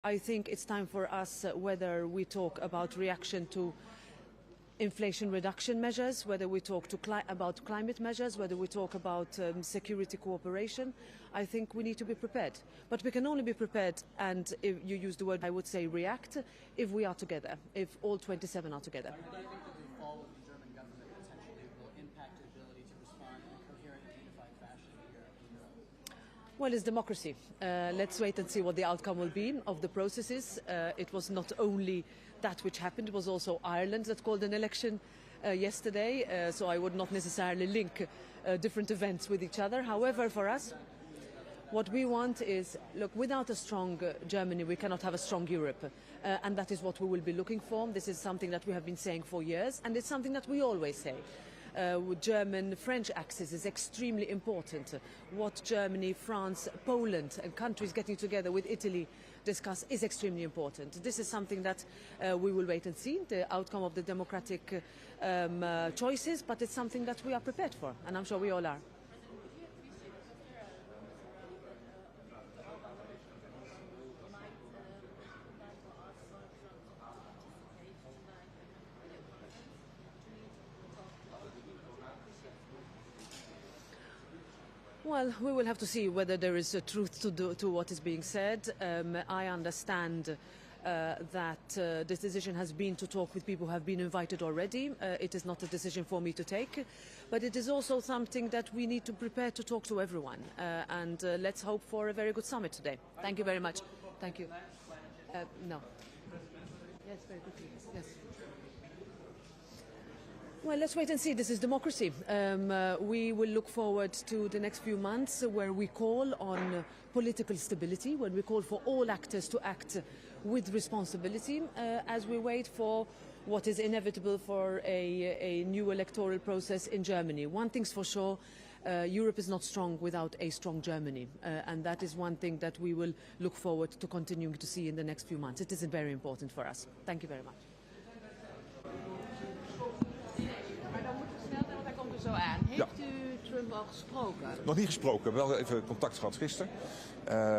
I think it's time for us, whether we talk about reaction to inflation reduction measures, whether we talk about climate measures, whether we talk about security cooperation, I think we need to be prepared. But we can only be prepared, and if you use the word, I would say react, if we are together, if all 27 are together. Do you think that the fall of the German government potentially will impact the ability to respond in a coherent and unified fashion here in Europe? Well, it's democracy. Let's wait and see what the outcome will be of the processes. It was not only that which happened, it was also Ireland that called an election yesterday, so I would not necessarily link different events with each other. However, for us, what we want is, look, without a strong Germany, we cannot have a strong Europe. And that is what we will be looking for. This is something that we have been saying for years, and it's something that we always say. German-French axis is extremely important. What Germany, France, Poland and countries getting together with Italy discuss is extremely important. This is something that we will wait and see, the outcome of the democratic choices, but it's something that we are prepared for, and I'm sure we all are. Well, we will have to see whether there is a truth to what is being said. I understand that this decision has been to talk with people who have been invited already. It is not a decision for me to take, but it is also something that we need to prepare to talk to everyone. And let's hope for a very good summit today. Thank you very much. Thank you. No. Yes, very quickly. Yes. Well, let's wait and see. This is democracy. We will look forward to the next few months where we call on political stability, when we call for all actors to act with responsibility as we wait for what is inevitable for a new electoral process in Germany. One thing's for sure, Europe is not strong without a strong Germany, and that is one thing that we will look forward to continuing to see in the next few months. It is very important for us. Thank you very much. Zo aan. Heeft u Trump al gesproken? Nog niet gesproken, wel even contact gehad gisteren.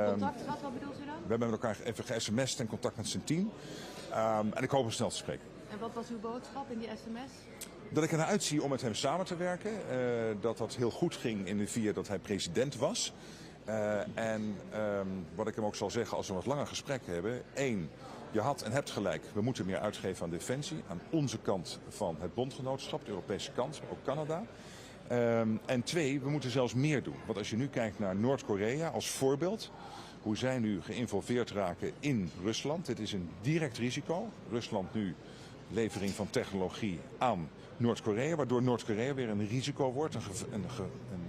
Contact gehad, wat bedoelt u dan? We hebben met elkaar even ge-sms'd en contact met zijn team. En ik hoop hem snel te spreken. En wat was uw boodschap in die sms? Dat ik ernaar uitzie om met hem samen te werken. Dat heel goed ging in de 4 dat hij president was. En wat ik hem ook zal zeggen als we een wat langer gesprek hebben. 1, je had en hebt gelijk. We moeten meer uitgeven aan defensie. Aan onze kant van het bondgenootschap, de Europese kant, maar ook Canada. En 2, we moeten zelfs meer doen. Want als je nu kijkt naar Noord-Korea als voorbeeld. Hoe zij nu geïnvolveerd raken in Rusland. Dit is een direct risico. Rusland nu levering van technologie aan Noord-Korea. Waardoor Noord-Korea weer een risico wordt. Een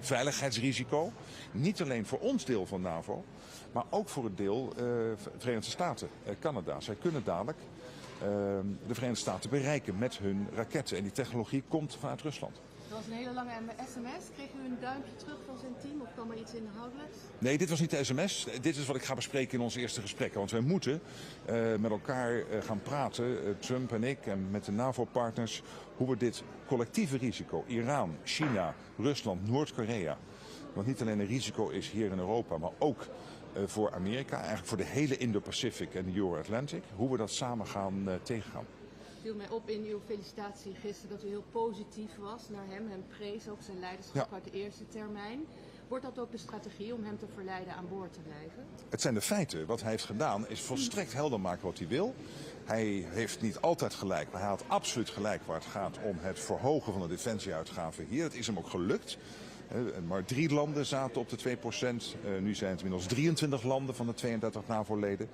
veiligheidsrisico. Niet alleen voor ons deel van NAVO. Maar ook voor het deel Verenigde Staten, Canada. Zij kunnen dadelijk de Verenigde Staten bereiken met hun raketten. En die technologie komt vanuit Rusland. Dat was een hele lange sms. Kreeg u een duimpje terug van zijn team of kwam er iets inhoudelijks? Nee, dit was niet de sms. Dit is wat ik ga bespreken in onze eerste gesprekken. Want wij moeten met elkaar gaan praten, Trump en ik en met de NAVO-partners, hoe we dit collectieve risico, Iran, China, Rusland, Noord-Korea, wat niet alleen een risico is hier in Europa, maar ook voor Amerika, eigenlijk voor de hele Indo-Pacific en de Euro-Atlantic, hoe we dat samen gaan tegengaan. Het viel mij op in uw felicitatie gisteren dat u heel positief was naar hem prees ook zijn leiderschap uit de eerste termijn. Wordt dat ook de strategie om hem te verleiden aan boord te blijven? Het zijn de feiten. Wat hij heeft gedaan is volstrekt helder maken wat hij wil. Hij heeft niet altijd gelijk, maar hij had absoluut gelijk waar het gaat om het verhogen van de defensieuitgaven hier. Dat is hem ook gelukt. Maar 3 landen zaten op de 2%. Nu zijn het inmiddels 23 landen van de 32 NAVO-leden.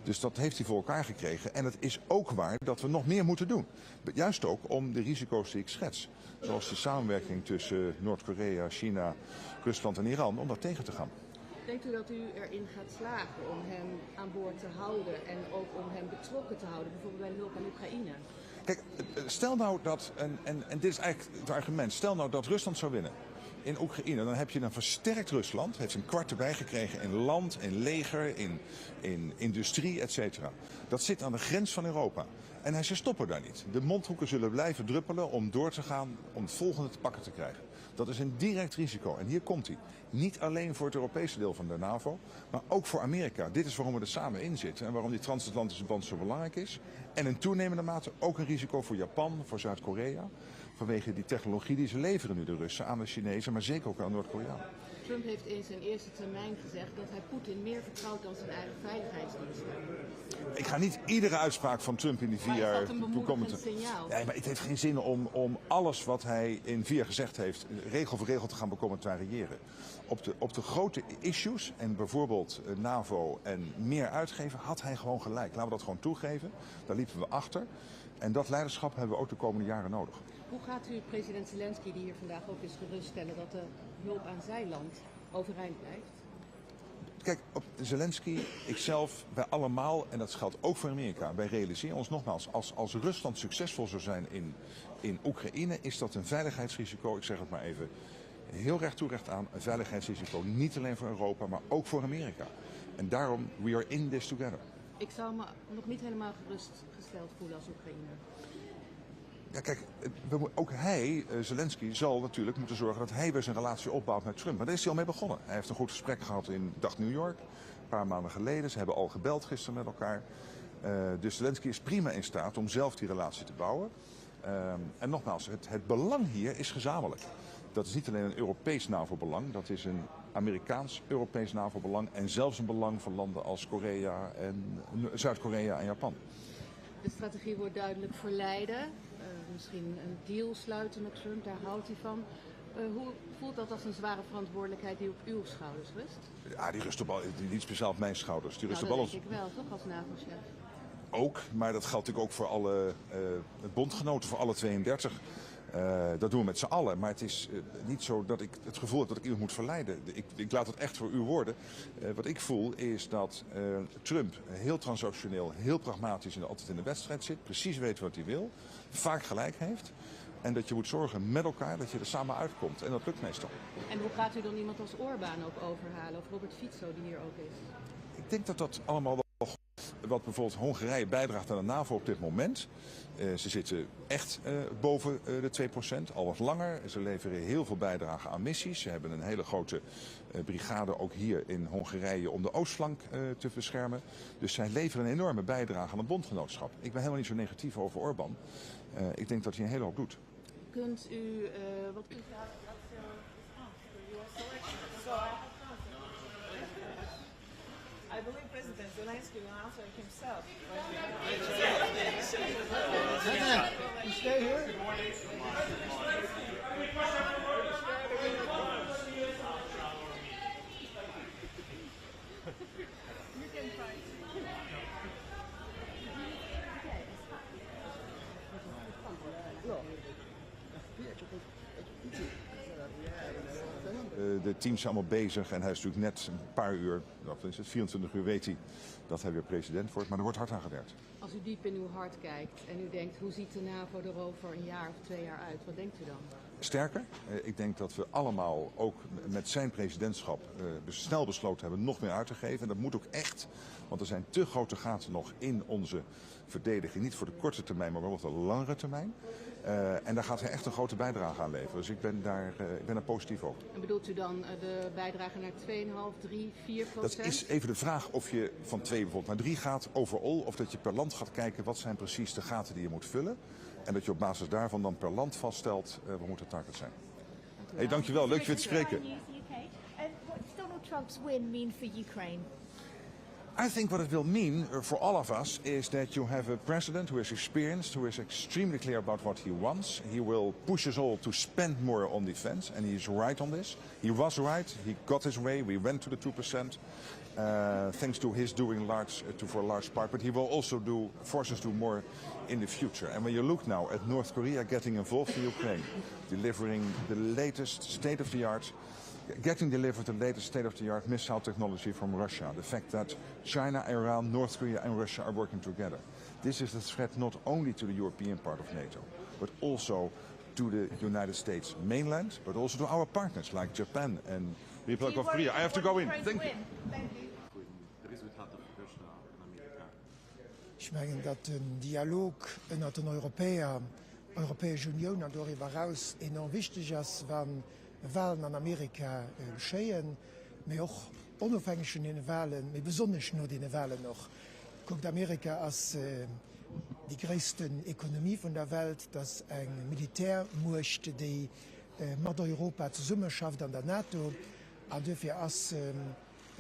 Dus dat heeft hij voor elkaar gekregen. En het is ook waar dat we nog meer moeten doen. Juist ook om de risico's die ik schets. Zoals de samenwerking tussen Noord-Korea, China, Rusland en Iran, om dat tegen te gaan. Denkt u dat u erin gaat slagen om hem aan boord te houden en ook om hem betrokken te houden, bijvoorbeeld bij de hulp aan Oekraïne? Kijk, stel nou dat, en dit is eigenlijk het argument, stel nou dat Rusland zou winnen in Oekraïne, dan heb je een versterkt Rusland, heeft een kwart erbij gekregen in land, in leger, in industrie, etc. Dat zit aan de grens van Europa. En ze stoppen daar niet. De mondhoeken zullen blijven druppelen om door te gaan, om het volgende te pakken te krijgen. Dat is een direct risico. En hier komt hij. Niet alleen voor het Europese deel van de NAVO, maar ook voor Amerika. Dit is waarom we er samen in zitten en waarom die transatlantische band zo belangrijk is. En in toenemende mate ook een risico voor Japan, voor Zuid-Korea. Vanwege die technologie die ze leveren nu, de Russen, aan de Chinezen, maar zeker ook aan Noord-Korea. Trump heeft in zijn eerste termijn gezegd dat hij Poetin meer vertrouwt dan zijn eigen veiligheidsdiensten. Ik ga niet iedere uitspraak van Trump in die 4 jaar... Maar is dat een bemoedigend signaal? Nee, maar het heeft geen zin om alles wat hij in 4 jaar gezegd heeft, regel voor regel te gaan becommentariëren. Op de grote issues, en bijvoorbeeld NAVO en meer uitgeven, had hij gewoon gelijk. Laten we dat gewoon toegeven. Daar liepen we achter. En dat leiderschap hebben we ook de komende jaren nodig. Hoe gaat u president Zelensky, die hier vandaag ook is, geruststellen dat de hulp aan zijn land overeind blijft? Kijk, op Zelensky, ikzelf, wij allemaal, en dat geldt ook voor Amerika, wij realiseren ons nogmaals, als Rusland succesvol zou zijn in Oekraïne, is dat een veiligheidsrisico, ik zeg het maar even heel recht toe recht aan, een veiligheidsrisico niet alleen voor Europa, maar ook voor Amerika. En daarom, we are in this together. Ik zou me nog niet helemaal gerustgesteld voelen als Oekraïne. Ja, kijk, ook hij, Zelensky, zal natuurlijk moeten zorgen dat hij weer zijn relatie opbouwt met Trump. Maar daar is hij al mee begonnen. Hij heeft een goed gesprek gehad in Dag New York, een paar maanden geleden. Ze hebben al gebeld gisteren met elkaar. Dus Zelensky is prima in staat om zelf die relatie te bouwen. En nogmaals, het belang hier is gezamenlijk. Dat is niet alleen een Europees NAVO-belang, dat is een Amerikaans-Europees NAVO-belang en zelfs een belang van landen als Korea en Zuid-Korea en Japan. De strategie wordt duidelijk verleiden. Misschien een deal sluiten met Trump, daar houdt hij van. Hoe voelt dat als een zware verantwoordelijkheid die op uw schouders rust? Ja, die rust niet speciaal op mijn schouders. Die rust Nou, op dat alles. denk ik wel, toch, als NAVO-chef? Ook, maar dat geldt natuurlijk ook voor alle bondgenoten, voor alle 32. Dat doen we met z'n allen. Maar het is niet zo dat ik het gevoel heb dat ik iemand moet verleiden. Ik laat het echt voor uw woorden. Wat ik voel is dat Trump heel transactioneel, heel pragmatisch en altijd in de wedstrijd zit. Precies weet wat hij wil. Vaak gelijk heeft. En dat je moet zorgen met elkaar dat je er samen uitkomt. En dat lukt meestal. En hoe gaat u dan iemand als Orbán ook overhalen? Of Robert Fico, die hier ook is? Ik denk dat dat allemaal wel goed is. Wat bijvoorbeeld Hongarije bijdraagt aan de NAVO op dit moment. Ze zitten echt boven de 2%, al wat langer. Ze leveren heel veel bijdrage aan missies. Ze hebben een hele grote brigade ook hier in Hongarije om de oostflank te beschermen. Dus zij leveren een enorme bijdrage aan het bondgenootschap. Ik ben helemaal niet zo negatief over Orbán. Ik denk dat hij een hele hoop doet. Kunt u, wat kunt u I believe President Zelensky will answer himself. You stay here? De teams zijn allemaal bezig en hij is natuurlijk net een paar uur, dat is het, 24 uur weet hij dat hij weer president wordt. Maar er wordt hard aan gewerkt. Als u diep in uw hart kijkt en u denkt, hoe ziet de NAVO er over een jaar of 2 jaar uit? Wat denkt u dan? Sterker, ik denk dat we allemaal ook met zijn presidentschap snel besloten hebben nog meer uit te geven. En dat moet ook echt, want er zijn te grote gaten nog in onze verdediging. Niet voor de korte termijn, maar wel voor de langere termijn. En daar gaat hij echt een grote bijdrage aan leveren. Dus ik ben daar positief over. En bedoelt u dan de bijdrage naar 2,5, 3, 4%? Dat is even de vraag of je van 2 bijvoorbeeld naar 3 gaat overal. Of dat je per land gaat kijken wat zijn precies de gaten die je moet vullen. En dat je op basis daarvan dan per land vaststelt wat moet het target zijn. Hey, dankjewel, leuk je weer te spreken. What does Donald Trump's win mean for Ukraine? I think what it will mean for all of us is that you have a president who is experienced, who is extremely clear about what he wants. He will push us all to spend more on defense, and he is right on this. He was right, he got his way, we went to the 2%, thanks to his doing for a large part, but he will also force us to do more in the future. And when you look now at North Korea getting involved in Ukraine, delivering the latest state-of-the-art getting delivered the latest state-of-the-art missile technology from Russia. The fact that China, Iran, North Korea and Russia are working together. This is a threat not only to the European part of NATO, but also to the United States mainland, but also to our partners like Japan and the Republic of Korea. I have to go in. Thank you. Ich meine, dat een dialoog met de Europese Unie darüber hinaus enorm wichtig ist, wenn Wahlen an Amerika geschehen, mir auch unabhängig von den Wahlen, mir besonders nur den Wahlen noch. Guckt Amerika als die größte Ökonomie von der Welt, das ein Militärmacht, die mit Europa zusammen schafft an der NATO, und dafür als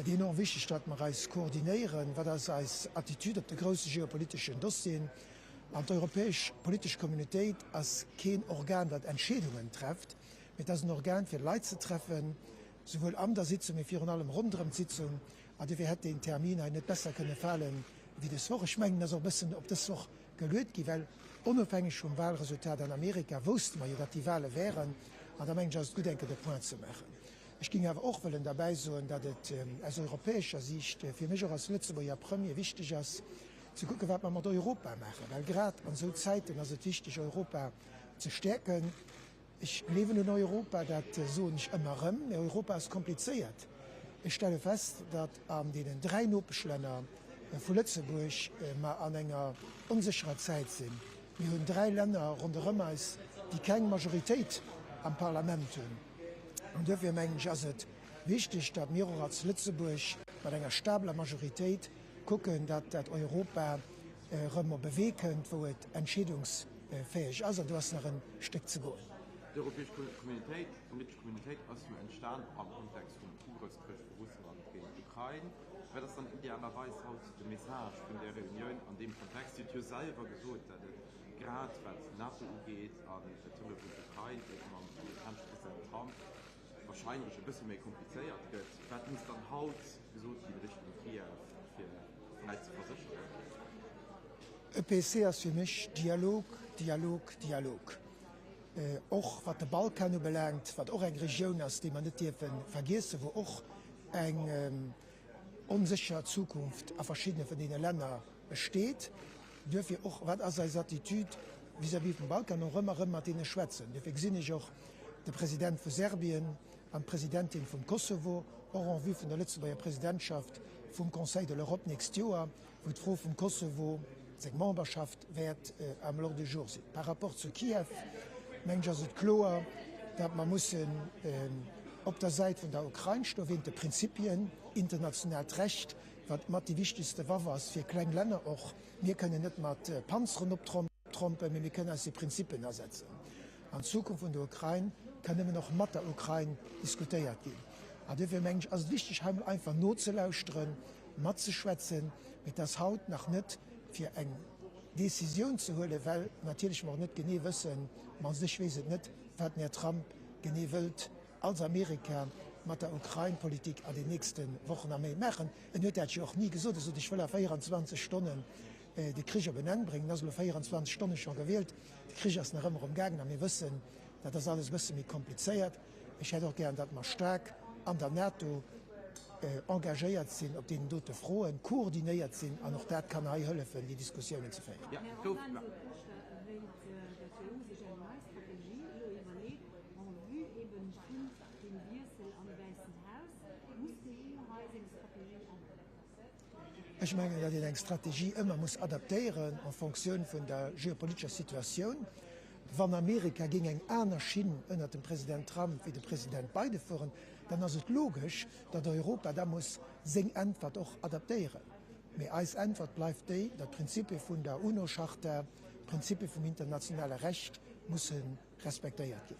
enorm wichtig, dass wir uns koordinieren, weil das als Attitüde auf die großen geopolitischen Dossiers an der europäischen politischen Kommunität als kein Organ, das Entscheidungen trifft, mit das ein Organ für Leute zu treffen, sowohl an der Sitzung wie vor allem rundherum Sitzung, und wir hätten den Termin nicht besser können fallen wie das Woche. Ich meine, das auch ein bisschen, ob das noch gelöst geht, weil unabhängig vom Wahlresultat in Amerika wussten wir ja, dass die Wahlen wären, und da meine ich, es ist gut, den Point zu machen. Ich ging aber auch dabei sagen, dass es aus europäischer Sicht für mich auch als Lützeburger Premier wichtig ist, zu gucken, was wir mit Europa machen. Weil gerade an so Zeiten ist es wichtig, Europa zu stärken. Ich lebe in Europa, das so nicht immer rum. Europa ist kompliziert. Ich stelle fest, dass an den 3 Notbeschländer von Lützeburg mal an einer unsicheren Zeit sind. Wir haben 3 Länder rundherum, die keine Majorität am Parlament haben. Und dafür meine ich, ist es wichtig, dass wir als Lützeburg mit einer stablen Majorität gucken, dass Europa immer bewegen, wo es entscheidungsfähig ist. Also du hast noch ein Stück zu gehen. Die europäische Kommunität, politische Kommunität ist entstanden am Kontext vom Angriffskrieg von Russland gegen die Ukraine. Wäre das dann idealerweise auch die Message von der Reunion an dem Kontext, die Tür selber gesagt hat, gerade was NATO geht, an der Tolle von der Ukraine, eben am amerikanischen Präsident Trump, wahrscheinlich ein bisschen mehr kompliziert wird. Was muss dann halt so in Richtung Keir für vielleicht zu versichern? EPC ist für mich Dialog, Dialog, Dialog. Auch was der Balkan belangt, was auch eine Region ist, die man nicht vergessen, wo auch eine unsichere Zukunft an verschiedenen von den Ländern besteht, dürfen wir auch, was als eine Attitüde vis-à-vis vom Balkan noch immer mit denen schwätzen. Deswegen sehe ich auch der Präsident von Serbien, die Präsidentin vom Kosovo, auch en vue von der Lützeburger Präsidentschaft vom Conseil de l'Europe nächstes Jahr, wo die Frau vom Kosovo seine Memberschaft wird am L'ordre du jour sein. Par rapport zu Kiew, mensch ist es klar, dass man muss auf der Seite von der Ukraine stehen, die Prinzipien, internationales Recht, was mit die wichtigste Waffe ist für kleine Länder auch. Wir können nicht mit Panzern abtrompen, wir können als die Prinzipien ersetzen. An Zukunft von der Ukraine können wir noch mit der Ukraine diskutiert gehen. Und dafür mensch ist es wichtig, einfach nur zu lauschen, mit zu schwätzen, mit das Haut noch nicht für eine Decision zu holen, weil natürlich wir nicht genau wissen, man sich weiß nicht, was der Trump genau will, als Amerika mit der Ukraine-Politik an den nächsten Wochen machen. Und das hat ich auch nie gesagt, also ich will auf 24 Stunden die Krieg benannt bringen, das ist 24 Stunden schon gewählt, die Krieg ist noch immer umgegangen, und wir wissen, dass das alles ein bisschen mehr kompliziert. Ich hätte auch gern, dass wir stark an der NATO engagiert sind, ob den dort Frauen koordiniert sind, und auch das kann helfen, die Diskussionen zu führen. Ja, Ich meine, dass eine Strategie immer muss adaptieren en Funktion von der geopolitischen Situation. Wenn Amerika gegen eine andere Schiene unter dem Präsident Trump wie der Präsident Biden führen, dann ist es logisch, dass Europa da muss seine Antwort auch adaptieren. Aber als Antwort bleibt die, dass Prinzipien von der UNO-Charta, Prinzipien vom internationalen Recht müssen respektiert werden.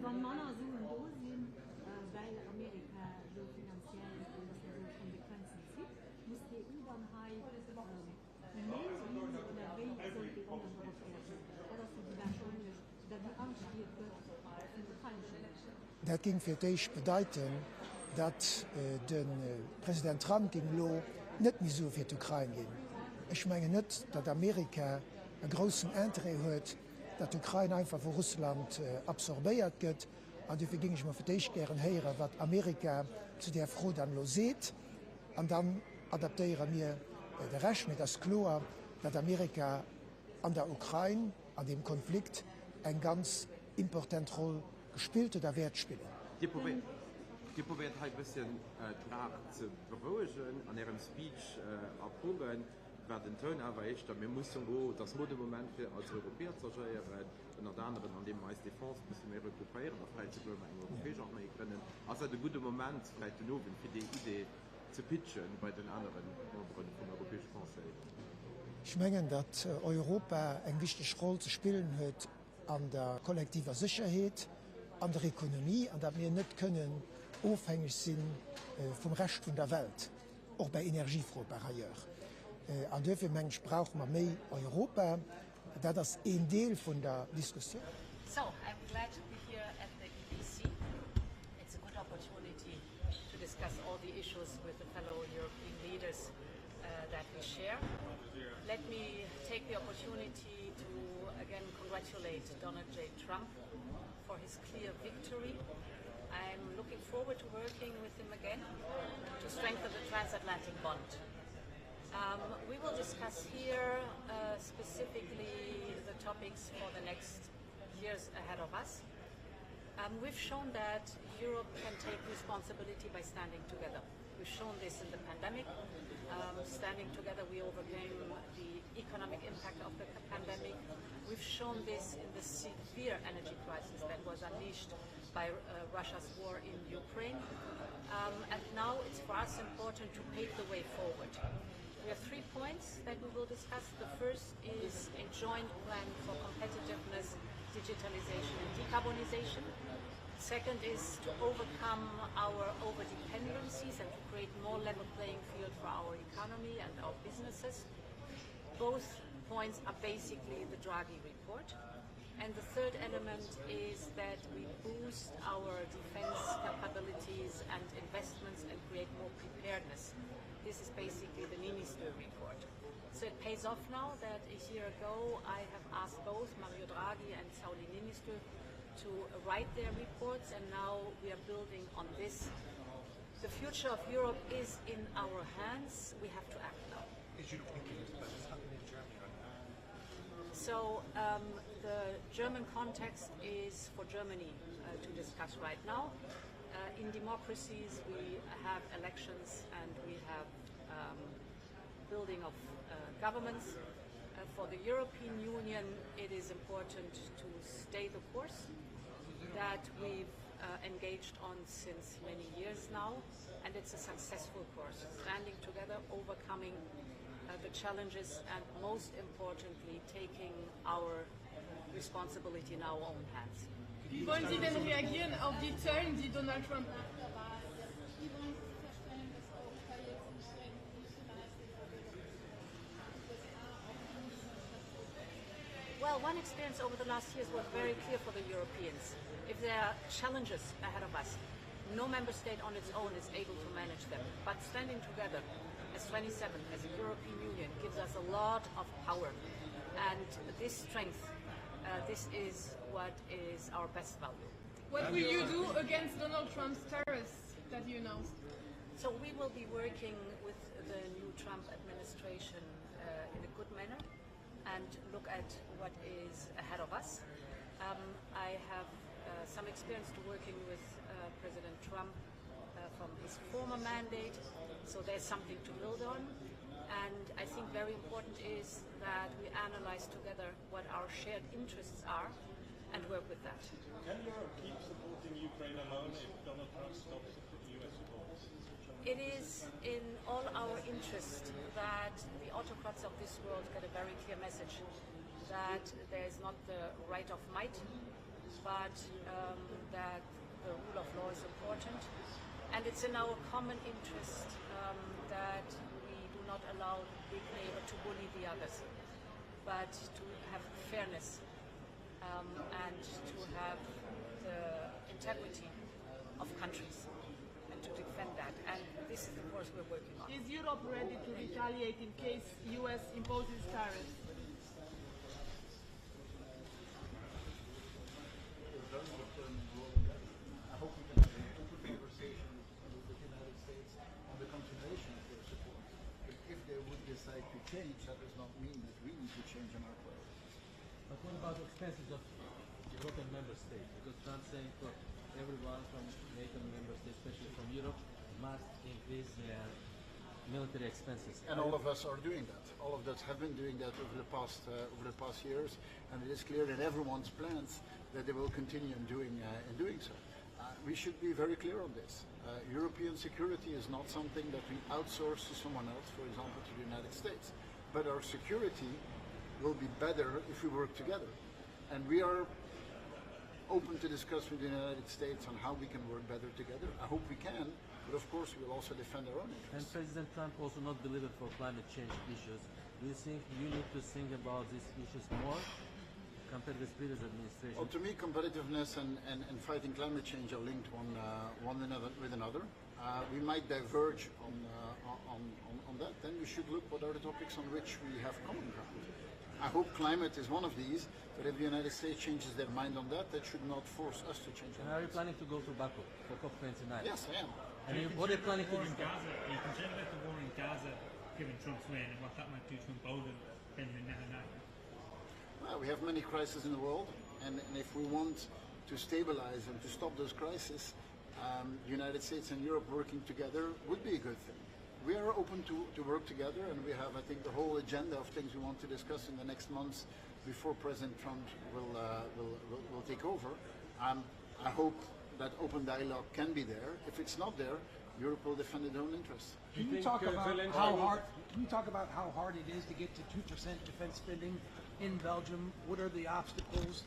Wenn Männer so und so sind, weil Amerika so finanziell und so von Begrenzen zieht, muss die EU dann halt mehr oder wie soll die untergebracht werden? Das ist die wahrscheinlich, dass die Angst wird von der ukrainischen Menschen. Das ging für dich bedeuten, dass Präsident Trump gegen Lo nicht mehr so für die Ukraine ging. Ich meine nicht, dass Amerika einen großen Anteil hat, dass die Ukraine einfach von Russland absorbiert wird. Und dafür ging ich mir für dich gerne hören, was Amerika zu der Frau dann lo sieht. Und dann adaptieren wir den Rest mit das klar, dass Amerika an der Ukraine, an dem Konflikt, eine ganz importante Rolle gespielt oder wird spielen. Die probiert halt ein bisschen Trump zu beruhigen, an ihrem Speech abholen. war den Ton aber echt, wir müssen go das Modemoment für als Europäer zerscheieren und an anderen an dem meist die Fonds müssen mehr rekuperieren vielleicht en europäische Armee können also der gute Moment vielleicht nur für die Idee zu pitchen bei den anderen Membern vom Europäischen Fonds. Ich meine, dass Europa eine wichtige Rolle zu spielen hat an der kollektiver Sicherheit, an der Ökonomie, an der wir nicht können abhängig sind vom Rest von der Welt, auch bei Energiefragen par ailleurs. An dafür braucht man mehr Europa, da das ein Teil von der Diskussion. So, I'm glad to be here at the EBC. It's a good opportunity to discuss all the issues with the fellow European leaders that we share. Let me take the opportunity to again congratulate Donald J. Trump for his clear victory. I'm looking forward to working with him again to strengthen the transatlantic bond. We will discuss here specifically the topics for the next years ahead of us. We've shown that Europe can take responsibility by standing together. We've shown this in the pandemic. Standing together, we overcame the economic impact of the pandemic. We've shown this in the severe energy crisis that was unleashed by Russia's war in Ukraine. And now it's for us important to pave the way forward. We have 3 points that we will discuss. The first is a joint plan for competitiveness, digitalization and decarbonization. Second is to overcome our over-dependencies and to create more level playing field for our economy and our businesses. Both points are basically the Draghi report. And the third element is that we boost our defense capabilities and investments and create more preparedness. This is basically the Niinistö report. So it pays off now that a year ago I have asked both Mario Draghi and Sauli Niinistö to write their reports, and now we are building on this. The future of Europe is in our hands. We have to act now. Is Europe thinking about what's happening in Germany right now? So the German context is for Germany to discuss right now. In democracies, we have elections and we have building of governments. For the European Union, it is important to stay the course that we've engaged on since many years now, and it's a successful course, standing together, overcoming the challenges, and most importantly, taking our responsibility in our own hands. Wie wollen Sie denn reagieren auf die Zöllen, die Donald Trump... Well, one experience over the last years was very clear for the Europeans. If there are challenges ahead of us, no member state on its own is able to manage them. But standing together as 27, as a European Union, gives us a lot of power. And this strength, this is what is our best value. What will you do against Donald Trump's tariffs that you announced? So we will be working with the new Trump administration in a good manner and look at what is ahead of us. I have some experience to working with President Trump from his former mandate, so there's something to build on. And I think very important is that we analyze together what our shared interests are and work with that. Can Europe keep supporting Ukraine alone if Donald Trump stops the US support? It is in all our interest that the autocrats of this world get a very clear message that there is not the right of might, but that the rule of law is important. And it's in our common interest that we do not allow the big neighbor to bully the others, but to have fairness and to have the integrity of countries and to defend that. And this is the course we're working on. Is Europe ready to retaliate in case US imposes tariffs? I hope we can have an open conversation with the United States on the continuation of their support. If they would decide to change, that does not mean that we need to change on our priorities. But what about the expenses of European member states? Because Trump saying for everyone from NATO member states, especially from Europe, must increase their military expenses. And all of us are doing that. All of us have been doing that over the past years, and it is clear in everyone's plans that they will continue in doing so. We should be very clear on this. European security is not something that we outsource to someone else, for example, to the United States. But our security will be better if we work together. And we are open to discuss with the United States on how we can work better together. I hope we can, but of course we will also defend our own And interests. President Trump also not believer for climate change issues. Do you think you need to think about these issues more compared with previous administration? Well, to me, competitiveness and fighting climate change are linked one with another. We might diverge on that. Then we should look what are the topics on which we have common ground. I hope climate is one of these, but if the United States changes their mind on that, that should not force us to change And our are you minds. planning to go to Baku for COP29? Yes, I am. And what are you planning to do? Are you concerned about the war in Gaza, given Trump's win, and what that might do to embolden Benjamin Netanyahu? Well, we have many crises in the world, and if we want to stabilize and to stop those crises, the United States and Europe working together would be a good thing. We are open to work together, and we have, I think, the whole agenda of things we want to discuss in the next months before President Trump will take over. I hope that open dialogue can be there. If it's not there, Europe will defend its own interests. Can you talk about how hard it is to get to 2% defense spending in Belgium? What are the obstacles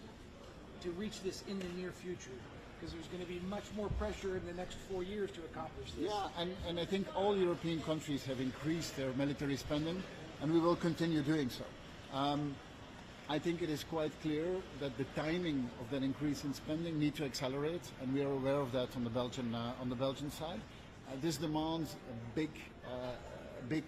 to reach this in the near future? Because there's going to be much more pressure in the next 4 years to accomplish this. Yeah, and I think all European countries have increased their military spending, and we will continue doing so. I think it is quite clear that the timing of that increase in spending needs to accelerate, and we are aware of that on the Belgian side. This demands a big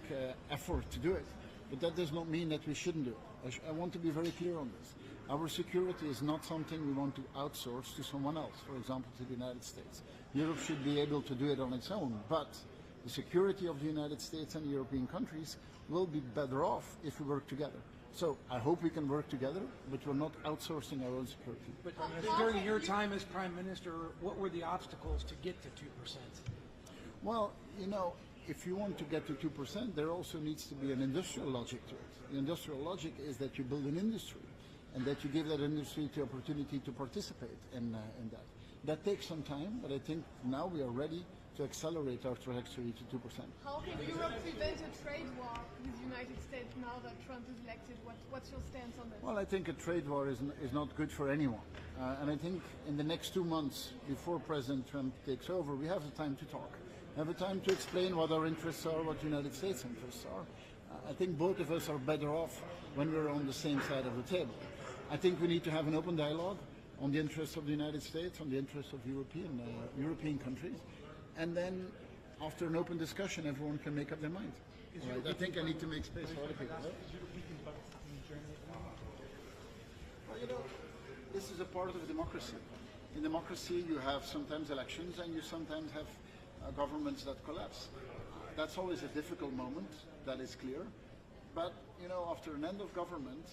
effort to do it, but that does not mean that we shouldn't do it. I want to be very clear on this. Our security is not something we want to outsource to someone else, for example, to the United States. Europe should be able to do it on its own, but the security of the United States and European countries will be better off if we work together. So I hope we can work together, but we're not outsourcing our own security. But during your time as Prime Minister, what were the obstacles to get to 2%? Well, you know, if you want to get to 2%, there also needs to be an industrial logic to it. The industrial logic is that you build an industry, and that you give that industry the opportunity to participate in that. That takes some time, but I think now we are ready to accelerate our trajectory to 2%. How can Europe prevent a trade war with the United States now that Trump is elected? What's your stance on that? Well, I think a trade war is not good for anyone. And I think in the next 2 months before President Trump takes over, we have the time to talk. We have the time to explain what our interests are, what the United States' interests are. I think both of us are better off when we're on the same side of the table. I think we need to have an open dialogue on the interests of the United States, on the interests of European countries, and then after an open discussion, everyone can make up their mind. Right. I think I need to make space for other people. Well, you know, this is a part of democracy. In democracy, you have sometimes elections, and you sometimes have governments that collapse. That's always a difficult moment. That is clear. But you know, after an end of government,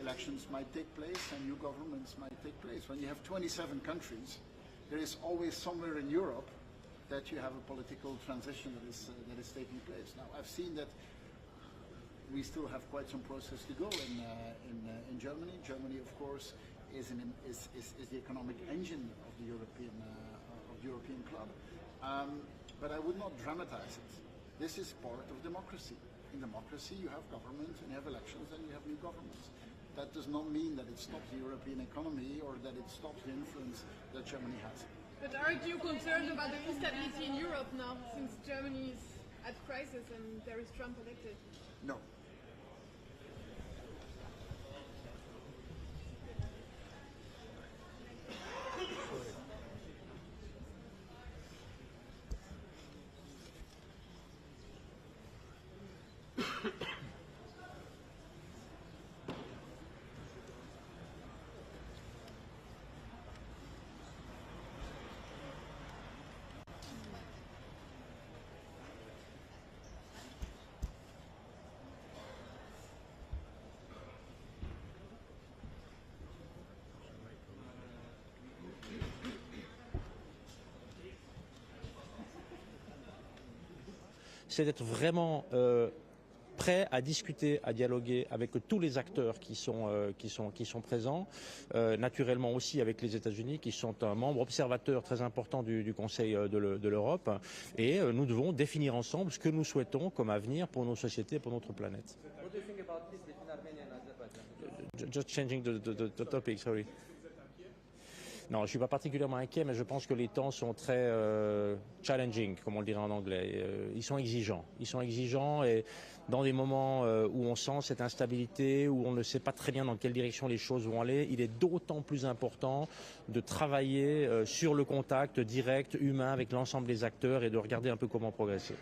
elections might take place and new governments might take place. When you have 27 countries, there is always somewhere in Europe that you have a political transition that is taking place. Now, I've seen that we still have quite some process to go in Germany. Germany, of course, is the economic engine of the European club. But I would not dramatize it. This is part of democracy. In democracy, you have governments and you have elections and you have new governments. That does not mean that it stops the European economy or that it stops the influence that Germany has. But aren't you concerned about the instability in Europe now, since Germany is at crisis and there is Trump elected? No. c'est d'être vraiment prêt à discuter, à dialoguer avec tous les acteurs qui sont présents, naturellement aussi avec les États-Unis qui sont un membre observateur très important du Conseil de l'Europe, et nous devons définir ensemble ce que nous souhaitons comme avenir pour nos sociétés et pour notre planète. Just changing the topic, sorry. Non, je ne suis pas particulièrement inquiet, mais je pense que les temps sont très challenging, comme on le dirait en anglais. Ils sont exigeants. Ils sont exigeants, et dans des moments où on sent cette instabilité, où on ne sait pas très bien dans quelle direction les choses vont aller, il est d'autant plus important de travailler sur le contact direct, humain, avec l'ensemble des acteurs, et de regarder un peu comment progresser.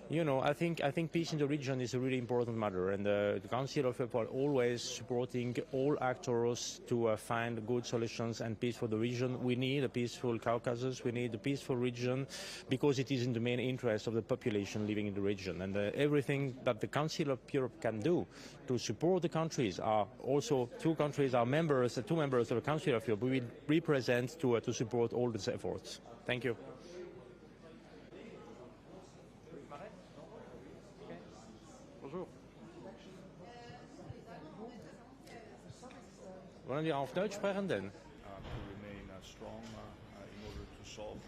You know, I think peace in the region is a really important matter, and the Council of Europe are always supporting all actors to find good solutions and peace for the region. We need a peaceful Caucasus, we need a peaceful region, because it is in the main interest of the population living in the region. And everything that the Council of Europe can do to support the countries, are also two countries are members, two members of the Council of Europe. We will represent to support all these efforts. Thank you. Wollen wir auf Deutsch sprechen denn? To remain strong in order to solve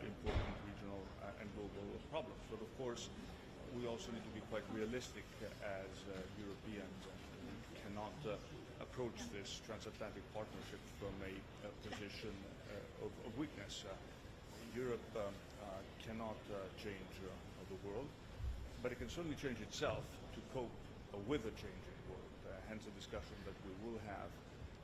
important regional and global problems. But of course, we also need to be quite realistic as Europeans. We cannot approach this transatlantic partnership from a position of weakness. Europe cannot change the world, but it can certainly change itself to cope with a changing world. Hence the discussion that we will have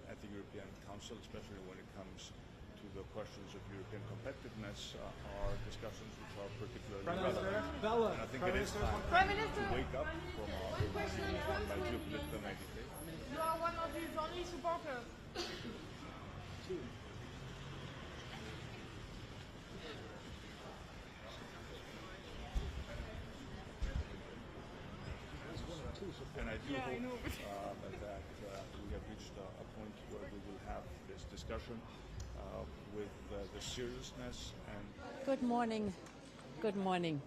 at the European Council, especially when it comes to the questions of European competitiveness, are discussions which are particularly relevant. And I think it is time to wake up from our geopolitical naivete. You are one of his only supporters. And I do hope that we have reached a point where we will have this discussion with the seriousness and... Good morning. Good morning.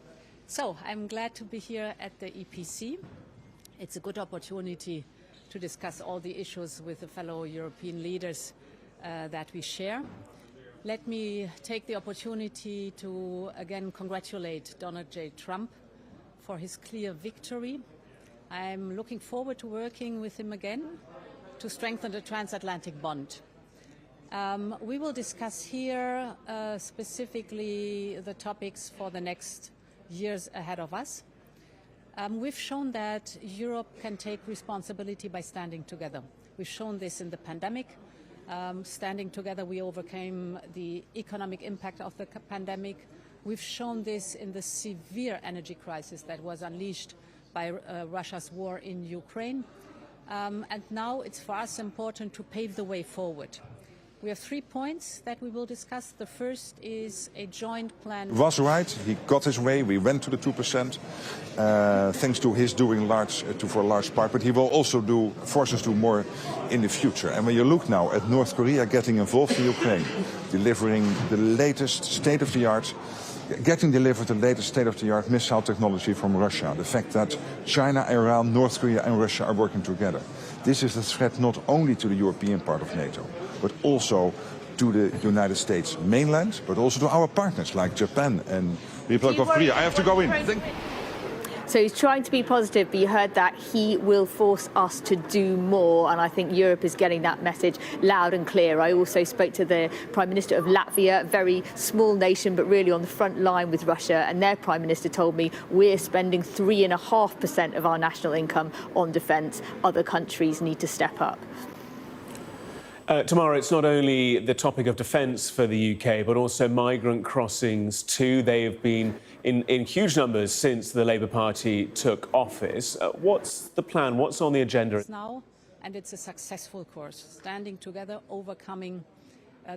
So, I'm glad to be here at the EPC. It's a good opportunity to discuss all the issues with the fellow European leaders that we share. Let me take the opportunity to again congratulate Donald J. Trump for his clear victory. I'm looking forward to working with him again to strengthen the transatlantic bond. We will discuss here specifically the topics for the next years ahead of us. We've shown that Europe can take responsibility by standing together. We've shown this in the pandemic. Standing together, we overcame the economic impact of the pandemic. We've shown this in the severe energy crisis that was unleashed by Russia's war in Ukraine. And now it's for us important to pave the way forward. We have 3 points that we will discuss. The first is a joint plan. Was right. He got his way. We went to the 2%, thanks to his doing for a large part. But he will also force us to do more in the future. And when you look now at North Korea getting involved in Ukraine, delivering the latest state-of-the-art, getting delivered the latest state-of-the-art missile technology from Russia, the fact that China, Iran, North Korea and Russia are working together. This is a threat not only to the European part of NATO, but also to the United States mainland, but also to our partners like Japan and the Republic of Korea. I have to go in. So he's trying to be positive, but you heard that he will force us to do more, and I think Europe is getting that message loud and clear. I also spoke to the Prime Minister of Latvia, a very small nation, but really on the front line with Russia, and their Prime Minister told me we're spending 3.5% of our national income on defence. Other countries need to step up. Tomorrow, it's not only the topic of defence for the UK, but also migrant crossings too. They have been in huge numbers since the Labour Party took office. What's the plan? What's on the agenda? Now, and it's a successful course, standing together, overcoming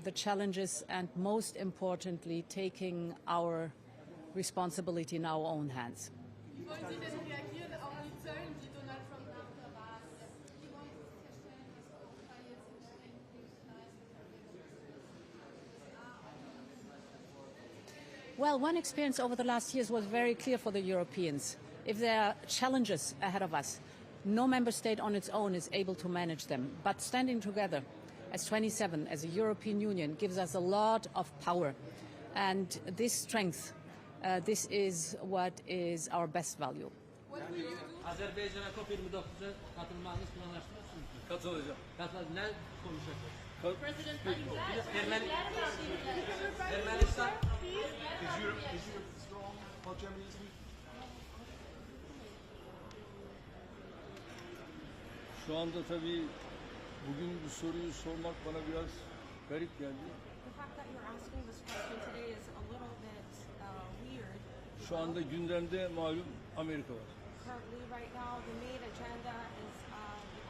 the challenges, and most importantly, taking our responsibility in our own hands. Well, one experience over the last years was very clear for the Europeans. If there are challenges ahead of us, no member state on its own is able to manage them. But standing together as 27, as a European Union, gives us a lot of power. And this strength, this is what is our best value. Azerbaycan'a COP29'a katılmanız planlaştırılsın. Katılacağım. Ne konuşacağız? President Ermenistan. Is Europe strong while Germany is weak? Şu anda tabii bugün bu soruyu sormak bana biraz garip geldi. The fact that you're asking this question today is a little bit weird. Şu anda gündemde malum Amerika var. Currently, right now, the main agenda is the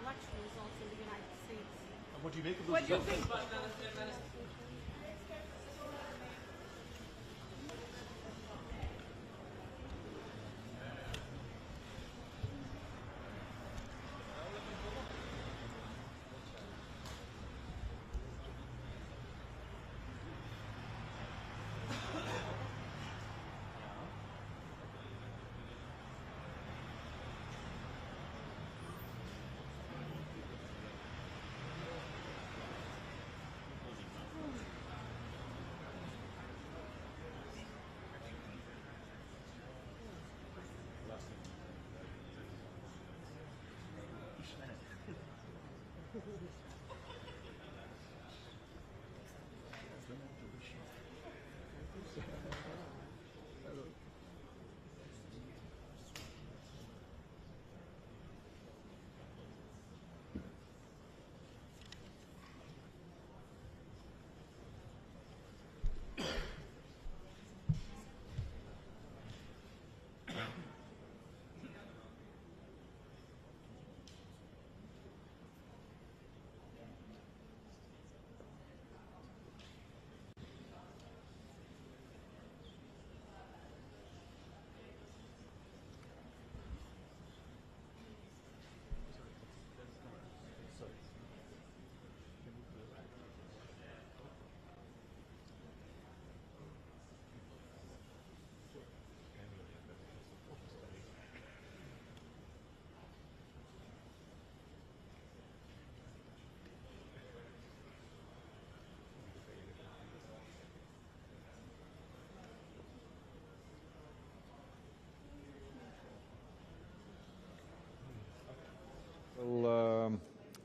election results in the United States. What do you make of those What do you results? think?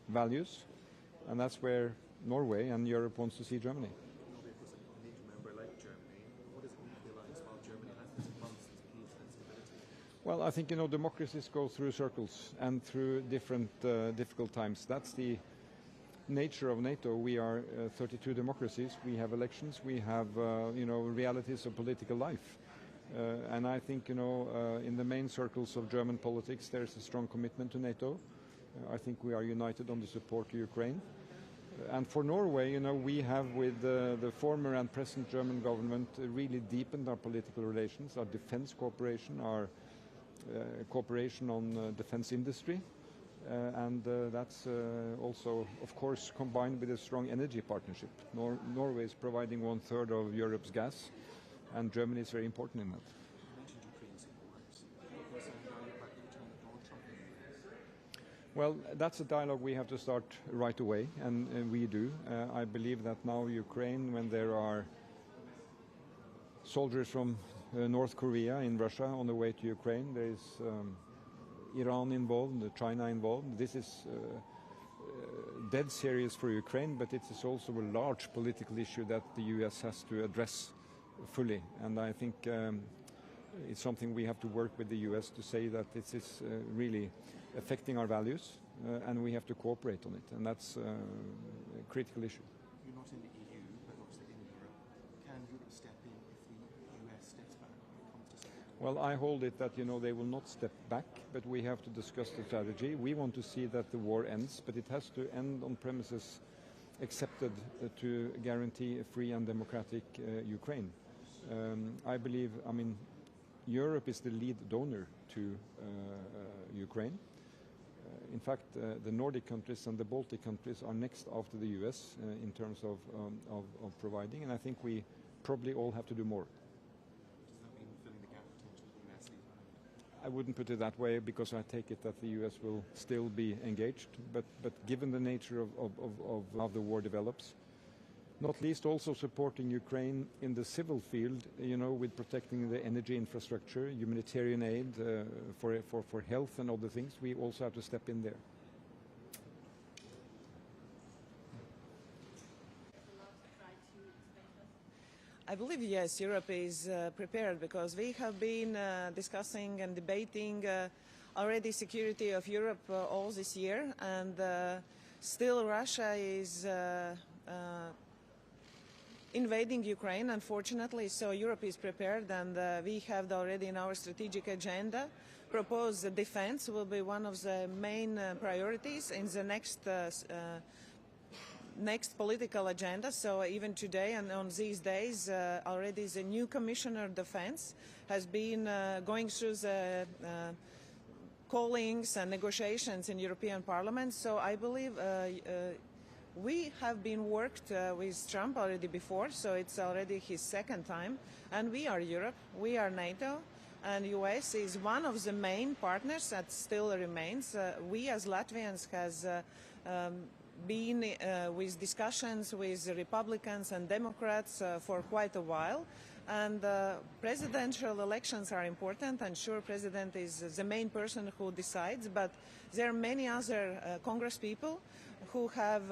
Values, and that's where Norway and Europe wants to see Germany. Well, I think, democracies go through circles and through different difficult times. That's the nature of NATO. We are 32 democracies. We have elections. We have, realities of political life. And I think, in the main circles of German politics, there's a strong commitment to NATO. I think we are united on the support to Ukraine. And for Norway, we have with the former and present German government really deepened our political relations, our defense cooperation, our cooperation on defense industry. And that's also, of course, combined with a strong energy partnership. Norway is providing 1/3 of Europe's gas, and Germany is very important in that. Well, that's a dialogue we have to start right away, and we do. I believe that now Ukraine, when there are soldiers from North Korea in Russia on the way to Ukraine, there is Iran involved, China involved. This is dead serious for Ukraine, but it is also a large political issue that the US has to address fully. And I think it's something we have to work with the US to say that this is really affecting our values, and we have to cooperate on it. And that's a critical issue. You're not in the EU, but obviously in Europe. Can Europe step in if the US steps back when it comes to security? Well, I hold it that, they will not step back, but we have to discuss the strategy. We want to see that the war ends, but it has to end on premises accepted to guarantee a free and democratic Ukraine. I believe, Europe is the lead donor to Ukraine. In fact, the Nordic countries and the Baltic countries are next after the US in terms of providing, and I think we probably all have to do more. I wouldn't put it that way because I take it that the US will still be engaged. But given the nature of how the war develops, not least also supporting Ukraine in the civil field, with protecting the energy infrastructure, humanitarian aid for health and other things, we also have to step in there. I believe, yes, Europe is prepared because we have been discussing and debating already security of Europe all this year, and still Russia is invading Ukraine, unfortunately, so Europe is prepared, and we have already in our strategic agenda proposed that defense will be one of the main priorities in the next political agenda. So even today and on these days, already the new Commissioner of Defense has been going through the callings and negotiations in European Parliament. So I believe we have been worked with Trump already before, so it's already his second time. And we are Europe, we are NATO, and US is one of the main partners that still remains. We as Latvians has been with discussions with Republicans and Democrats for quite a while. And presidential elections are important, and sure, President is the main person who decides, but there are many other Congress people who have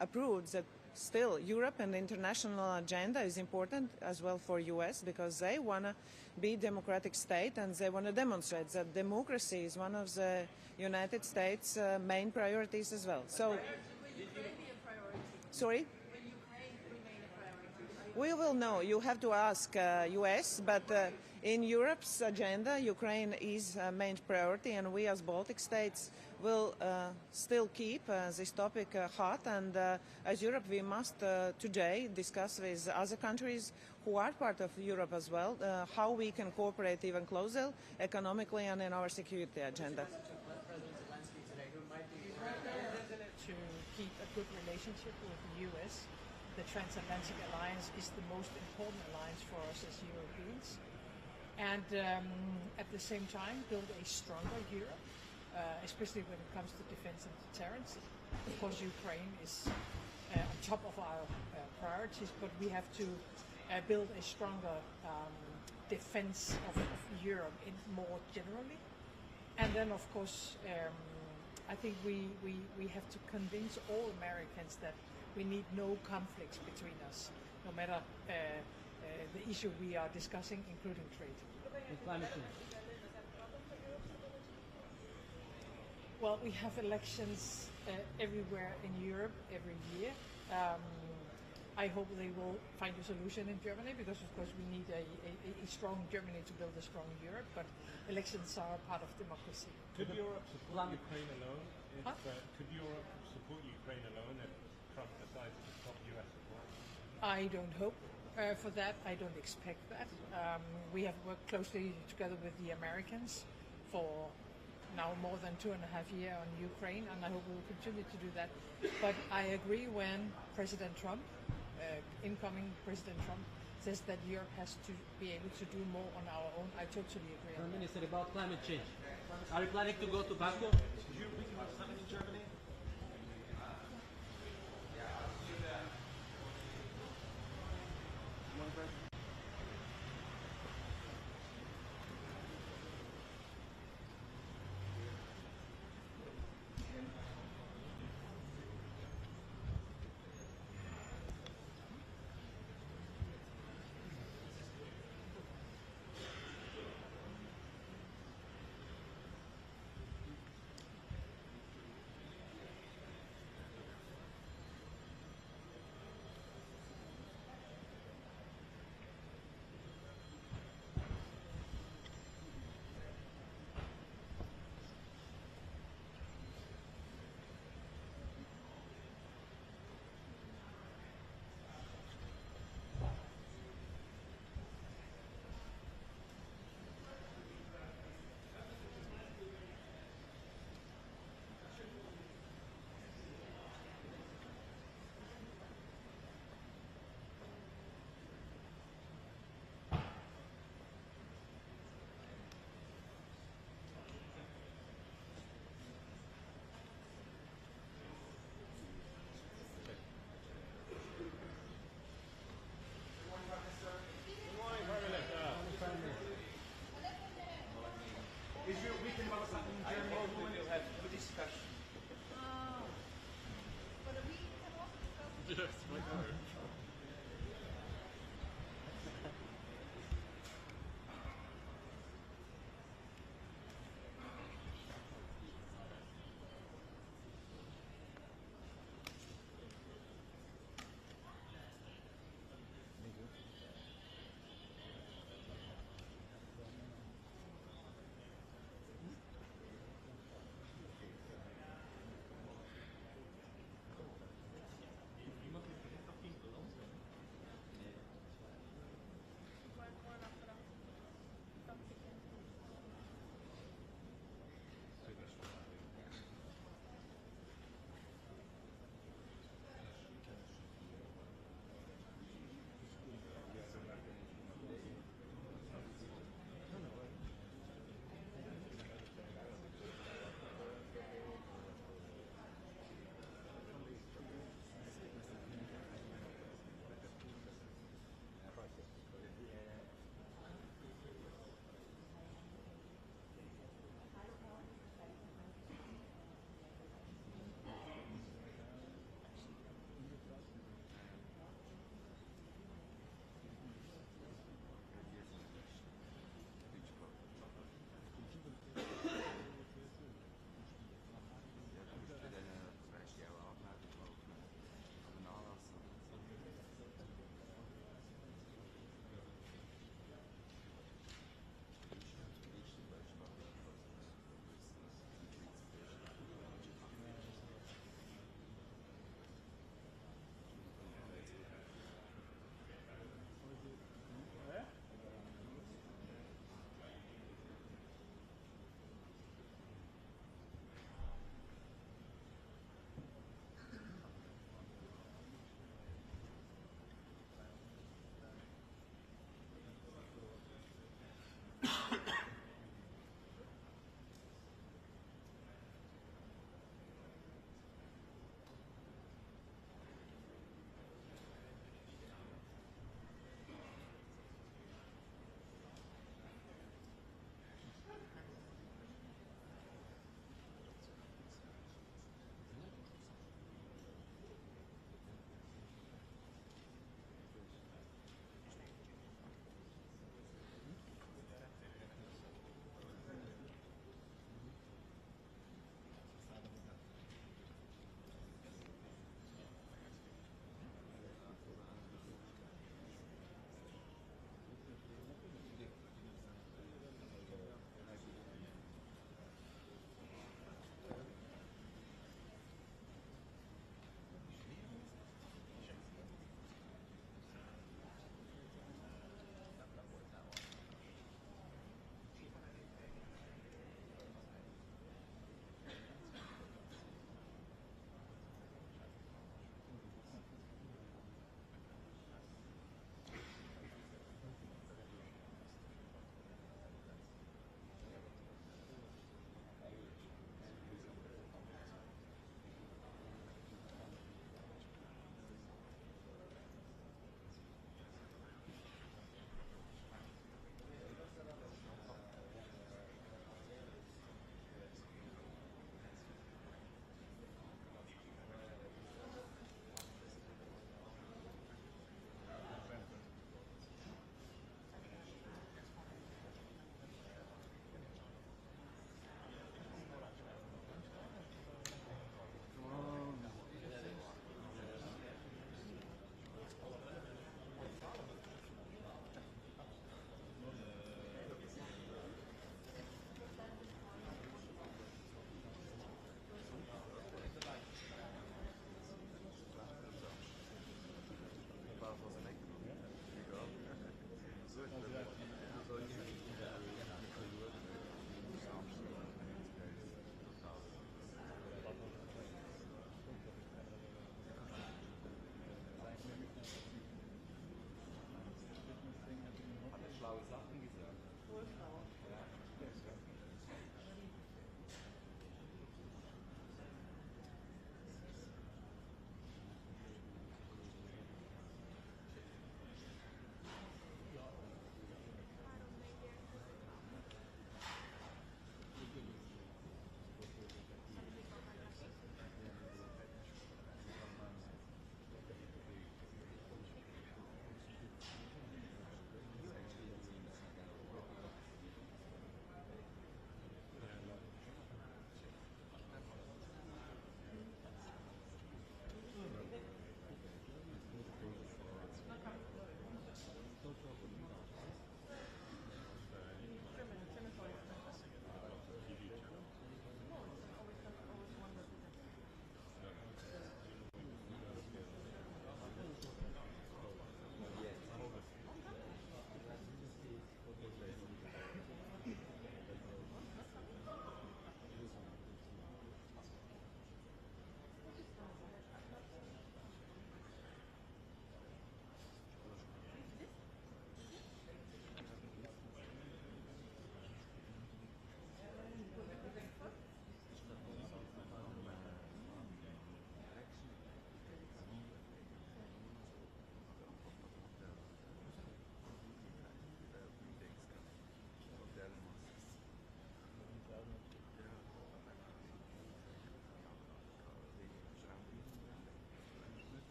approved that still Europe and the international agenda is important as well for US, because they want to be a democratic state and they want to demonstrate that democracy is one of the United States' main priorities as well. So, sorry? We will know. You have to ask US, but in Europe's agenda, Ukraine is a main priority, and we as Baltic states will still keep this topic hot. And as Europe, we must today discuss with other countries who are part of Europe as well, how we can cooperate even closer economically and in our security agenda. To keep a good relationship with the US. The transatlantic alliance is the most important alliance for us as Europeans, and at the same time build a stronger Europe, especially when it comes to defense and deterrence. Of course, Ukraine is on top of our priorities, but we have to build a stronger defense of Europe more generally. And then, of course, I think we have to convince all Americans that we need no conflicts between us, no matter the issue we are discussing, including trade. Well, we have elections everywhere in Europe every year. I hope they will find a solution in Germany, because of course we need a strong Germany to build a strong Europe, but elections are part of democracy. Could Europe support Ukraine alone? Could Europe support Ukraine alone if Trump decides to stop US support? I don't hope for that. I don't expect that. We have worked closely together with the Americans for now more than 2.5 years on Ukraine, and I hope we will continue to do that. But I agree when President Trump, incoming President Trump, says that Europe has to be able to do more on our own. I totally agree. Prime Minister, about climate change. Are you planning to go to Baku? Did you speak about something in Germany?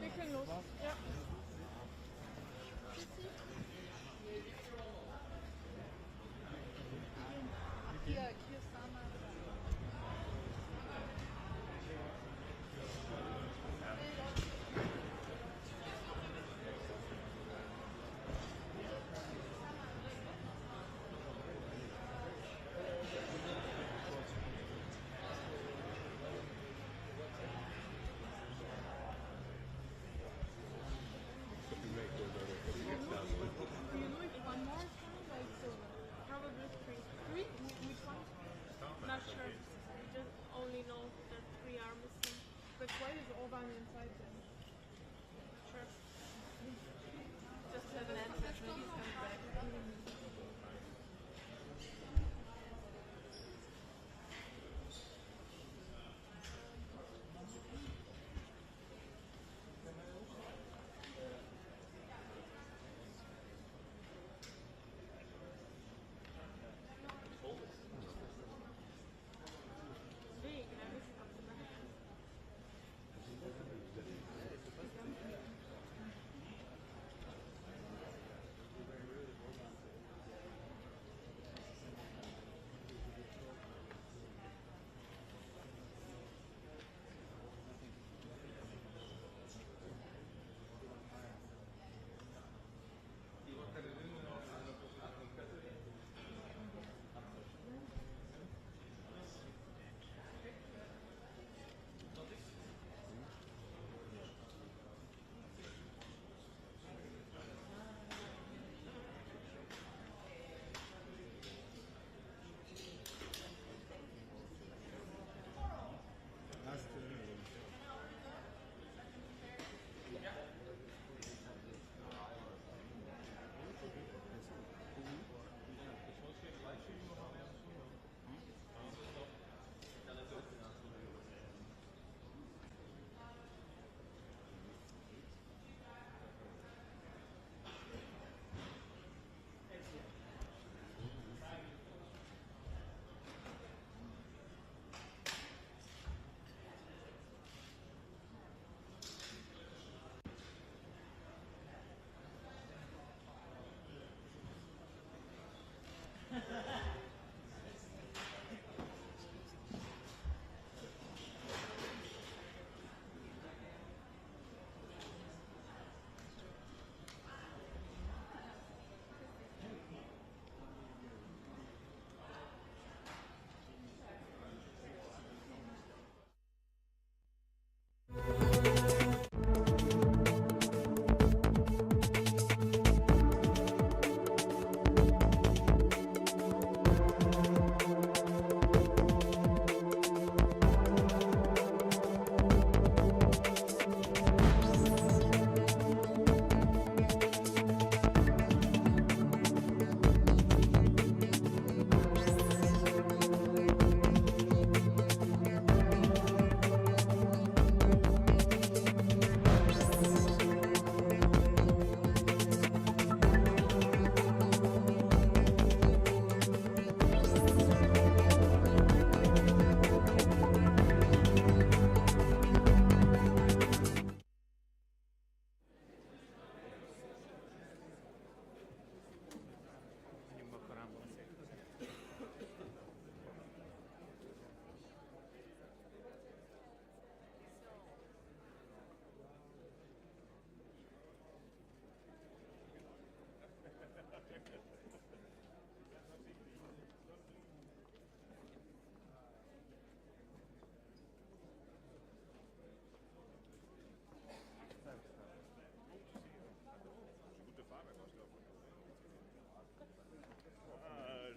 Wir können los. Ja. Keir Starmer. Do you know if one more song, like so, probably three? Three? Which one? Not sure. We just only know that three are missing. But why is Orban inside then? Sure. Just have an answer. Please come back.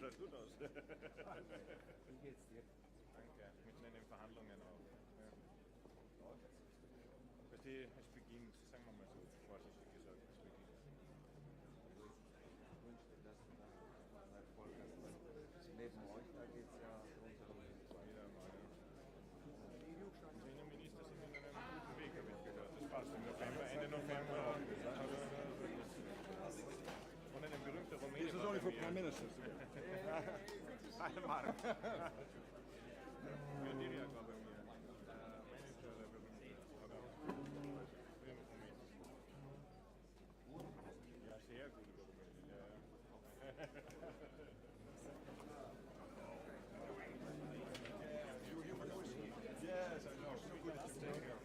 schaut gut aus. Wie geht's dir? Danke, mitten in den Verhandlungen auch. Ja. Es beginnt, sagen wir mal so, vorsichtig gesagt, es beginnt. Ich wünsche dir, dass du da einen Erfolg hast. Neben euch, da geht es ja runter. Wieder mal. november. Van een beruchte Roemenië. This is only for prime ministers. Mark. Nigeria kwam bij mij. Ja, zeer goed. Yes, I know. So good to take care.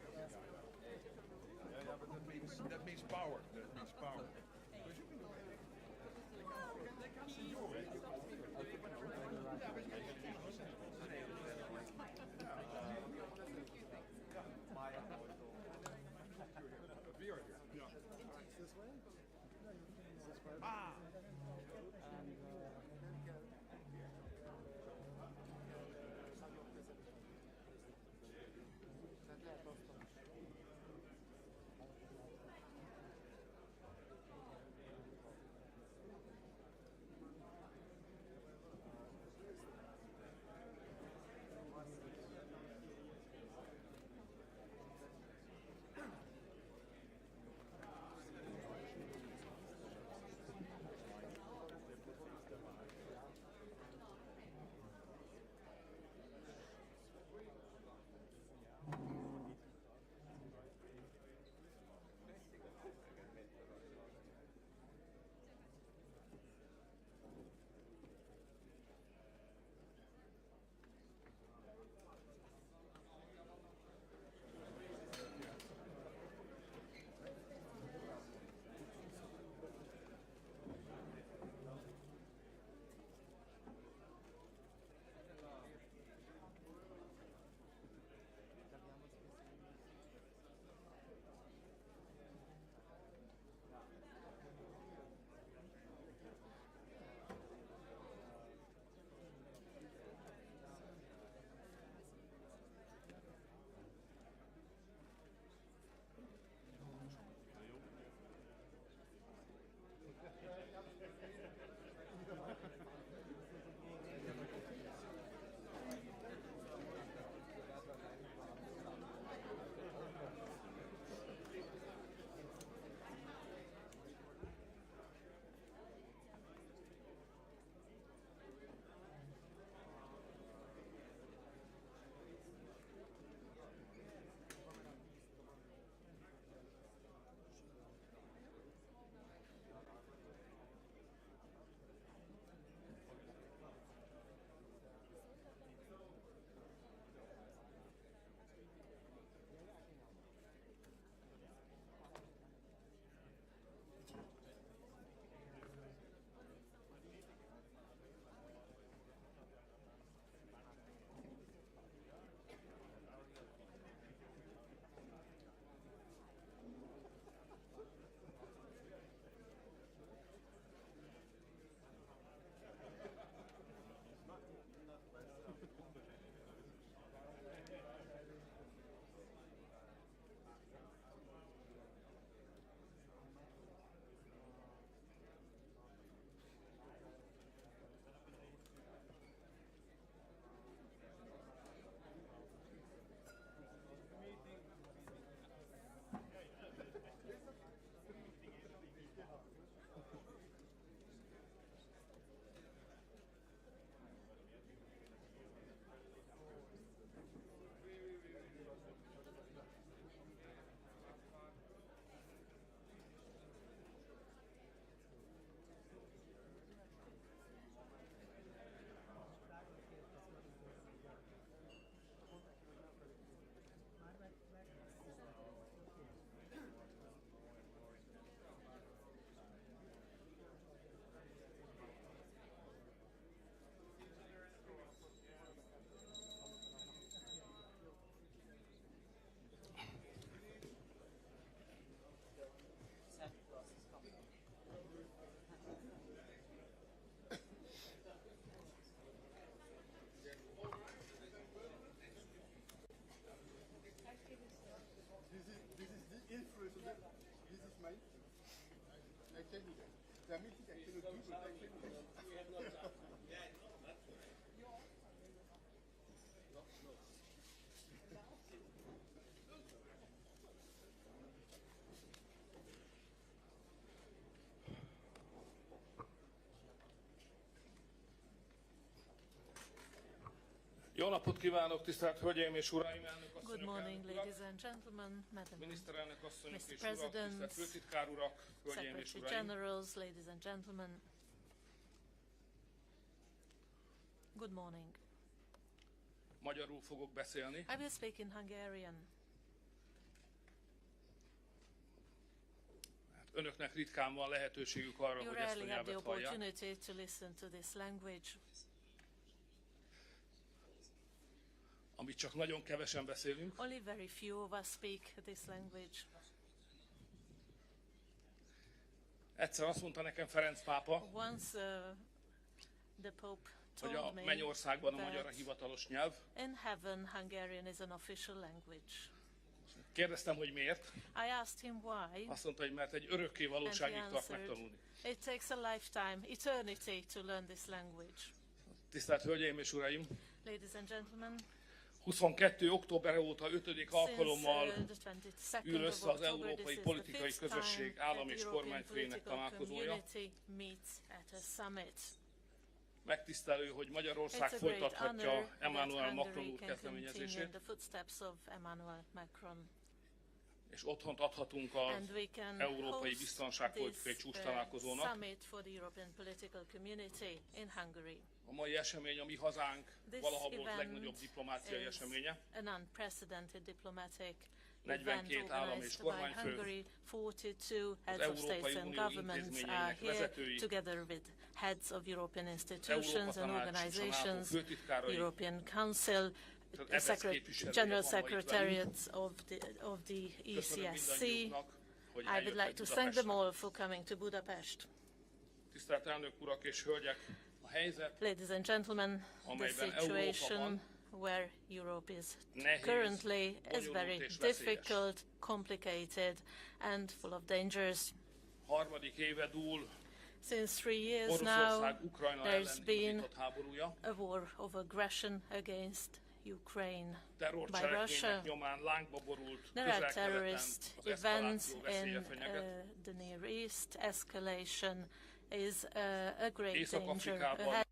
Yeah, but that means power. That means power. Jó napot kívánok, tisztelt Hölgyeim és Uraim! Elnök asszonyok, Good morning, elnök urak, ladies and gentlemen, Madam miniszterelnök asszonyok Mr. és urak, President, tisztelt főtitkár urak, Hölgyeim és Secretary Uraim! Generals, ladies and gentlemen. Good morning. Magyarul fogok beszélni. I will speak in Hungarian. Önöknek ritkán van lehetőségük arra, You hogy ezt a rarely have the nyelvet hallják. opportunity to listen to this language, Amit csak nagyon kevesen beszélünk. only very few of us speak this language. Egyszer azt mondta nekem Ferenc pápa, Once the Pope hogy a told me mennyországban a magyar a that hivatalos nyelv. in heaven Hungarian is an official language. Kérdeztem, hogy miért. I asked him why, Azt mondta, hogy mert egy örökké and he valóságig tart answered, megtanulni. it takes a lifetime, eternity to learn this language. Tisztelt Hölgyeim és Uraim! Ladies and gentlemen, 22. október óta 5. alkalommal the 22nd ül of össze az October, Európai this is Politikai the fifth Közösség time állam that és the European kormányfőinek political találkozója. community meets at a summit. Megtisztelő, hogy Magyarország It's a great folytathatja honor that Emmanuel Macron Hungary úr can continue in kezdeményezését, the footsteps of Emmanuel Macron. és otthont adhatunk az And we can Európai host Biztonságpolitikai this Csúcs találkozónak. summit for the European political community in Hungary. A mai esemény a mi hazánk This valaha volt event legnagyobb diplomáciai is eseménye. an unprecedented diplomatic 42 event állam és organized by kormányfő, Hungary. 42 az heads of states Európai and Unió governments are intézményeinek here vezetői, together with heads of European Európa institutions and Tanács és a NATO organizations, főtitkárai, European Council, az EBSZ képviselője General van ma itt velünk. Secretariats of the Köszönöm ECSC. mindannyiuknak, hogy I would like eljöttek to thank them Budapestre. all for coming to Budapest. Tisztelt elnök urak és hölgyek, a helyzet, Ladies and gentlemen, the amelyben Európa situation van, where Europe is nehéz, currently is bonyolult very és veszélyes. difficult, complicated and full of dangers. Harmadik éve dúl Since 3 years now, Oroszország Ukrajna there's ellen been indított háborúja, a war of aggression against Ukraine by terrorcselekmények Russia. nyomán lángba borult There are Közel-Keleten terrorist az events eszkaláció veszélye in fenyeget. the Near East. Escalation is a great danger Észak-Afrikában ahead.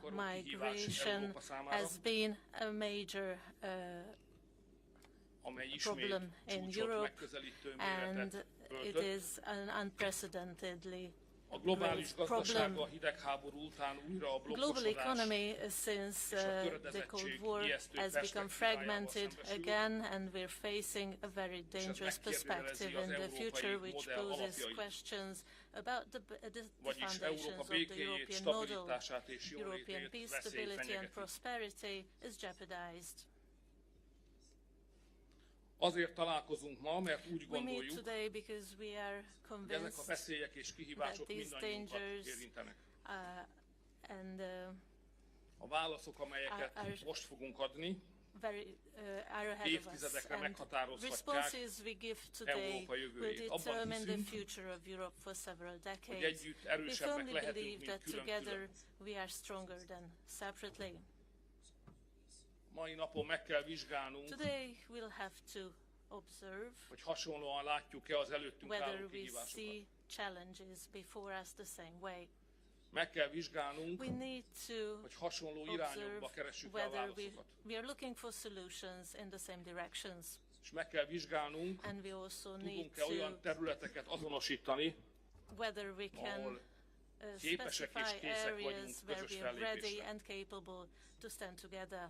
forró kihívás Migration Európa számára, has been a major amely ismét problem in csúcsot Europe, megközelítő and méretet it öltött. is an unprecedentedly A globális great gazdaság problem. a hidegháború után újra a Global blokkosodás economy since és a the töredezettség Cold War ijesztő has become perspektívájával fragmented szembesül, again, and we're facing a very dangerous megkérdőjelezi perspective az in the európai future, which modell poses alapjait. questions about the Vagyis foundations Európa of the békéjét, European model. stabilitását és European jólétét peace, veszély stability, and fenyegeti. prosperity is jeopardized. Azért találkozunk ma, mert úgy We meet gondoljuk, today because we are hogy ezek a convinced veszélyek és that kihívások these mindannyiunkat dangers érintenek. and A válaszok, amelyeket are most fogunk adni, very are ahead of us, évtizedekre and meghatározhatják responses we give today Európa will jövőjét. Abban determine the hiszünk, future of Europe for several hogy decades. együtt We erősebbek firmly lehetünk, believe mint that together külön-külön. we are stronger than separately. Mai napon meg kell vizsgálnunk, Today we'll have to observe hogy hasonlóan látjuk-e az előttünk whether álló we kihívásokat. see challenges before us the same way. Meg kell vizsgálnunk, We need to hogy hasonló irányokba observe keressük el a whether válaszokat. we are looking for solutions in the same directions. És meg kell vizsgálnunk, And we also need tudunk-e olyan to területeket azonosítani, whether we can ahol képesek és specify készek areas vagyunk where közös we are ready fellépésre. and capable to stand together.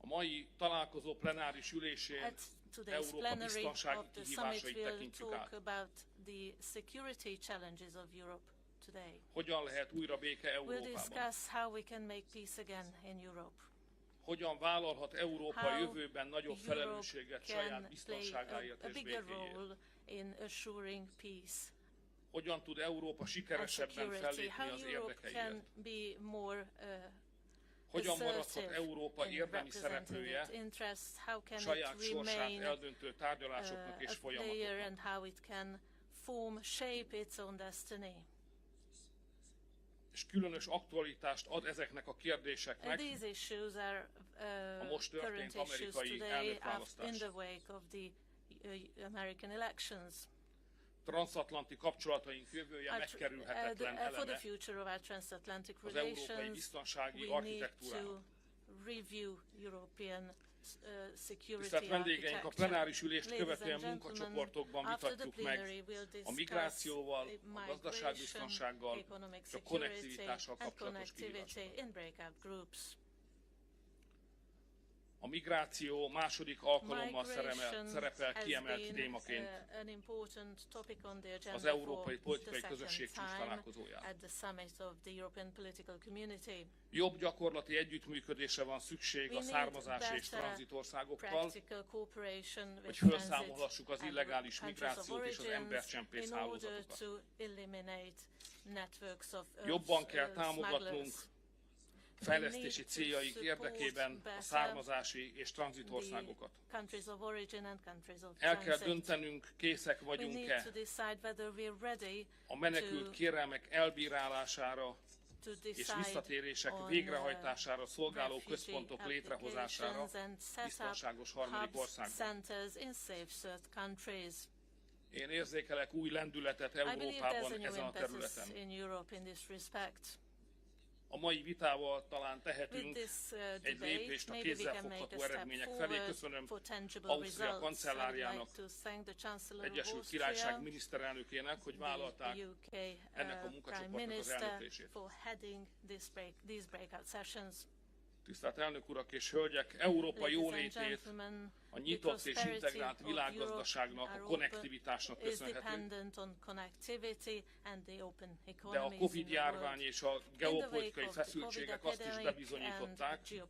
A mai találkozó plenáris ülésén At today's Európa plenary biztonsági of the summit kihívásait we'll tekintjük talk át. about the security challenges of Europe today. Hogyan lehet újra béke We'll Európában? discuss how we can make peace again in Europe. Hogyan vállalhat Európa How jövőben nagyobb Europe felelősséget saját can play biztonságáért a és bigger békéért? role in assuring peace Hogyan tud Európa and sikeresebben security. fellépni How az Europe can érdekeiért? be more Hogyan maradhat assertive Európa in érdemi representing szereplője its interests? How can saját it sorsát remain eldöntő tárgyalásoknak és a player, folyamatoknak? and how it can shape its own destiny? És különös aktualitást ad ezeknek a And kérdéseknek these issues are a most current történt issues amerikai today in elnökválasztás. the wake of the American elections. transatlanti kapcsolataink jövője megkerülhetetlen for the eleme future of our transatlantic az európai relations, biztonsági we need to architektúrának. review European security Tisztelt vendégeink, a plenáris ülést Ladies and követően gentlemen, munkacsoportokban after the vitatjuk meg plenary, we'll a discuss migrációval, a gazdaságbiztonsággal economic és a security konnektivitással and kapcsolatos connectivity kihívásokat. in breakout groups. A migráció második alkalommal szerepel kiemelt témaként an important topic on the agenda az Európai for Politikai the Közösség second csúcs time találkozóján. at the summit of the European Political Community. Jobb gyakorlati együttműködésre van szükség a származási és tranzitországokkal, hogy felszámolhassuk az illegális migrációt és az embercsempész hálózatokat. Jobban kell támogatnunk fejlesztési céljaik érdekében a származási és tranzitországokat. El kell döntenünk, készek vagyunk-e a menekült kérelmek elbírálására és visszatérések végrehajtására szolgáló központok létrehozására biztonságos harmadik országban. Én érzékelek új lendületet Európában ezen a területen. A mai vitával talán tehetünk egy lépést a kézzelfogható eredmények felé. Köszönöm Ausztria kancellárjának, Egyesült Királyság miniszterelnökének, hogy vállalták ennek a munkacsoportnak az elnöklését. Tisztelt elnök urak és hölgyek, Európa jólétét a nyitott és integrált világgazdaságnak, a konnektivitásnak köszönhető, de a Covid-járvány és a geopolitikai feszültségek azt is bebizonyították, hogy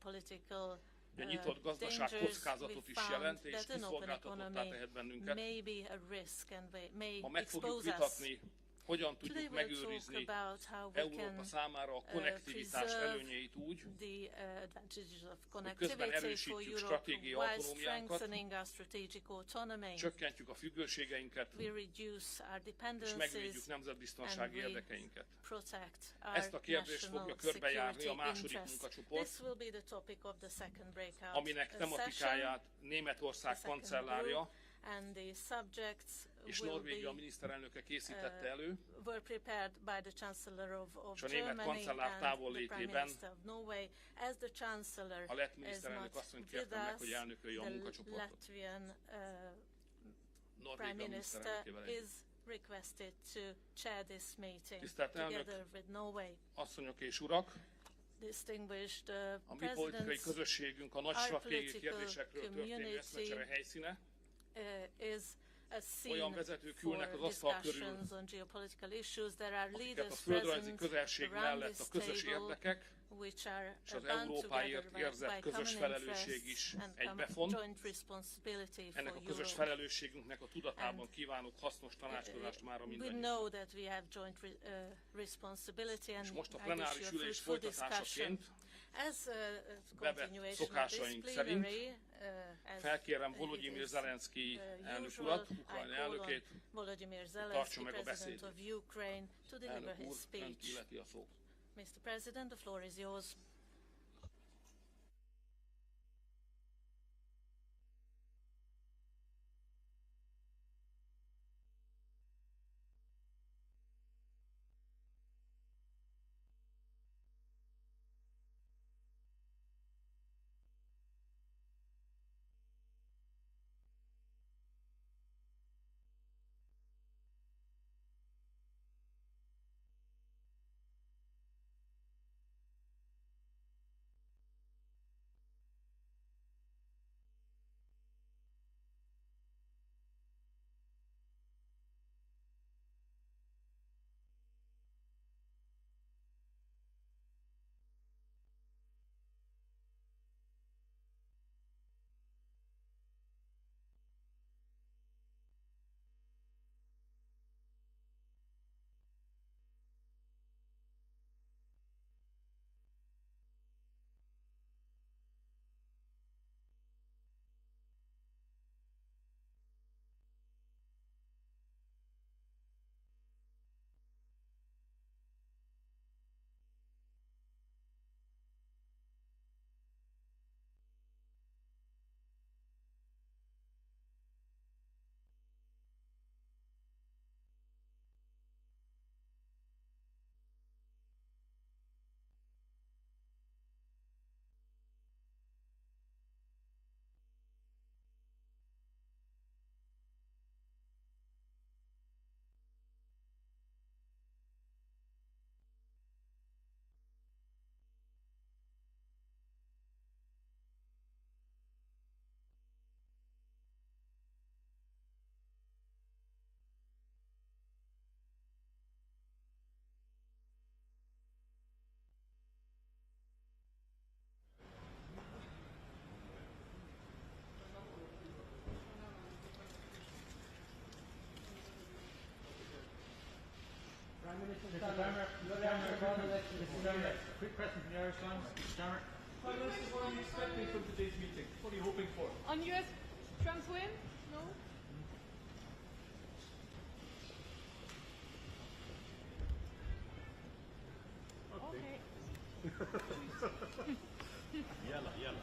a nyitott gazdaság kockázatot is jelent, és kiszolgáltatottá tehet bennünket. Ma meg fogjuk vitatni, hogyan tudjuk megőrizni Európa számára a konnektivitás előnyeit úgy, hogy közben erősítjük stratégiai autonómiánkat, csökkentjük a függőségeinket, és megvédjük nemzetbiztonsági érdekeinket. Ezt a kérdést fogja körbejárni a második munkacsoport, aminek tematikáját Németország kancellárja és Norvégia miniszterelnöke készítette elő, és a német kancellár távollétében a lett miniszterelnök asszonyt kértem meg, hogy elnökölje a munkacsoportot. Norvégia miniszterelnökével együtt. Tisztelt elnök, asszonyok és urak! A mi politikai közösségünk a nagy stratégiai kérdésekről történő eszmecsere helyszíne. Olyan vezetők ülnek az asztal körül, akiket a földrajzi közelség mellett a közös érdekek és az Európáért érzett közös felelősség is egybefont. Ennek a közös felelősségünknek a tudatában kívánok hasznos tanácskozást mára mindannyian. És most a plenáris ülés folytatásaként bevett szokásaink szerint felkérem Volodymyr Zelenszky elnök urat, Ukrajna elnökét, tartsa meg a beszédét. Elnök úr, önt illeti a szó. Mr. President, the floor is yours. Starmer, quick question from the Irish Times. Starmer, what are you expecting from today's meeting? What are you hoping for? On US Trump's win? No? Okay. Yalla, yalla.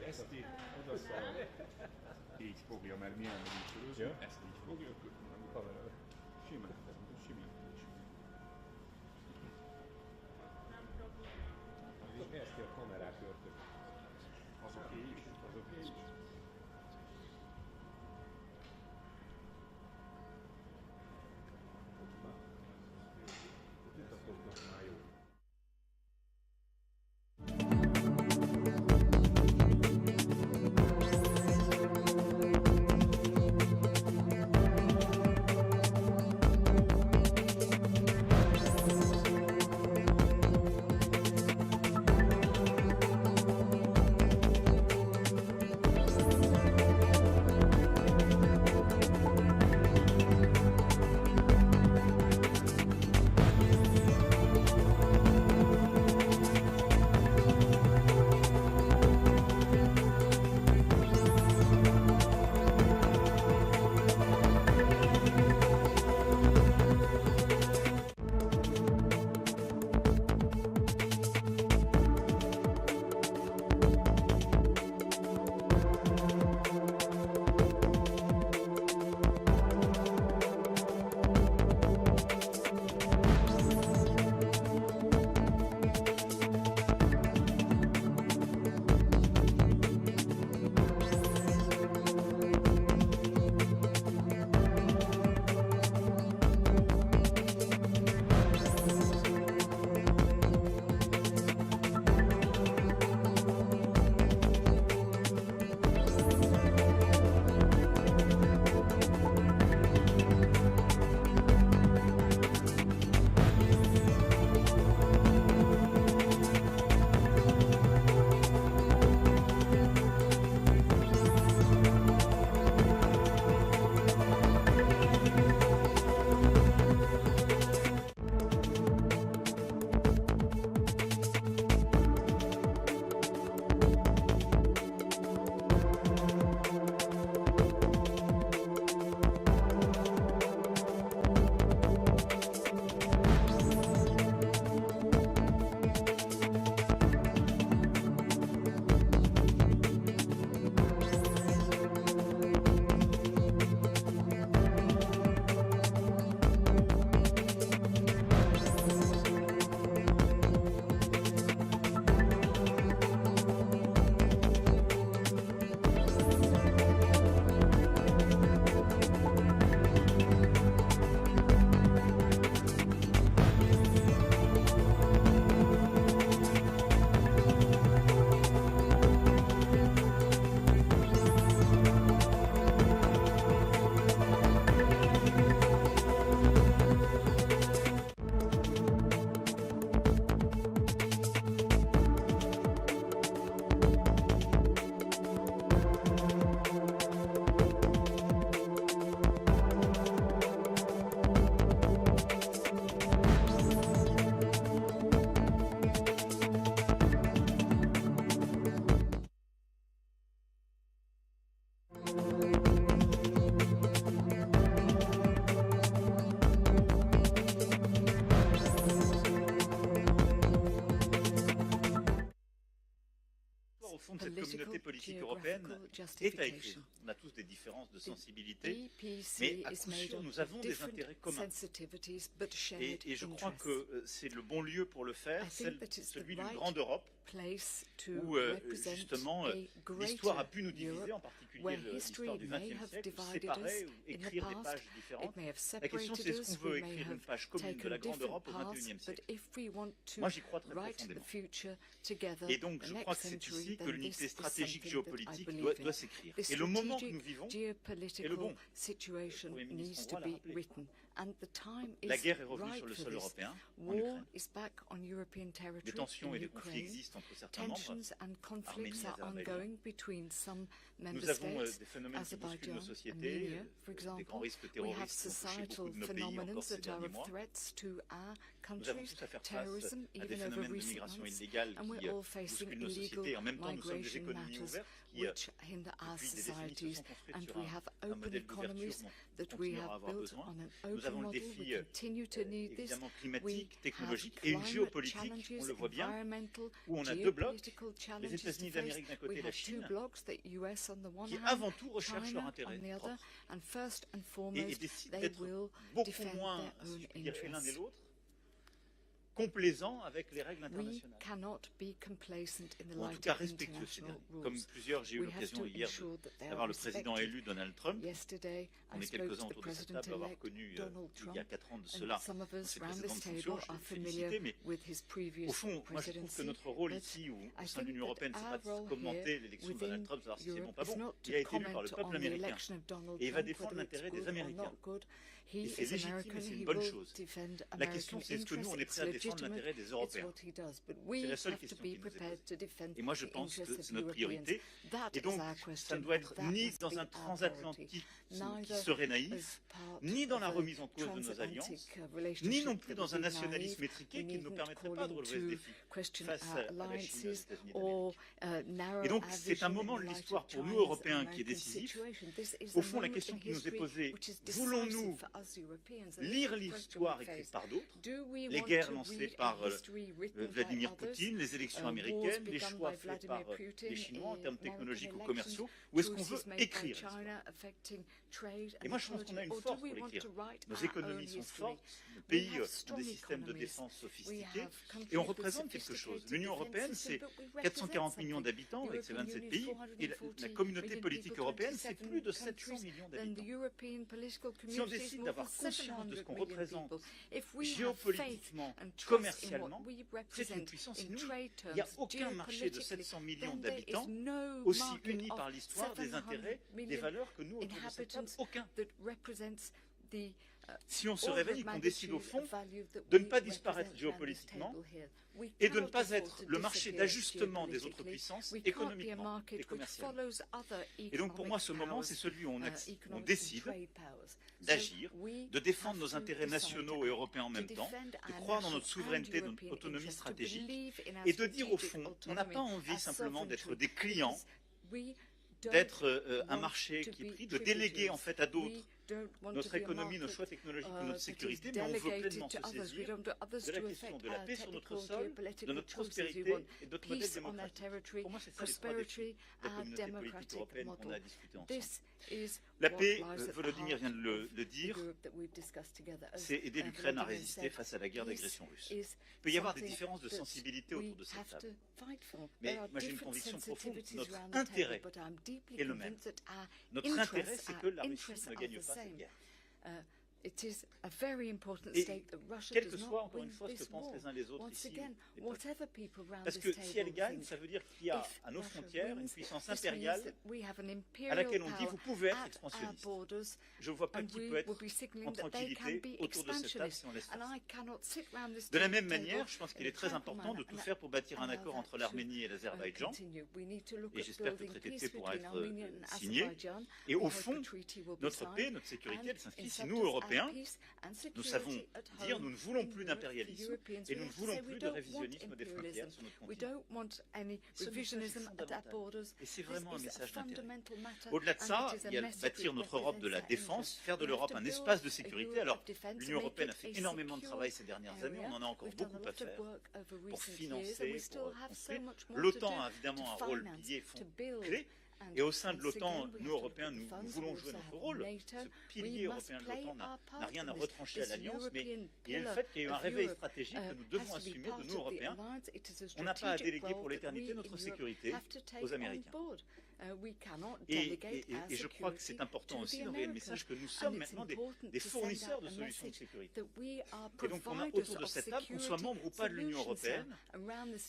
Ezt így odaszal, így fogja, mert milyen műsorozó, ezt így fogja, kamera. Simán, simán. Ezt a kamerák örtök. Azoké is, azoké is. Donc cette communauté politique européenne est à écrire. On a tous des différences de sensibilité, mais à coup sûr, nous avons des intérêts communs. Et je crois que c'est le bon lieu pour le faire, celui d'une grande Europe, où justement l'histoire a pu nous diviser, en particulier l'histoire du XXe siècle, séparer ou écrire des pages différentes. La question c'est est-ce qu'on veut écrire une page commune de la grande Europe au XXIe siècle? Moi j'y crois très profondément. Et donc je crois que c'est ici que l'unité stratégique géopolitique doit s'écrire. Et le moment que nous vivons est le bon. Le Premier ministre hongrois l'a rappelé. La guerre est revenue sur le sol européen, en Ukraine. Des tensions et des conflits existent entre certains membres, Arménie et Azerbaïdjan. Nous avons des phénomènes qui bousculent nos sociétés, des grands risques terroristes qui ont touché beaucoup de nos pays encore ces derniers mois. Nous avons tous à faire face à des phénomènes de migration illégale qui bousculent nos sociétés. En même temps, nous sommes des économies ouvertes qui, depuis des décennies, se sont construites sur un modèle d'ouverture dont on continuera à avoir besoin. Nous avons le défi évidemment climatique, technologique et une géopolitique, on le voit bien, où on a deux blocs, les États-Unis d'Amérique d'un côté et la Chine, qui avant tout recherchent leur intérêt propre et décident d'être beaucoup moins, si je puis dire, l'un et l'autre, complaisants avec les règles internationales. Ou en tout cas respectueux. Comme plusieurs, j'ai eu l'occasion hier d'avoir le président élu Donald Trump. On est quelques-uns autour de cette table à avoir connu il y a 4 ans de cela dans ses précédentes fonctions. Je l'ai félicité, mais au fond, moi je trouve que notre rôle ici, au sein de l'Union européenne, c'est pas de commenter l'élection de Donald Trump, savoir si c'est bon ou pas bon. Il a été élu par le peuple américain et il va défendre l'intérêt des Américains. Et c'est légitime et c'est une bonne chose. La question c'est est-ce que nous on est prêts à défendre l'intérêt des Européens? C'est la seule question qui nous est posée. Et moi je pense que c'est notre priorité. Et donc ça ne doit être ni dans un transatlantique qui serait naïf, ni dans la remise en cause de nos alliances, ni non plus dans un nationalisme étriqué qui ne nous permettrait pas de relever ce défi face à la Chine, aux États-Unis d'Amérique. Et donc c'est un moment de l'histoire pour nous Européens qui est décisif. Au fond la question qui nous est posée, voulons-nous lire l'histoire écrite par d'autres, les guerres lancées par Vladimir Poutine, les élections américaines, les choix faits par les Chinois en termes technologiques ou commerciaux, ou est-ce qu'on veut écrire l'histoire? Et moi je pense qu'on a une force pour l'écrire. Nos économies sont fortes, nos pays ont des systèmes de défense sophistiqués, et on représente quelque chose. L'Union européenne, c'est 440 millions d'habitants avec ses 27 pays, et la communauté politique européenne, c'est plus de 700 millions d'habitants. Si on décide d'avoir conscience de ce qu'on représente géopolitiquement, commercialement, c'est une puissance inouïe. Il n'y a aucun marché de 700 millions d'habitants aussi uni par l'histoire des intérêts, des valeurs que nous autour de cette table. Aucun. Si on se réveille et qu'on décide au fond de ne pas disparaître géopolitiquement et de ne pas être le marché d'ajustement des autres puissances économiquement et commercialement. Et donc pour moi ce moment c'est celui où on décide d'agir, de défendre nos intérêts nationaux et européens en même temps, de croire dans notre souveraineté, dans notre autonomie stratégique et de dire au fond on n'a pas envie simplement d'être des clients, d'être un marché qui est pris, de déléguer en fait à d'autres notre économie, nos choix technologiques ou notre sécurité, mais on veut pleinement se saisir de la question de la paix sur notre sol, de notre prospérité et de notre modèle démocratique. Pour moi, c'est ça les 3 défis de la communauté politique européenne qu'on a discuté ensemble. La paix, Volodymyr vient de le dire, c'est aider l'Ukraine à résister face à la guerre d'agression russe. Il peut y avoir des différences de sensibilité autour de cette table. Mais moi j'ai une conviction profonde, notre intérêt est le même. Notre intérêt, c'est que la Russie ne gagne pas cette guerre. Et quel que soit, encore une fois, ce que pensent les uns les autres ici, parce que si elle gagne, ça veut dire qu'il y a à nos frontières une puissance impériale à laquelle on dit vous pouvez être expansionniste. Je ne vois pas qui peut être en tranquillité autour de cette table si on laisse faire. De la même manière, je pense qu'il est très important de tout faire pour bâtir un accord entre l'Arménie et l'Azerbaïdjan, et j'espère que le traité de paix pourra être signé. Et au fond, notre paix, notre sécurité, elle s'inscrit si nous, Européens, Européens, nous savons dire nous ne voulons plus d'impérialisme et nous ne voulons plus de révisionnisme des frontières sur notre continent. Et c'est vraiment un message d'intérêt. Au-delà de ça, il y a bâtir notre Europe de la défense, faire de l'Europe un espace de sécurité. Alors, l'Union européenne a fait énormément de travail ces dernières années, on en a encore beaucoup à faire pour financer, pour construire. L'OTAN a évidemment un rôle pilier clé. Et au sein de l'OTAN, nous, Européens, nous voulons jouer notre rôle. Ce pilier européen de l'OTAN n'a rien à retrancher à l'Alliance, mais il y a le fait qu'il y a eu un réveil stratégique que nous devons assumer de nous, Européens. On n'a pas à déléguer pour l'éternité notre sécurité aux Américains. Et je crois que c'est important aussi d'envoyer le message que nous sommes maintenant des fournisseurs de solutions de sécurité. Et donc on a autour de cette table, qu'on soit membre ou pas de l'Union européenne,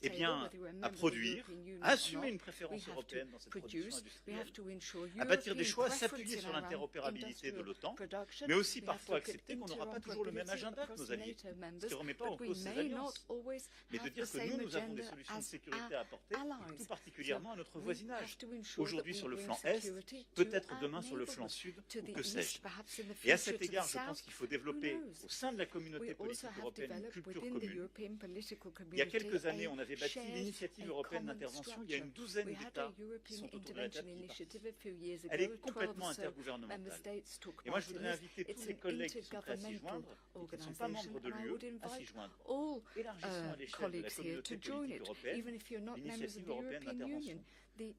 eh bien, à produire, à assumer une préférence européenne dans cette production industrielle, à bâtir des choix, à s'appuyer sur l'interopérabilité de l'OTAN, mais aussi parfois accepter qu'on n'aura pas toujours le même agenda que nos alliés, ce qui ne remet pas en cause ces alliances, mais de dire que nous avons des solutions de sécurité à apporter, tout particulièrement à notre voisinage. Aujourd'hui sur le flanc Est, peut-être demain sur le flanc Sud, ou que sais-je. Et à cet égard, je pense qu'il faut développer au sein de la communauté politique européenne une culture commune. Il y a quelques années, on avait bâti l'initiative européenne d'intervention. Il y a une douzaine d'États qui sont autour de la table qui participent. Elle est complètement intergouvernementale. Et moi, je voudrais inviter tous les collègues qui sont prêts à s'y joindre et qui ne sont pas membres de l'UE à s'y joindre. Élargissons à l'échelle de la communauté politique européenne l'initiative européenne d'intervention,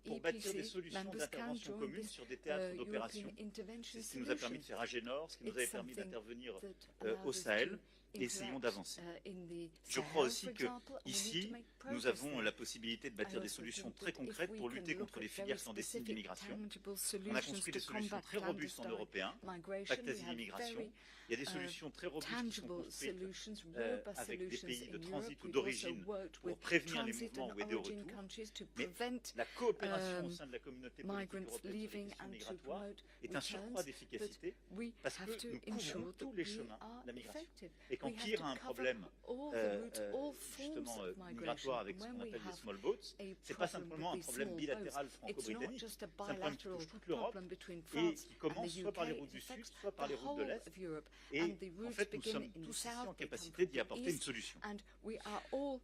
pour bâtir des solutions d'intervention communes sur des théâtres d'opération. C'est ce qui nous a permis de faire Agenor, ce qui nous avait permis d'intervenir au Sahel, et essayons d'avancer. Je crois aussi qu'ici, nous avons la possibilité de bâtir des solutions très concrètes pour lutter contre les filières clandestines d'immigration. On a construit des solutions très robustes en européen, pacte asile-immigration. Il y a des solutions très robustes qui sont construites avec des pays de transit ou d'origine pour prévenir les mouvements ou aider au retour. Mais la coopération au sein de la communauté politique européenne sur les questions migratoires est un surcroît d'efficacité parce que nous couvrons tous les chemins de la migration. Et quand Keir a un problème justement migratoire avec ce qu'on appelle les small boats, c'est pas simplement un problème bilatéral franco-britannique, c'est un problème qui touche toute l'Europe et qui commence soit par les routes du Sud, soit par les routes de l'Est. Et en fait, nous sommes tous ici en capacité d'y apporter une solution.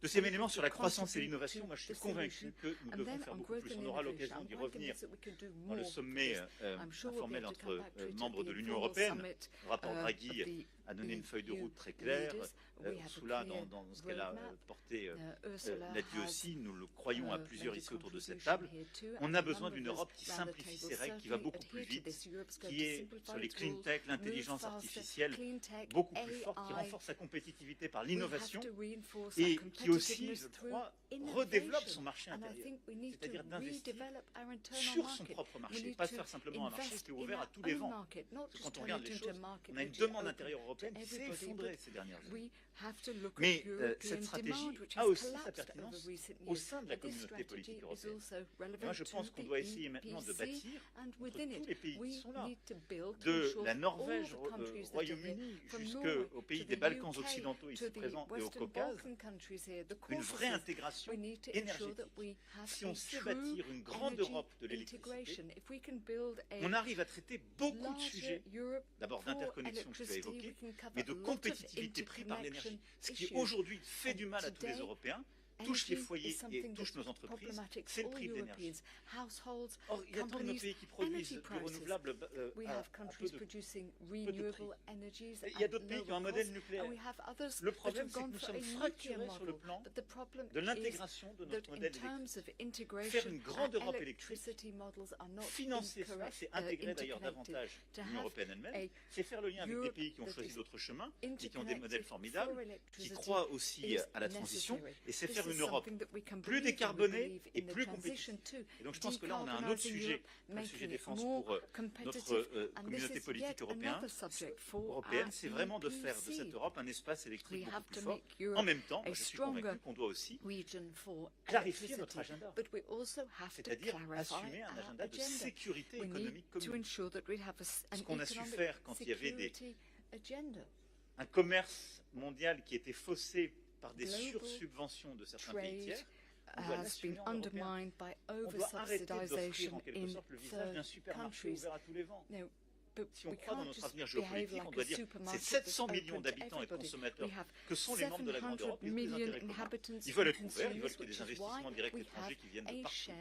Deuxième élément sur la croissance et l'innovation, moi je suis convaincu que nous devons faire beaucoup plus. On aura l'occasion d'y revenir dans le sommet informel entre membres de l'Union européenne. Le rapport Draghi a donné une feuille de route très claire. Ursula, dans ce qu'elle a porté, l'a dit aussi, nous le croyons à plusieurs ici autour de cette table. On a besoin d'une Europe qui simplifie ses règles, qui va beaucoup plus vite, qui est sur les clean tech, l'intelligence artificielle, beaucoup plus forte, qui renforce sa compétitivité par l'innovation et qui aussi, je crois, redéveloppe son marché intérieur, c'est-à-dire d'investir sur son propre marché, pas de faire simplement un marché qui est ouvert à tous les vents. Parce que quand on regarde les choses, on a une demande intérieure européenne qui s'est effondrée ces dernières années. Mais cette stratégie a aussi sa pertinence au sein de la communauté politique européenne. Moi, je pense qu'on doit essayer maintenant de bâtir, entre tous les pays qui sont là, de la Norvège au Royaume-Uni jusqu'aux pays des Balkans occidentaux ici présents et au Caucase, une vraie intégration énergétique. Si on sait bâtir une grande Europe de l'électricité, on arrive à traiter beaucoup de sujets, d'abord d'interconnexion que tu as évoqué, mais de compétitivité pris par l'énergie. Ce qui aujourd'hui fait du mal à tous les Européens, touche les foyers et touche nos entreprises, c'est le prix de l'énergie. Or, il y a tant de nos pays qui produisent du renouvelable à peu de prix. Il y a d'autres pays qui ont un modèle nucléaire. Le problème, c'est que nous sommes fracturés sur le plan de l'intégration de notre modèle électrique. Faire une grande Europe électrique, financer cela, c'est intégrer d'ailleurs davantage l'Union européenne elle-même, c'est faire le lien avec des pays qui ont choisi d'autres chemins et qui ont des modèles formidables, qui croient aussi à la transition, et c'est faire une Europe plus décarbonée et plus compétitive. Et donc je pense que là on a un autre sujet, le sujet défense pour notre communauté politique européenne, c'est vraiment de faire de cette Europe un espace électrique beaucoup plus fort. En même temps, je suis convaincu qu'on doit aussi clarifier notre agenda, c'est-à-dire assumer un agenda de sécurité économique commune. Ce qu'on a su faire quand il y avait un commerce mondial qui était faussé par des sursubventions de certains pays tiers, on doit l'assumer en européen. On doit arrêter d'offrir en quelque sorte le visage d'un supermarché ouvert à tous les vents. Si on croit dans notre avenir géopolitique, on doit dire ces 700 millions d'habitants et de consommateurs que sont les membres de la Grande Europe, ils ont des intérêts communs. Ils veulent être couverts, ils veulent qu'il y ait des investissements directs étrangers qui viennent de partout.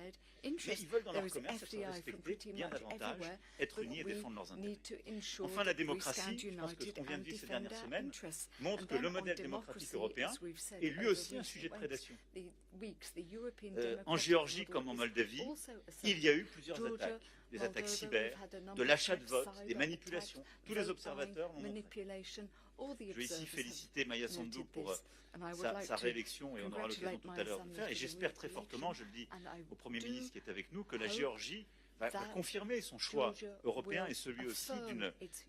Mais ils veulent dans leur commerce être respectés bien davantage, être unis et défendre leurs intérêts. Enfin, la démocratie, je pense que ce qu'on vient de vivre ces dernières semaines montre que le modèle démocratique européen est lui aussi un sujet de prédation. En Géorgie comme en Moldavie, il y a eu plusieurs attaques. Des attaques cyber, de l'achat de vote, des manipulations. Tous les observateurs l'ont montré. Je veux ici féliciter Maya Sandu pour sa réélection et on aura l'occasion tout à l'heure de le faire. Et j'espère très fortement, je le dis au Premier ministre qui est avec nous, que la Géorgie va confirmer son choix européen et celui aussi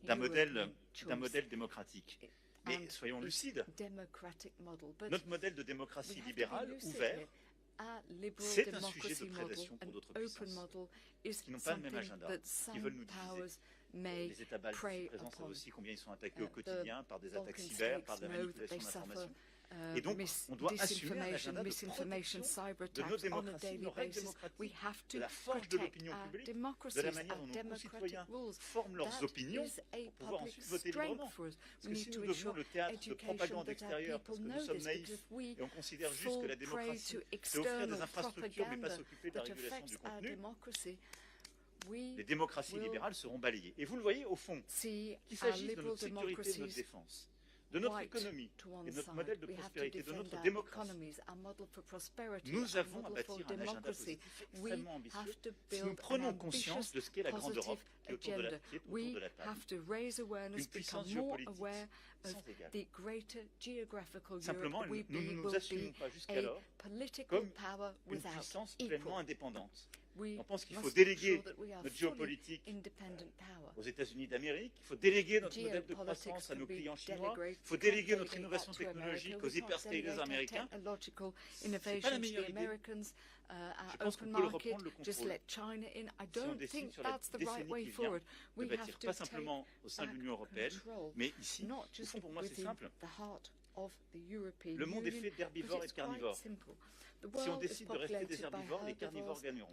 d'un modèle démocratique. Mais soyons lucides, notre modèle de démocratie libérale, ouvert, c'est un sujet de prédation pour d'autres puissances qui n'ont pas le même agenda, qui veulent nous diviser. Les États baltes ici présents savent aussi combien ils sont attaqués au quotidien par des attaques cyber, par de la manipulation d'informations. Et donc, on doit assumer un agenda de protection de nos démocraties, nos règles démocratiques, de la force de l'opinion publique, de la manière dont nos concitoyens forment leurs opinions pour pouvoir ensuite voter librement. Parce que si nous devenons le théâtre de propagande extérieure parce que nous sommes naïfs et on considère juste que la démocratie, c'est offrir des infrastructures mais pas s'occuper de la régulation du contenu, les démocraties libérales seront balayées. Et vous le voyez, au fond, qu'il s'agisse de notre sécurité et de notre défense, de notre économie et de notre modèle de prospérité, de notre démocratie. Nous avons à bâtir un agenda positif extrêmement ambitieux si nous prenons conscience de ce qu'est la Grande Europe qui est autour de la table. Une puissance géopolitique sans égale. Simplement, nous ne nous assumons pas jusqu'alors comme une puissance pleinement indépendante. On pense qu'il faut déléguer notre géopolitique aux États-Unis d'Amérique, il faut déléguer notre modèle de croissance à nos clients chinois, il faut déléguer notre innovation technologique aux hyperscalers américains. Ce n'est pas la meilleure idée. Je pense qu'on peut reprendre le contrôle si on décide sur la décennie qui vient de bâtir, pas simplement au sein de l'Union européenne, mais ici. Au fond, pour moi, c'est simple. Le monde est fait d'herbivores et de carnivores. Si on décide de rester des herbivores, les carnivores gagneront.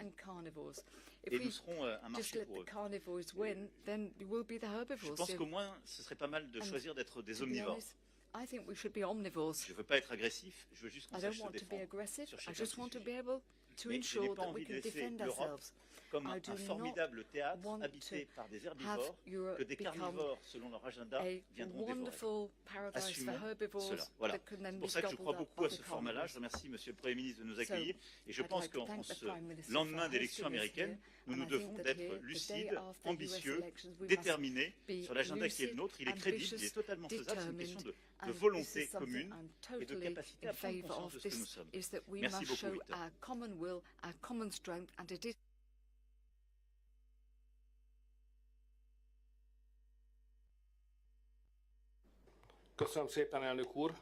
Et nous serons un marché pour eux. Je pense qu'au moins, ce serait pas mal de choisir d'être des omnivores. Je ne veux pas être agressif, je veux juste qu'on sache se défendre sur chacun de ces sujets. Mais je n'ai pas envie de laisser l'Europe comme un formidable théâtre habité par des herbivores que des carnivores, selon leur agenda, viendront dévorer. Assumons cela. Voilà. C'est pour ça que je crois beaucoup à ce format-là. Je remercie Monsieur le Premier ministre de nous accueillir. Et je pense qu'en ce lendemain d'élections américaines, nous nous devons d'être lucides, ambitieux, déterminés sur l'agenda qui est le nôtre. Il est crédible, il est totalement faisable. C'est une question de volonté commune et de capacité à prendre conscience de ce que nous sommes. Merci beaucoup, Victor. Köszönöm szépen, elnök úr.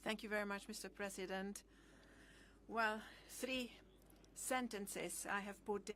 Thank you very much, Mr. President. Well, 3 sentences I have put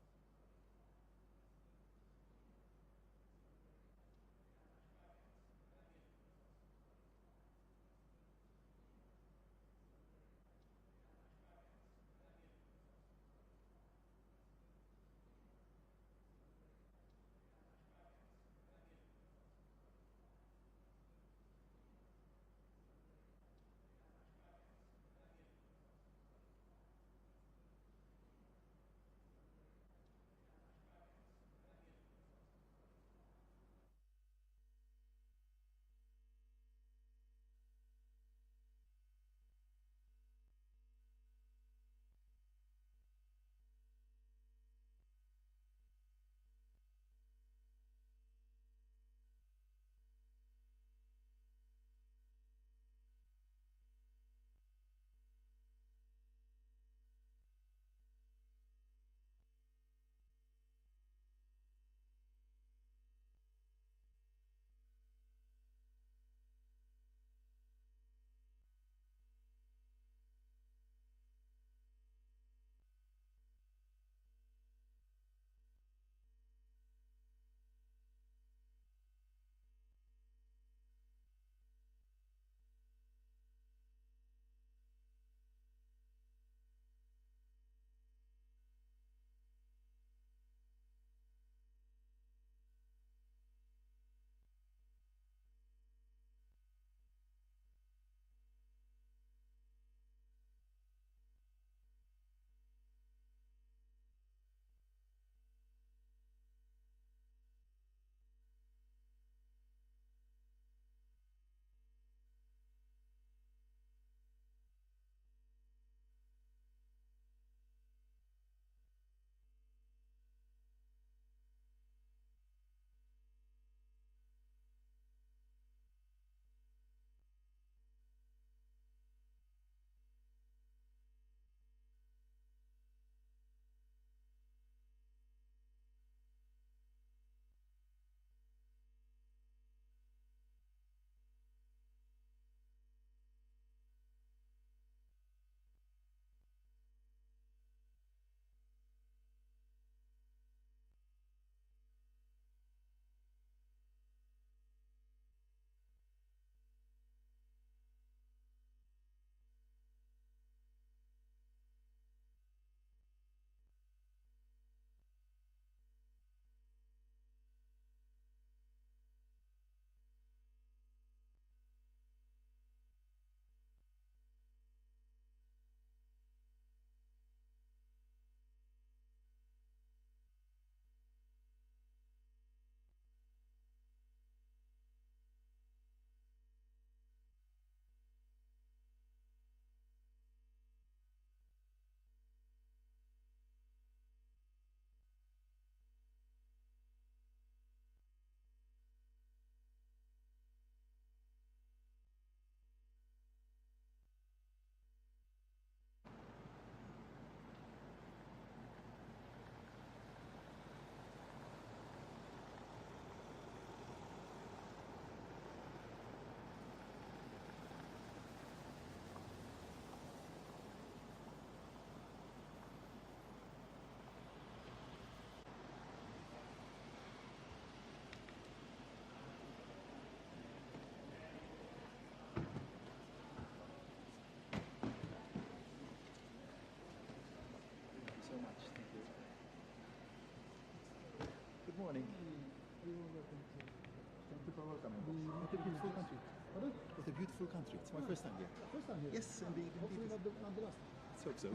beautiful country. Pardon? It's a beautiful country. It's my first time here. First time here? Yes, indeed. Hopefully not the last. Let's hope so.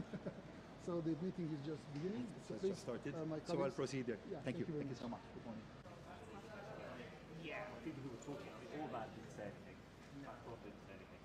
So the meeting is just beginning. So it's just started. So I'll proceed there. Yeah, thank you. very Thank you so much. Good morning. Yeah, people who were talking, all that didn't say anything. I thought they didn't say anything.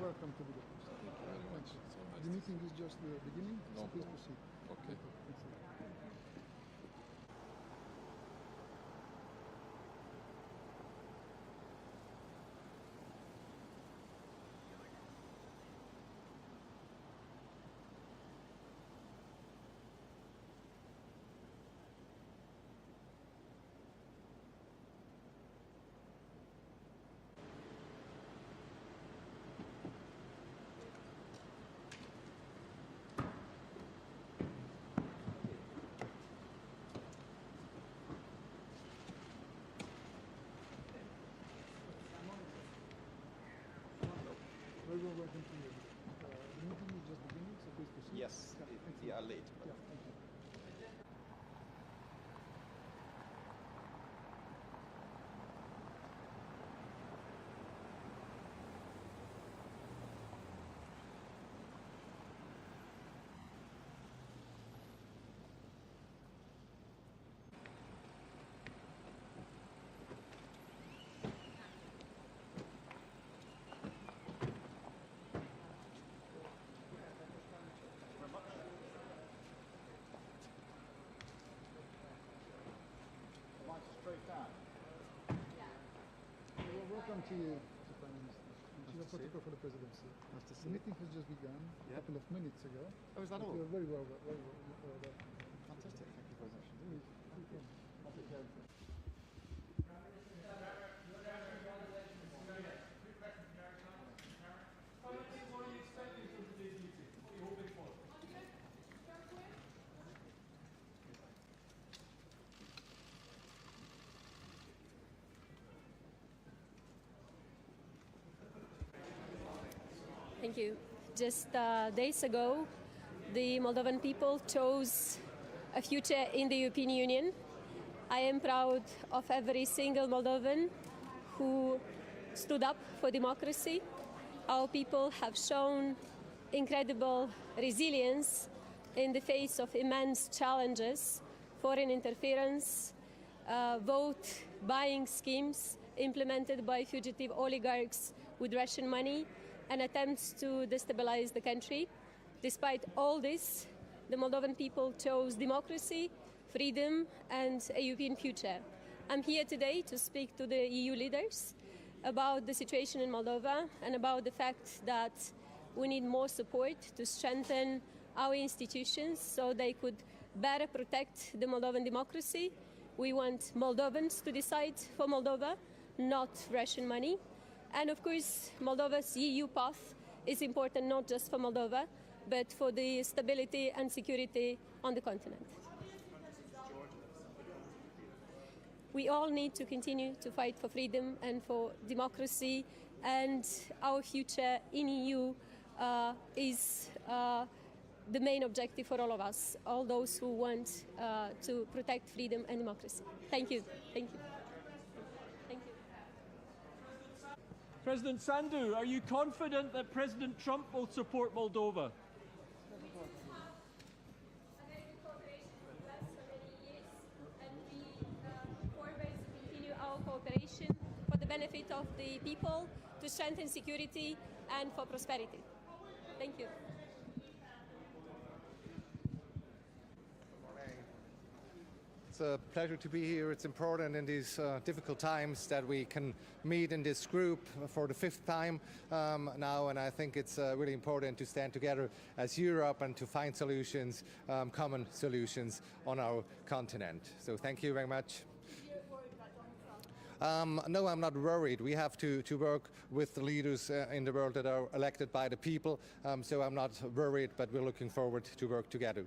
Welcome to Budapest. Thank you very much. The meeting is just the beginning, so please proceed. Okay. Very well, welcome to you. The meeting is just beginning, so please proceed. Yes, we are late. Yeah, thank you. Welcome to you, Mr. Prime Minister. Your protocol for the presidency. Nice to see The you. meeting has just begun a couple of minutes ago. Oh, is that all? You're very well. Fantastic. Thank you very much indeed. I'll take care of it. Thank you. Just days ago, the Moldovan people chose a future in the European Union. I am proud of every single Moldovan who stood up for democracy. Our people have shown incredible resilience in the face of immense challenges, foreign interference, vote buying schemes implemented by fugitive oligarchs with Russian money, and attempts to destabilize the country. Despite all this, the Moldovan people chose democracy, freedom, and a European future. I'm here today to speak to the EU leaders about the situation in Moldova and about the fact that we need more support to strengthen our institutions so they could better protect the Moldovan democracy. We want Moldovans to decide for Moldova, not Russian money. And of course, Moldova's EU path is important not just for Moldova, but for the stability and security on the continent. We all need to continue to fight for freedom and for democracy, and our future in EU is the main objective for all of us, all those who want to protect freedom and democracy. Thank you. Thank you. Thank you. President Sandu, are you confident that President Trump will support Moldova? Cooperation for the benefit of the people, to strengthen security and for prosperity. Thank you. a pleasure to be here. It's important in these difficult times that we can meet in this group for the 5th time now, and I think it's really important to stand together as Europe and to find solutions, common solutions on our continent. So thank you very much. No, I'm not worried. We have to work with the leaders in the world that are elected by the people, so I'm not worried, but we're looking forward to work together.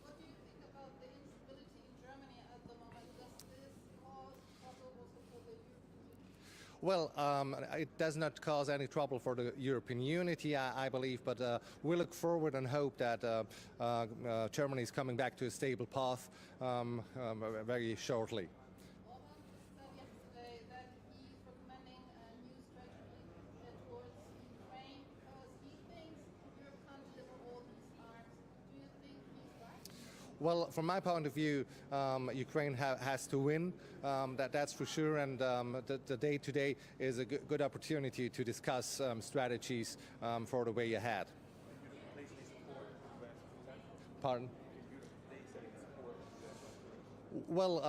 What do you think about the instability in Germany at the moment? Does this cause trouble for the European Union? Well, it does not cause any trouble for the European unity, I believe, but we look forward and hope that Germany is coming back to a stable path very shortly. Well, from my point of view, Ukraine has to win, that's for sure, and the day today is a good opportunity to discuss strategies for the way ahead. Pardon? Well,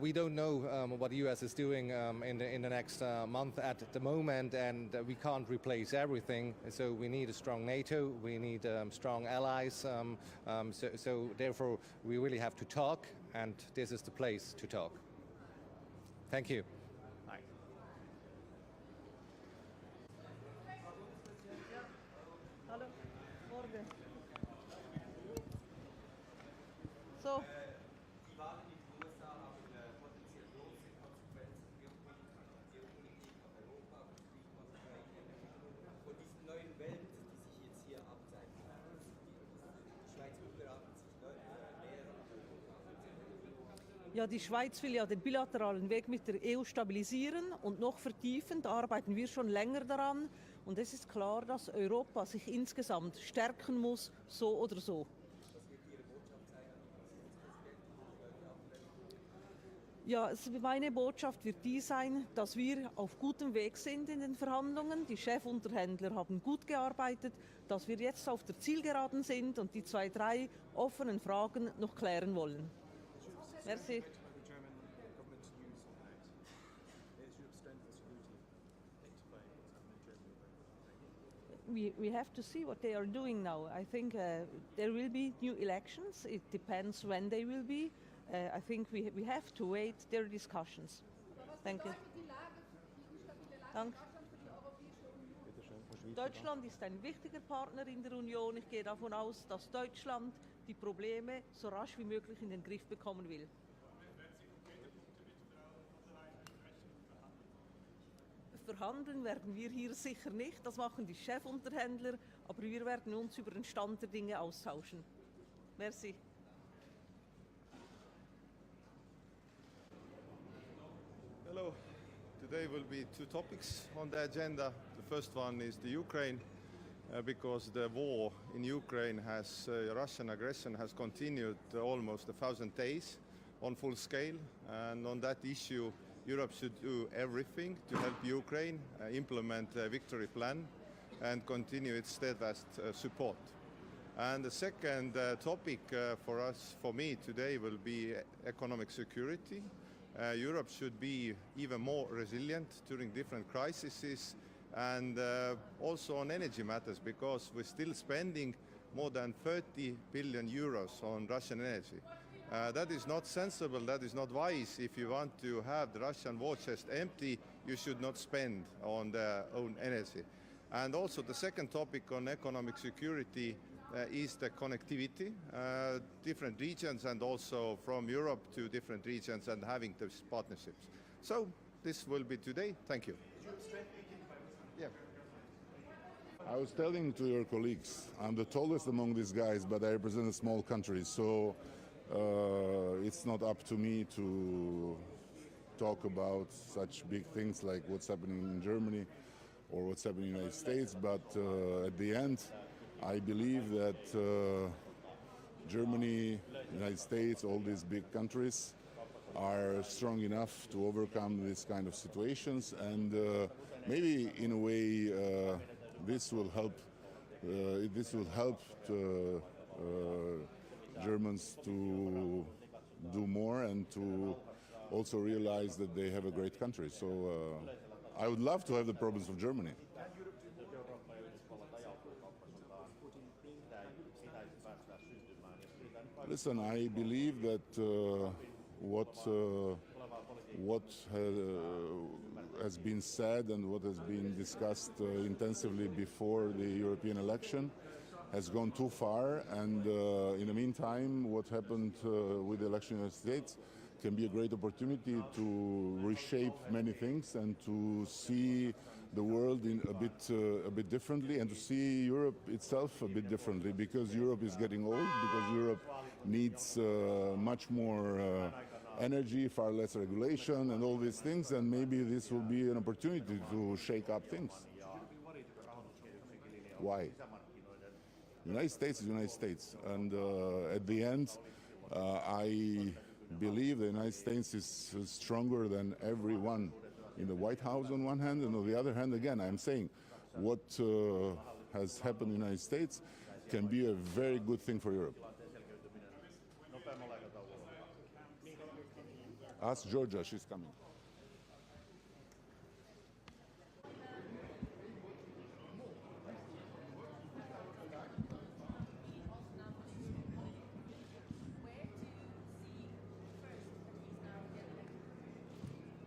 we don't know what the U.S. is doing in the next month at the moment, and we can't replace everything. So we need a strong NATO, we need strong allies. So therefore, we really have to talk, and this is the place to talk. Thank you. Bye. Hallo, morgen. So. Ja, die Schweiz will ja den bilateralen Weg mit der EU stabilisieren und noch vertiefen. Da arbeiten wir schon länger daran. Und es ist klar, dass Europa sich insgesamt stärken muss, so oder so. Ja, meine Botschaft wird die sein, dass wir auf gutem Weg sind in den Verhandlungen. Die Chefunterhändler haben gut gearbeitet, dass wir jetzt auf der Zielgeraden sind und die 2, 3 offenen Fragen noch klären wollen. Merci. We have to see what they are doing now. I think there will be new elections. It depends when they will be. I think we have to wait their discussions. Thank you. Danke. Deutschland ist ein wichtiger Partner in der Union. Ich gehe davon aus, dass Deutschland die Probleme so rasch wie möglich in den Griff bekommen will. Verhandeln werden wir hier sicher nicht, das machen die Chefunterhändler, aber wir werden uns über den Stand der Dinge austauschen. Merci. Hello. Today will be 2 topics on the agenda. The first one is the Ukraine, because the war in Ukraine Russian aggression has continued almost 1,000 days on full scale, and on that issue Europe should do everything to help Ukraine implement a victory plan and continue its steadfast support. And the second topic for me today will be economic security. Europe should be even more resilient during different crises, and also on energy matters, because we're still spending more than 30 billion euros on Russian energy. That is not sensible, that is not wise. If you want to have the Russian war chest empty, you should not spend on their own energy. And also the second topic on economic security is the connectivity, different regions, and also from Europe to different regions, and having those partnerships. So this will be today. Thank you. Yeah. I was telling to your colleagues, I'm the tallest among these guys, but I represent a small country, so it's not up to me to talk about such big things like what's happening in Germany or what's happening in the United States, but at the end, I believe that Germany, United States, all these big countries are strong enough to overcome this kind of situations, and maybe in a way this will help. Germans to do more and to also realize that they have a great country. So I would love to have the problems of Germany. Listen, I believe that what has been said and what has been discussed intensively before the European election has gone too far, and in the meantime, what happened with the election in the United States can be a great opportunity to reshape many things and to see the world in a bit differently, and to see Europe itself a bit differently, because Europe is getting old, because Europe needs much more energy, far less regulation, and all these things, and maybe this will be an opportunity to shake up things. Why? United States is United States, and at the end, I believe the United States is stronger than everyone in the White House on one hand, and on the other hand, again, I'm saying what has happened in the United States can be a very good thing for Europe. Ask Georgia, she's coming.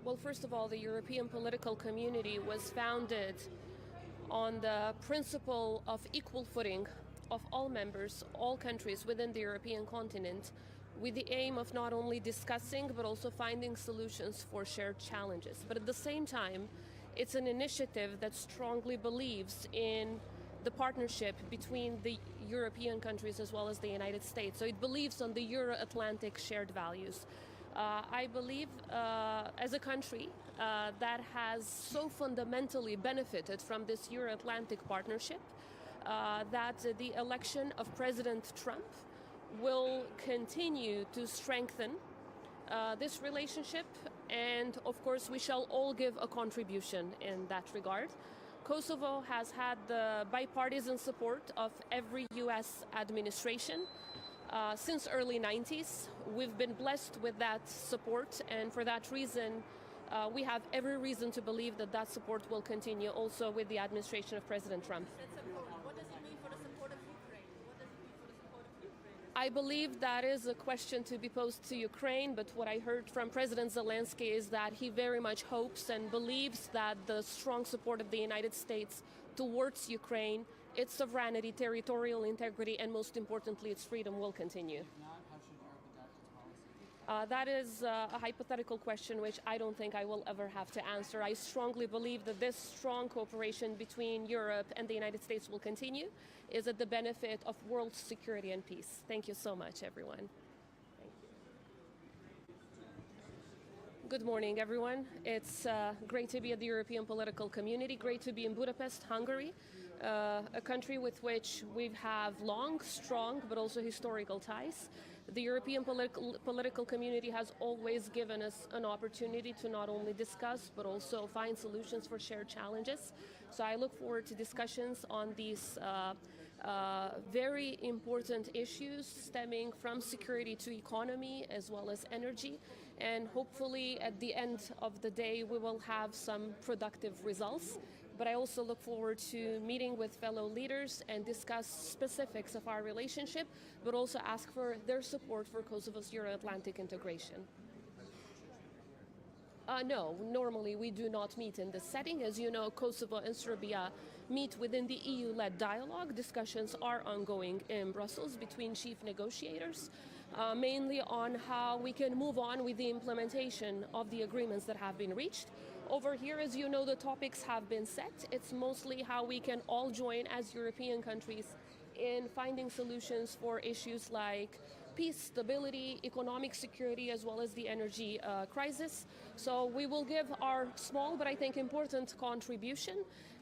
Well, first of all, the European political community was founded on the principle of equal footing of all members, all countries within the European continent, with the aim of not only discussing but also finding solutions for shared challenges. But at the same time, it's an initiative that strongly believes in the partnership between the European countries as well as the United States. So it believes on the Euro-Atlantic shared values. I believe as a country that has so fundamentally benefited from this Euro-Atlantic partnership that the election of President Trump will continue to strengthen this relationship, and of course we shall all give a contribution in that regard. Kosovo has had the bipartisan support of every US administration since early 90s. We've been blessed with that support, and for that reason we have every reason to believe that that support will continue also with the administration of President Trump. What does it mean for the support of Ukraine? What does it mean for the support of Ukraine? I believe that is a question to be posed to Ukraine, but what I heard from President Zelensky is that he very much hopes and believes that the strong support of the United States towards Ukraine, its sovereignty, territorial integrity, and most importantly, its freedom will continue. That is a hypothetical question which I don't think I will ever have to answer. I strongly believe that this strong cooperation between Europe and the United States will continue, is at the benefit of world security and peace. Thank you so much, everyone. Thank you. Good morning, everyone. It's great to be at the European political community, great to be in Budapest, Hungary. A country with which we have long, strong, but also historical ties. The European political community has always given us an opportunity to not only discuss, but also find solutions for shared challenges. So I look forward to discussions on these very important issues stemming from security to economy as well as energy. And hopefully at the end of the day, we will have some productive results. But I also look forward to meeting with fellow leaders and discuss specifics of our relationship, but also ask for their support for Kosovo's Euro-Atlantic integration. No, normally we do not meet in this setting. As you know, Kosovo and Serbia meet within the EU-led dialogue. Discussions are ongoing in Brussels between chief negotiators, mainly on how we can move on with the implementation of the agreements that have been reached. Over here, as you know, the topics have been set. It's mostly how we can all join as European countries in finding solutions for issues like peace, stability, economic security, as well as the energy crisis. So we will give our small, but I think important contribution.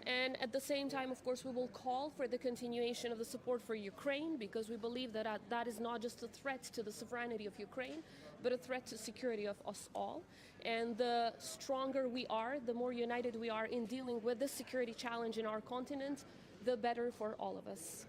And at the same time, of course, we will call for the continuation of the support for Ukraine, because we believe that that is not just a threat to the sovereignty of Ukraine, but a threat to security of us all. And the stronger we are, the more united we are in dealing with this security challenge in our continent, the better for all of us.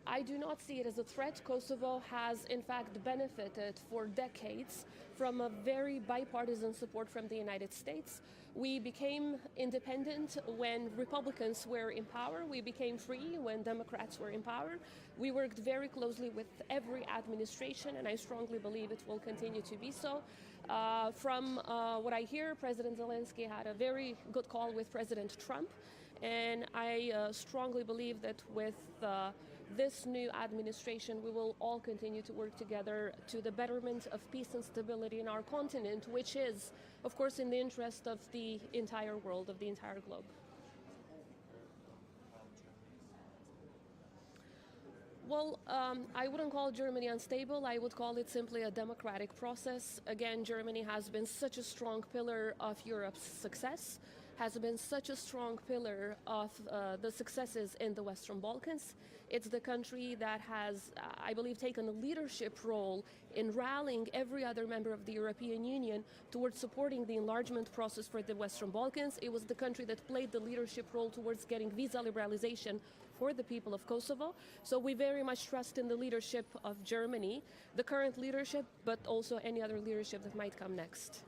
I do not see it as a threat. Kosovo has, in fact, benefited for decades from a very bipartisan support from the United States. We became independent when Republicans were in power. We became free when Democrats were in power. We worked very closely with every administration, and I strongly believe it will continue to be so. From what I hear, President Zelensky had a very good call with President Trump, and I strongly believe that with this new administration, we will all continue to work together to the betterment of peace and stability in our continent, which is, of course, in the interest of the entire world, of the entire globe. Well, I wouldn't call Germany unstable. I would call it simply a democratic process. Again, Germany has been such a strong pillar of Europe's success, has been such a strong pillar of the successes in the Western Balkans. It's the country that has, I believe, taken a leadership role in rallying every other member of the European Union towards supporting the enlargement process for the Western Balkans. It was the country that played the leadership role towards getting visa liberalization for the people of Kosovo. So we very much trust in the leadership of Germany, the current leadership, but also any other leadership that might come next.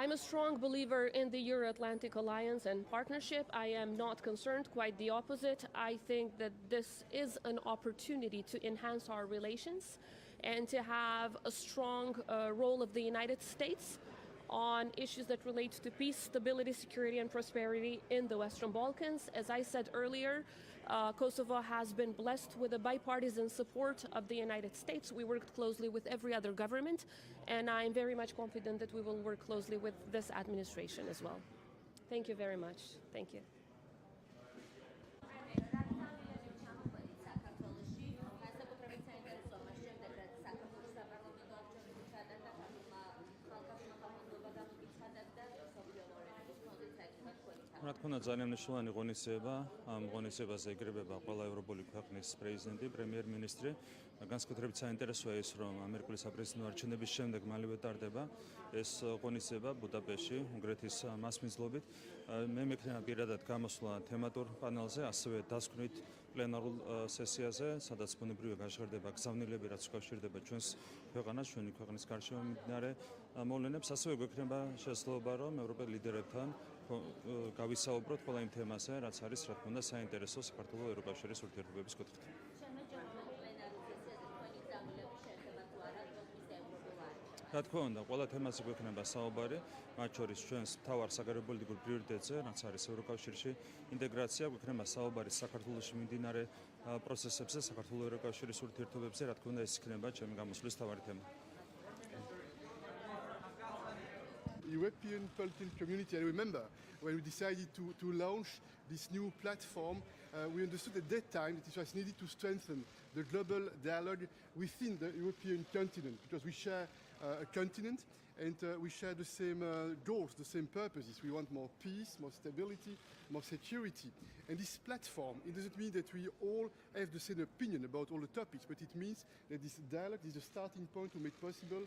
I'm a strong believer in the Euro-Atlantic alliance and partnership. I am not concerned, quite the opposite. I think that this is an opportunity to enhance our relations and to have a strong role of the United States on issues that relate to peace, stability, security, and prosperity in the Western Balkans. As I said earlier, Kosovo has been blessed with the bipartisan support of the United States. We worked closely with every other government, and I'm very much confident that we will work closely with this administration as well. Thank you very much. Thank you. რა თქმა უნდა, ძალიან მნიშვნელოვანი ღონისძიება. ამ ღონისძიებაზე ეგრებება ყველა ევროპული ქვეყნის პრეზიდენტი, პრემიერ-მინისტრი. განსაკუთრებით საინტერესოა ის, რომ ამერიკული საპრეზიდენტო არჩევნების შემდეგ მალევე ტარდება ეს ღონისძიება ბუდაპეშტში, უნგრეთის მასმიძლობით. მე მექნება პირადად გამოსვლა თემატურ პანელზე, ასევე დასკვნით პლენარულ სესიაზე, სადაც ბუნებრივია გაჟღერდება გზავნილები, რაც უკავშირდება ჩვენს ქვეყანას, ჩვენი ქვეყნის გარშემო მიმდინარე მოვლენებს. ასევე გვექნება შესაძლებლობა, რომ ევროპელ ლიდერებთან გავისაუბროთ ყველა იმ თემაზე, რაც არის, რა თქმა უნდა, საინტერესო საქართველოს ევროკავშირის ურთიერთობების კუთხით. რა თქმა უნდა, ყველა თემაზე გვექნება საუბარი, მათ შორის ჩვენს მთავარ საგარეობოლიტიკურ პრიორიტეტზე, რაც არის ევროკავშირში ინტეგრაცია, გვექნება საუბარი საქართველოში მიმდინარე პროცესებზე, საქართველოს ევროკავშირის ურთიერთობებზე, რა თქმა უნდა, ეს იქნება ჩემი გამოსვლის მთავარი თემა. European political community. I remember when we decided to launch this new platform, we understood at that time that it was needed to strengthen the global dialogue within the European continent, because we share a continent and we share the same goals, the same purposes. We want more peace, more stability, more security. And this platform, it doesn't mean that we all have the same opinion about all the topics, but it means that this dialogue is a starting point to make possible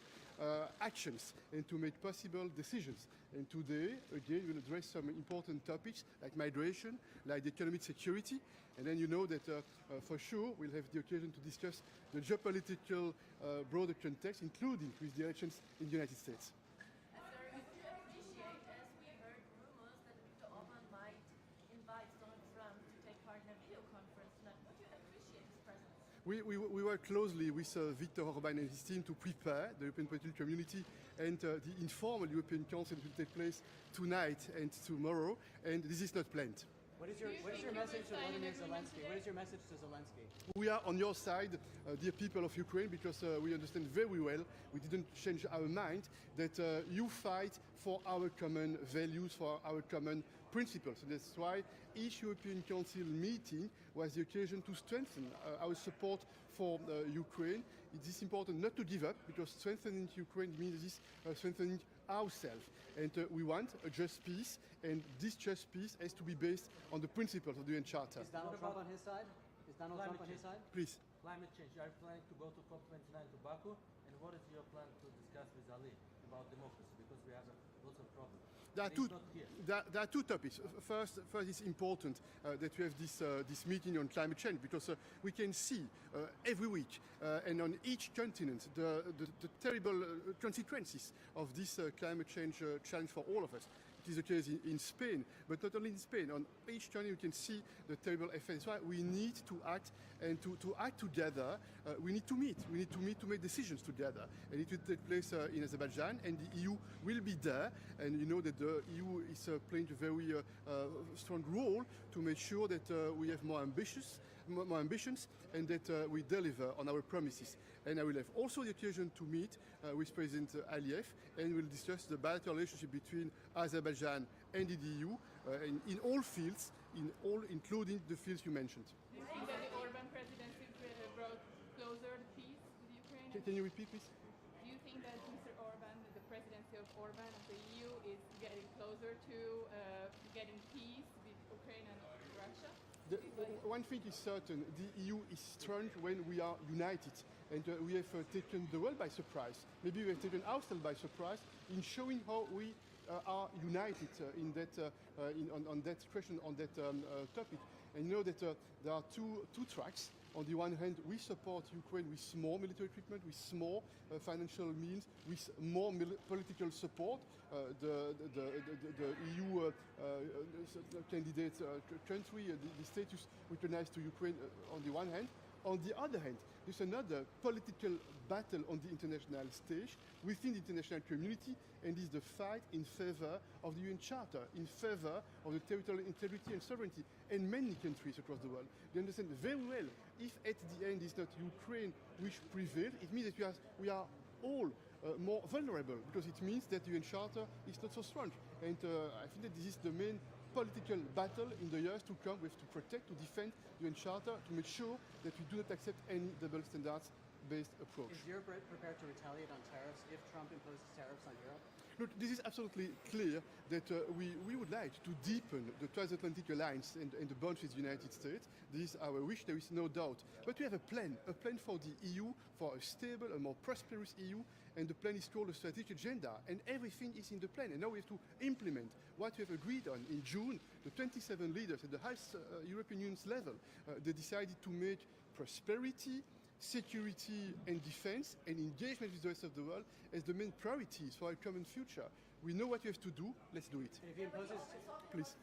actions and to make possible decisions. And today, again, we'll address some important topics like migration, like economic security, and then you know that for sure we'll have the occasion to discuss the geopolitical broader context, including with the elections in the United States. We work closely with Viktor Orban and his team to prepare the European political community and the informal European Council that will take place tonight and tomorrow, and this is not planned. What is your message to Volodymyr Zelensky? What is your message to Zelensky? We are on your side, dear people of Ukraine, because we understand very well, we didn't change our mind, that you fight for our common values, for our common principles. So that's why each European Council meeting was the occasion to strengthen our support for Ukraine. It is important not to give up, because strengthening Ukraine means strengthening ourselves. And we want a just peace, and this just peace has to be based on the principles of the UN Charter. Is Donald Trump on his side? Is Donald Trump on his side? Please. Climate change. Are you planning to go to COP29 to Baku? And what is your plan to discuss with Ali about democracy? because we have lots of problems. There are two topics. First, it's important that we have this meeting on climate change, because we can see every week and on each continent the terrible consequences of this climate change challenge for all of us. It is the case in Spain, but not only in Spain. On each journey you can see the terrible effects. That's why we need to act, and to act together, we need to meet. We need to meet to make decisions together. And it will take place in Azerbaijan, and the EU will be there. And you know that the EU is playing a very strong role to make sure that we have more ambitions, and that we deliver on our promises. And I will have also the occasion to meet with President Aliyev, and we'll discuss the bilateral relationship between Azerbaijan and the EU in all fields, including the fields you mentioned. Do you think that the Orban presidency brought closer the peace to the Ukraine? Can you repeat, please? Do you think that Mr. Orban, the presidency of Orban of the EU, is getting closer to getting peace with Ukraine and Russia? One thing is certain: the EU is strong when we are united, and we have taken the world by surprise. Maybe we have taken ourselves by surprise in showing how we are united in that on that question, on that topic. And you know that there are two tracks. On the one hand, we support Ukraine with more military equipment, with more financial means, with more political support. The EU candidate country, the status recognized to Ukraine on the one hand. On the other hand, there's another political battle on the international stage within the international community, and is the fight in favor of the UN Charter, in favor of the territorial integrity and sovereignty, and many countries across the world. They understand very well, if at the end it's not Ukraine which prevails, it means that we are all more vulnerable, because it means that the UN Charter is not so strong. And I think that this is the main political battle in the years to come. We have to protect, to defend the UN Charter, to make sure that we do not accept any double standards-based approach. Is Europe prepared to retaliate on tariffs if Trump imposes tariffs on Europe? Look, this is absolutely clear that we would like to deepen the transatlantic alliance and the bonds with the United States. This is our wish, there is no doubt. But we have a plan for the EU, for a stable, a more prosperous EU, and the plan is called the strategic agenda, and everything is in the plan. And now we have to implement what we have agreed on. In June, the 27 leaders at the highest European Union's level, they decided to make prosperity, security and defense, and engagement with the rest of the world as the main priorities for our common future. We know what we have to do, let's do it. And if he imposes... Please.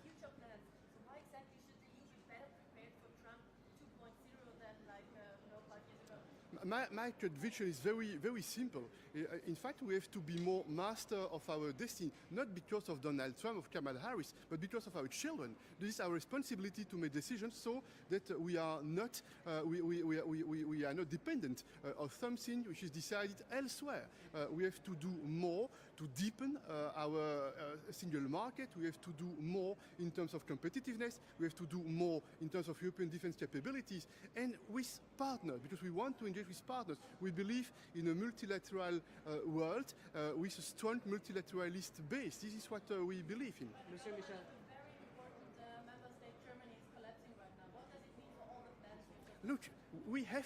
My conviction is very, very simple. In fact, we have to be more master of our destiny, not because of Donald Trump or Kamala Harris, but because of our children. This is our responsibility to make decisions so that we are not dependent of something which is decided elsewhere. We have to do more to deepen our single market. We have to do more in terms of competitiveness. We have to do more in terms of European defense capabilities, and with partners, because we want to engage with partners. We believe in a multilateral world with a strong multilateralist base. This is what we believe in. Monsieur Michel. Look, we have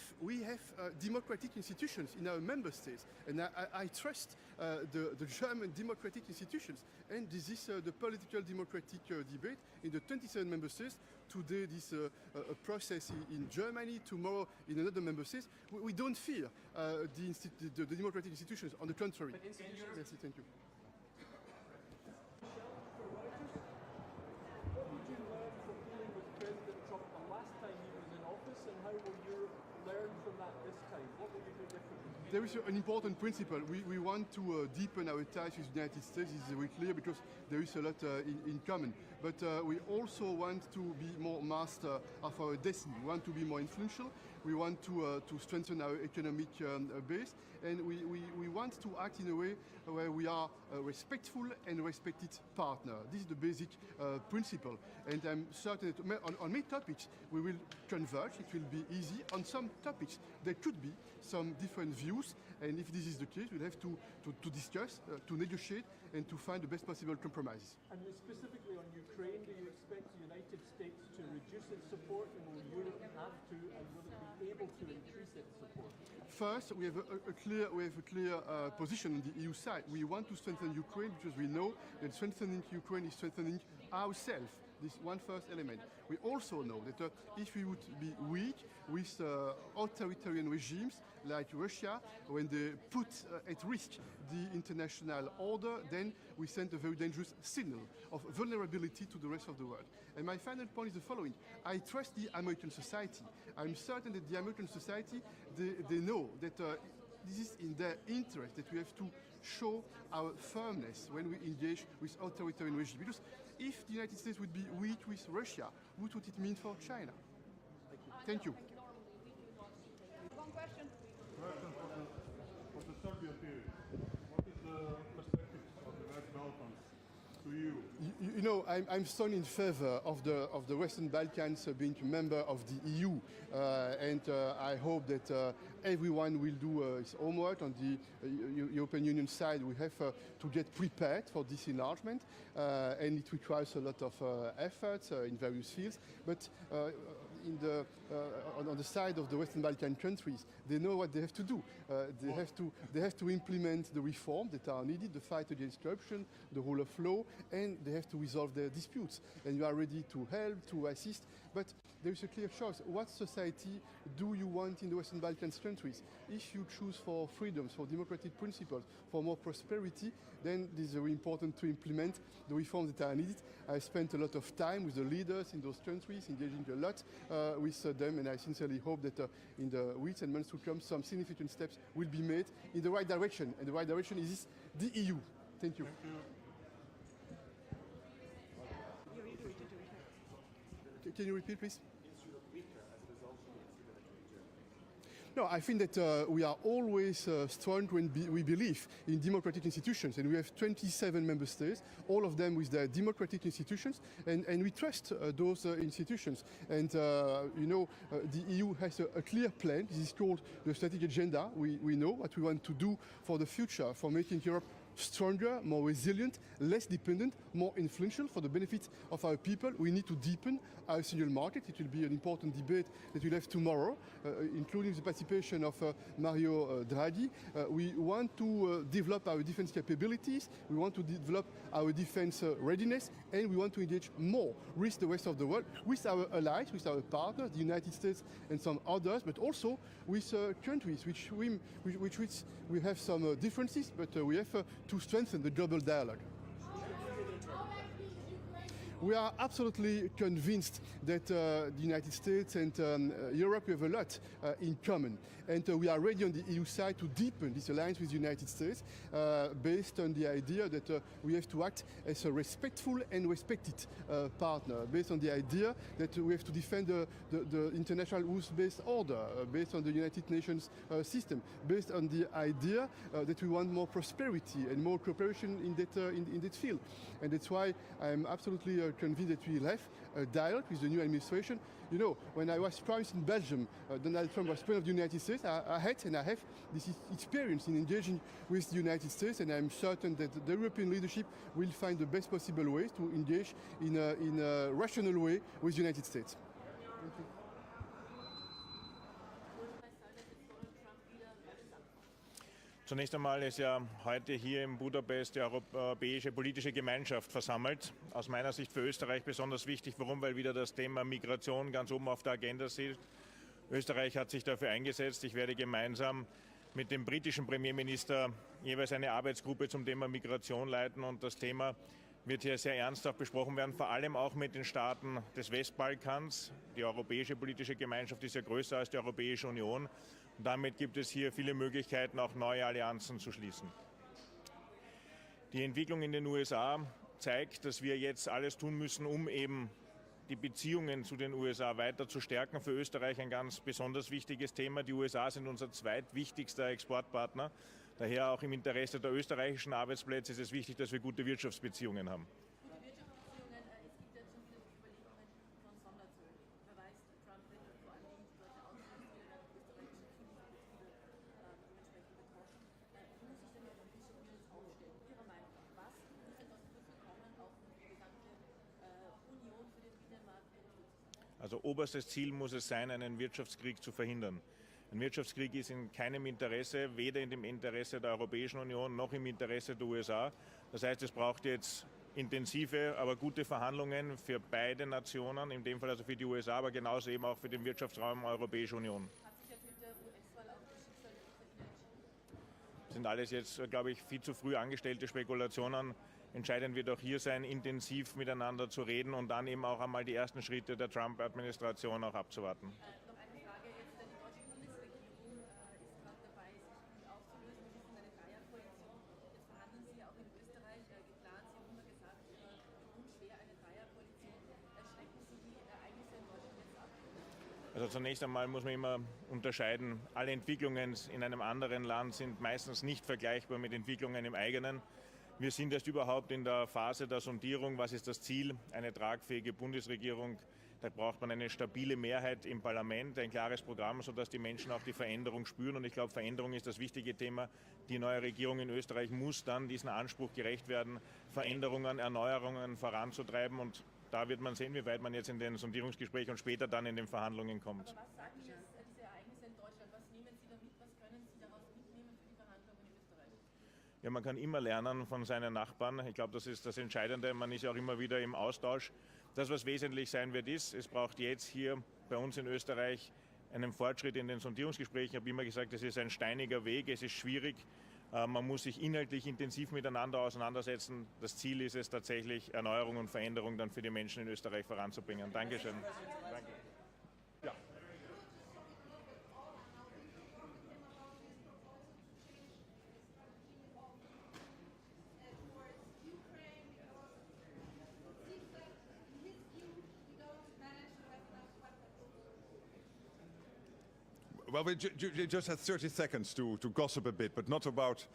democratic institutions in our member states, and I trust the German democratic institutions. And this is the political democratic debate in the 27 member states. Today, this process in Germany, tomorrow in another member state. We don't fear the democratic institutions. On the contrary. Merci, thank you. What would you learn from dealing with President Trump the last time he was in office, and how will Europe learn from that this time? What will you do differently? There is an important principle. We want to deepen our ties with the United States. This is very clear because there is a lot in common. But we also want to be more master of our destiny. We want to be more influential. We want to strengthen our economic base. And we want to act in a way where we are a respectful and respected partner. This is the basic principle. And I'm certain that on many topics we will converge. It will be easy. On some topics there could be some different views. And if this is the case, we'll have to discuss, to negotiate, and to find the best possible compromises. And specifically on Ukraine. Ukraine, do you expect the United States to reduce its support, and will Europe have to, and will it be able to increase its support? First, we have a clear position on the EU side. We want to strengthen Ukraine because we know that strengthening Ukraine is strengthening ourselves. This one first element. We also know that if we would be weak with authoritarian regimes like Russia, when they put at risk the international order, then we send a very dangerous signal of vulnerability to the rest of the world. And my final point is the following. I trust the American society. I'm certain that the American society, they know that this is in their interest, that we have to show our firmness when we engage with authoritarian regimes. Because if the United States would be weak with Russia, what would it mean for China? Thank you. One question. For the Serbian period, what is the perspective of the West Balkans to you? You know, I'm strong in favor of the Western Balkans being a member of the EU, and I hope that everyone will do his homework. On the European Union side, we have to get prepared for this enlargement, and it requires a lot of efforts in various fields. But on the side of the Western Balkan countries, they know what they have to do. They have to implement the reforms that are needed, the fight against corruption, the rule of law, and they have to resolve their disputes. And you are ready to help, to assist, but there is a clear choice. What society do you want in the Western Balkans countries? If you choose for freedoms, for democratic principles, for more prosperity, then it is very important to implement the reforms that are needed. I spent a lot of time with the leaders in those countries, engaging a lot with them, and I sincerely hope that in the weeks and months to come, some significant steps will be made in the right direction. And the right direction is the EU. Thank you. Can you repeat, please? No, I think that we are always strong when we believe in democratic institutions, and we have 27 member states, all of them with their democratic institutions, and we trust those institutions. And the EU has a clear plan. This is called the strategic agenda. We know what we want to do for the future, for making Europe stronger, more resilient, less dependent, more influential for the benefit of our people. We need to deepen our single market. It will be an important debate that we'll have tomorrow, including the participation of Mario Draghi. We want to develop our defense capabilities, we want to develop our defense readiness, and we want to engage more with the rest of the world, with our allies, with our partners, the United States and some others, but also with countries which we have some differences, but we have to strengthen the global dialogue. We are absolutely convinced that the United States and Europe have a lot in common. And we are ready on the EU side to deepen this alliance with the United States based on the idea that we have to act as a respectful and respected partner, based on the idea that we have to defend the international rules-based order, based on the United Nations system, based on the idea that we want more prosperity and more cooperation in that field. And that's why I'm absolutely convinced that we will have a dialogue with the new administration. You know, when I was Prime Minister in Belgium, Donald Trump was President of the United States. I had and I have this experience in engaging with the United States, and I'm certain that the European leadership will find the best possible ways to engage in a rational way with the United States. Thank you. Zunächst einmal ist ja heute hier in Budapest die europäische politische Gemeinschaft versammelt. Aus meiner Sicht für Österreich besonders wichtig. Warum? Weil wieder das Thema Migration ganz oben auf der Agenda steht. Österreich hat sich dafür eingesetzt. Ich werde gemeinsam mit dem britischen Premierminister jeweils eine Arbeitsgruppe zum Thema Migration leiten. Und das Thema wird hier sehr ernsthaft besprochen werden, vor allem auch mit den Staaten des Westbalkans. Die europäische politische Gemeinschaft ist ja größer als die Europäische Union. Und damit gibt es hier viele Möglichkeiten, auch neue Allianzen zu schließen. Die Entwicklung in den USA zeigt, dass wir jetzt alles tun müssen, um eben die Beziehungen zu den USA weiter zu stärken. Für Österreich ein ganz besonders wichtiges Thema. Die USA sind unser zweitwichtigster Exportpartner. Daher auch im Interesse der österreichischen Arbeitsplätze ist es wichtig, dass wir gute Wirtschaftsbeziehungen haben. Also oberstes Ziel muss es sein, einen Wirtschaftskrieg zu verhindern. Ein Wirtschaftskrieg ist in keinem Interesse, weder in dem Interesse der Europäischen Union noch im Interesse der USA. Das heißt, es braucht jetzt intensive, aber gute Verhandlungen für beide Nationen, in dem Fall also für die USA, aber genauso eben auch für den Wirtschaftsraum Europäische Union. Das sind alles jetzt, glaube ich, viel zu früh angestellte Spekulationen. Entscheidend wird auch hier sein, intensiv miteinander zu reden und dann eben auch einmal die ersten Schritte der Trump-Administration auch abzuwarten. Noch eine Frage jetzt, die deutsche Bundesregierung ist gerade dabei, sich aufzulösen. Wir sind eine Dreierkoalition. Jetzt verhandeln Sie auch in Österreich geplant. Sie haben immer gesagt, unschwer eine Dreierkoalition. Schrecken Sie die Ereignisse in Deutschland jetzt ab? Also zunächst einmal muss man immer unterscheiden. Alle Entwicklungen in einem anderen Land sind meistens nicht vergleichbar mit Entwicklungen im eigenen. Wir sind erst überhaupt in der Phase der Sondierung. Was ist das Ziel? Eine tragfähige Bundesregierung. Da braucht man eine stabile Mehrheit im Parlament, ein klares Programm, sodass die Menschen auch die Veränderung spüren. Und ich glaube, Veränderung ist das wichtige Thema. Die neue Regierung in Österreich muss dann diesem Anspruch gerecht werden, Veränderungen, Erneuerungen voranzutreiben. Und da wird man sehen, wie weit man jetzt in den Sondierungsgesprächen und später dann in den Verhandlungen kommt. Aber was sagen jetzt diese Ereignisse in Deutschland? Was nehmen Sie da mit? Was können Sie daraus mitnehmen für die Verhandlungen in Österreich? Ja, man kann immer lernen von seinen Nachbarn. Ich glaube, das ist das Entscheidende. Man ist ja auch immer wieder im Austausch. Das, was wesentlich sein wird, ist, es braucht jetzt hier bei uns in Österreich einen Fortschritt in den Sondierungsgesprächen. Ich habe immer gesagt, es ist ein steiniger Weg, es ist schwierig. Man muss sich inhaltlich intensiv miteinander auseinandersetzen. Das Ziel ist es tatsächlich, Erneuerung und Veränderung dann für die Menschen in Österreich voranzubringen. Dankeschön. Danke. Ja. Well, we just had 30 seconds to gossip a bit, but not about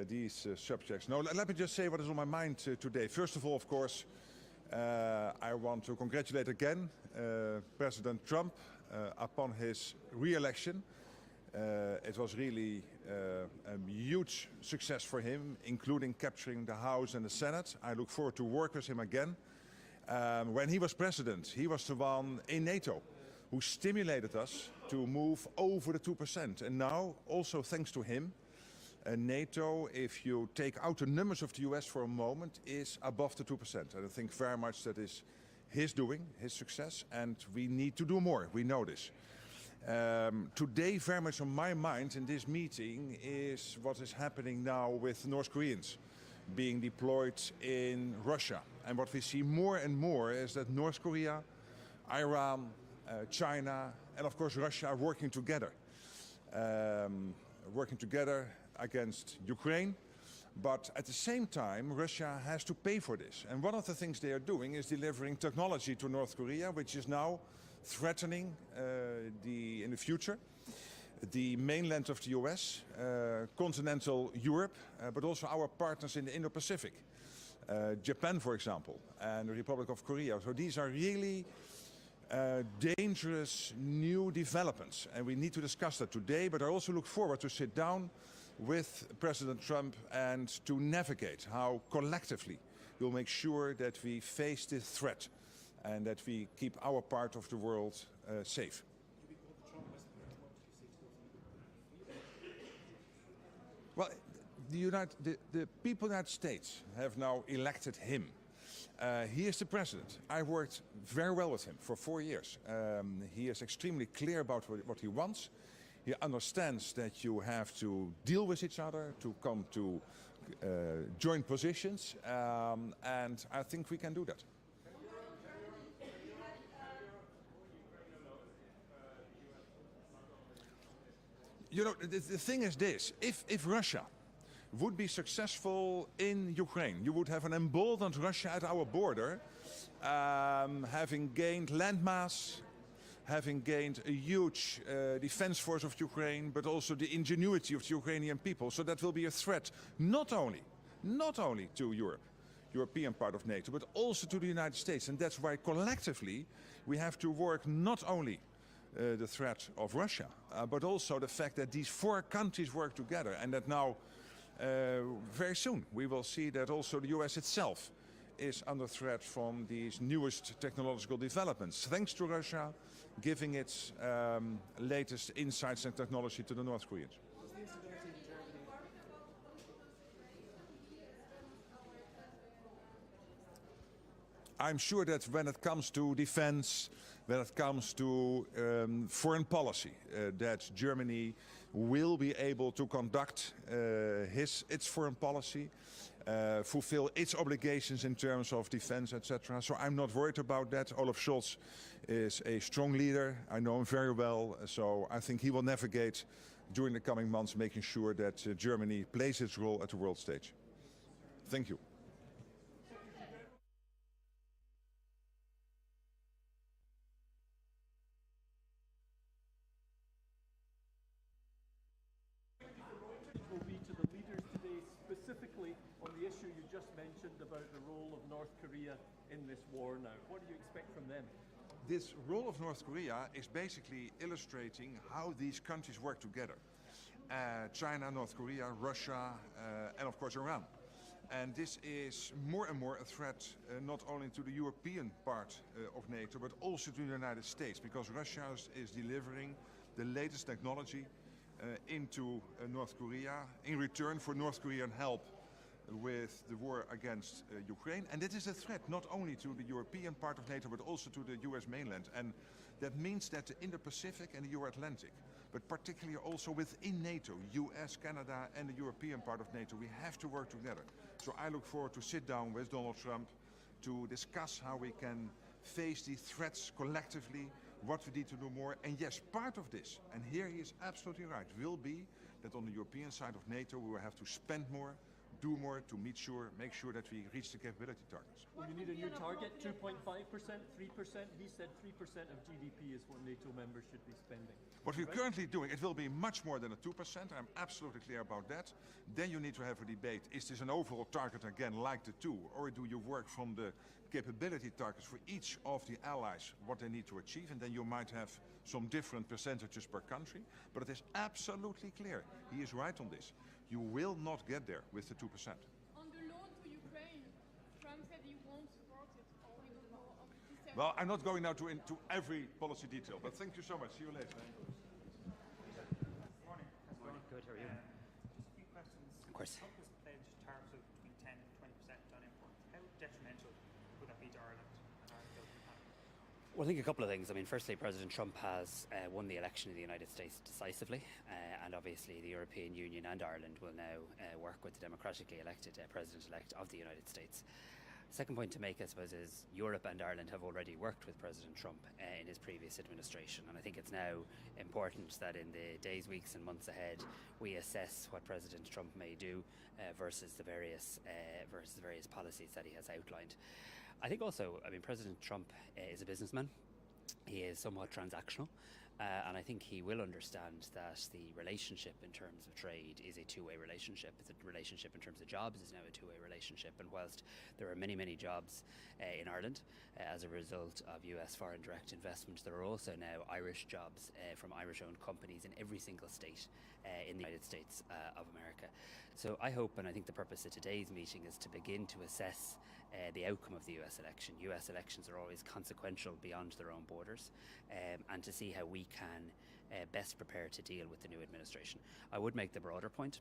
these subjects. No, let me just say what is on my mind today. First of all, of course, I want to congratulate again President Trump upon his re-election. It was really a huge success for him, including capturing the House and the Senate. I look forward to work with him again. When he was president, he was the one in NATO who stimulated us to move over the 2%. And now, also thanks to him, NATO, if you take out the numbers of the US for a moment, is above the 2%. And I think very much that is his doing, his success, and we need to do more. We know this. Today, very much on my mind in this meeting is what is happening now with North Koreans being deployed in Russia. And what we see more and more is that North Korea, Iran, China, and of course Russia are working together against Ukraine. But at the same time, Russia has to pay for this. And one of the things they are doing is delivering technology to North Korea, which is now threatening in the future the mainland of the US, continental Europe, but also our partners in the Indo-Pacific. Japan, for example, and the Republic of Korea. So these are really dangerous new developments, and we need to discuss that today, but I also look forward to sit down with President Trump and to navigate how collectively we'll make sure that we face this threat and that we keep our part of the world safe. Well, the people of the United States have now elected him. He is the president. I worked very well with him for 4 years. He is extremely clear about what he wants. He understands that you have to deal with each other, to come to joint positions, and I think we can do that. You know, the thing is this, if Russia would be successful in Ukraine, you would have an emboldened Russia at our border, having gained landmass, having gained a huge defense force of Ukraine, but also the ingenuity of the Ukrainian people. So that will be a threat not only to Europe, European part of NATO, but also to the United States. And that's why collectively we have to work not only the threat of Russia, but also the fact that these 4 countries work together, and that now very soon we will see that also the US itself is under threat from these newest technological developments, thanks to Russia giving its latest insights and technology to the North Koreans. I'm sure that when it comes to defense, when it comes to foreign policy, that Germany will be able to conduct its foreign policy, fulfill its obligations in terms of defense, etc. So I'm not worried about that. Olaf Scholz is a strong leader. I know him very well. So I think he will navigate during the coming months, making sure that Germany plays its role at the world stage. Thank you. Will be to the leaders today, specifically on the issue you just mentioned about the role of North Korea in this war now. What do you expect from them? This role of North Korea is basically illustrating how these countries work together. China, North Korea, Russia, and of course Iran. And this is more and more a threat not only to the European part of NATO, but also to the United States, because Russia is delivering the latest technology into North Korea in return for North Korean help with the war against Ukraine. And this is a threat not only to the European part of NATO, but also to the US mainland. And that means that the Indo-Pacific and the Euro-Atlantic, but particularly also within NATO, US, Canada, and the European part of NATO, we have to work together. So I look forward to sit down with Donald Trump to discuss how we can face these threats collectively, what we need to do more. And yes, part of this, and here he is absolutely right, will be that on the European side of NATO we will have to spend more, do more to make sure that we reach the capability targets. Well, you need a new target, 2.5%, 3%. He said 3% of GDP is what NATO members should be spending. What we're currently doing, it will be much more than a 2%. I'm absolutely clear about that. Then you need to have a debate. Is this an overall target again like the 2? Or do you work from the capability targets for each of the allies, what they need to achieve? And then you might have some different percentages per country. But it is absolutely clear. He is right on this. You will not get there with the 2%. On the loan to Ukraine, Trump said he won't support it, or we don't know. Well, I'm not going now into every policy detail, but thank you so much. See you later. Morning. Good. How are you? Just a few questions. Of course. Trump has pledged tariffs of between 10 and 20% on imports. How detrimental would that be to Ireland and Ireland's economy? Well, I think a couple of things. I mean, firstly, President Trump has won the election in the United States decisively, and obviously the European Union and Ireland will now work with the democratically elected President-elect of the United States. Second point to make, I suppose, is Europe and Ireland have already worked with President Trump in his previous administration, and I think it's now important that in the days, weeks and months ahead we assess what President Trump may do versus the various policies that he has outlined. I think also, I mean, President Trump is a businessman. He is somewhat transactional, and I think he will understand that the relationship in terms of trade is a two-way relationship. It's a relationship in terms of jobs is now a two-way relationship, and whilst there are many, many jobs in Ireland as a result of US foreign direct investment, there are also now Irish jobs from Irish-owned companies in every single state in the United States of America. So I hope, and I think the purpose of today's meeting is to begin to assess the outcome of the US election. US elections are always consequential beyond their own borders, and to see how we can best prepare to deal with the new administration. I would make the broader point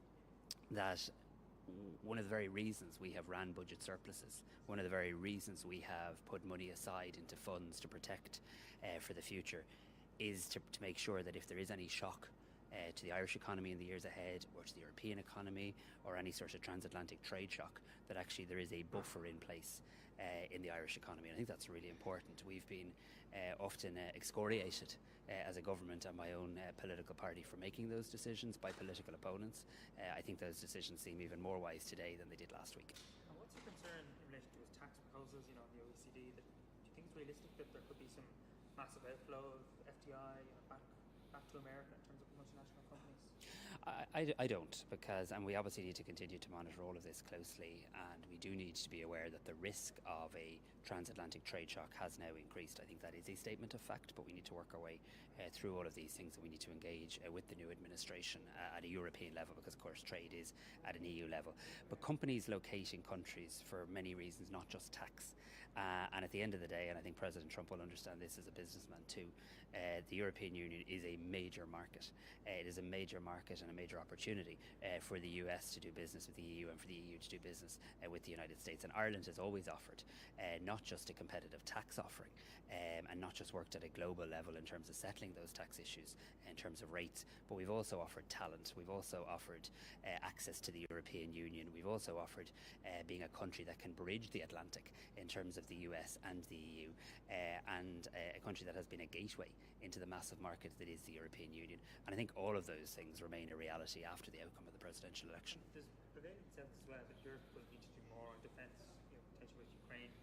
that one of the very reasons we have ran budget surpluses, one of the very reasons we have put money aside into funds to protect for the future, is to make sure that if there is any shock to the Irish economy in the years ahead, or to the European economy, or any sort of transatlantic trade shock, that actually there is a buffer in place in the Irish economy. And I think that's really important. We've been often excoriated as a government and my own political party for making those decisions by political opponents. I think those decisions seem even more wise today than they did last week. And what's your concern in relation to his tax proposals, you know, the OECD? Do you think it's realistic that there could be some massive outflow of FDI back to America in terms of how much multinational companies? I don't, and we obviously need to continue to monitor all of this closely, and we do need to be aware that the risk of a transatlantic trade shock has now increased. I think that is a statement of fact, but we need to work our way through all of these things, and we need to engage with the new administration at a European level, because of course trade is at an EU level. But companies locate in countries for many reasons, not just tax. And at the end of the day, and I think President Trump will understand this as a businessman too, the European Union is a major market. It is a major market and a major opportunity for the US to do business with the EU and for the EU to do business with the United States. And Ireland has always offered not just a competitive tax offering and not just worked at a global level in terms of settling those tax issues in terms of rates, but we've also offered talent. We've also offered access to the European Union. We've also offered being a country that can bridge the Atlantic in terms of the US and the EU, and a country that has been a gateway into the massive market that is the European Union. And I think all of those things remain a reality after the outcome of the presidential election. There's prevailing sense as well that Europe will need to do more on defence, potentially with Ukraine,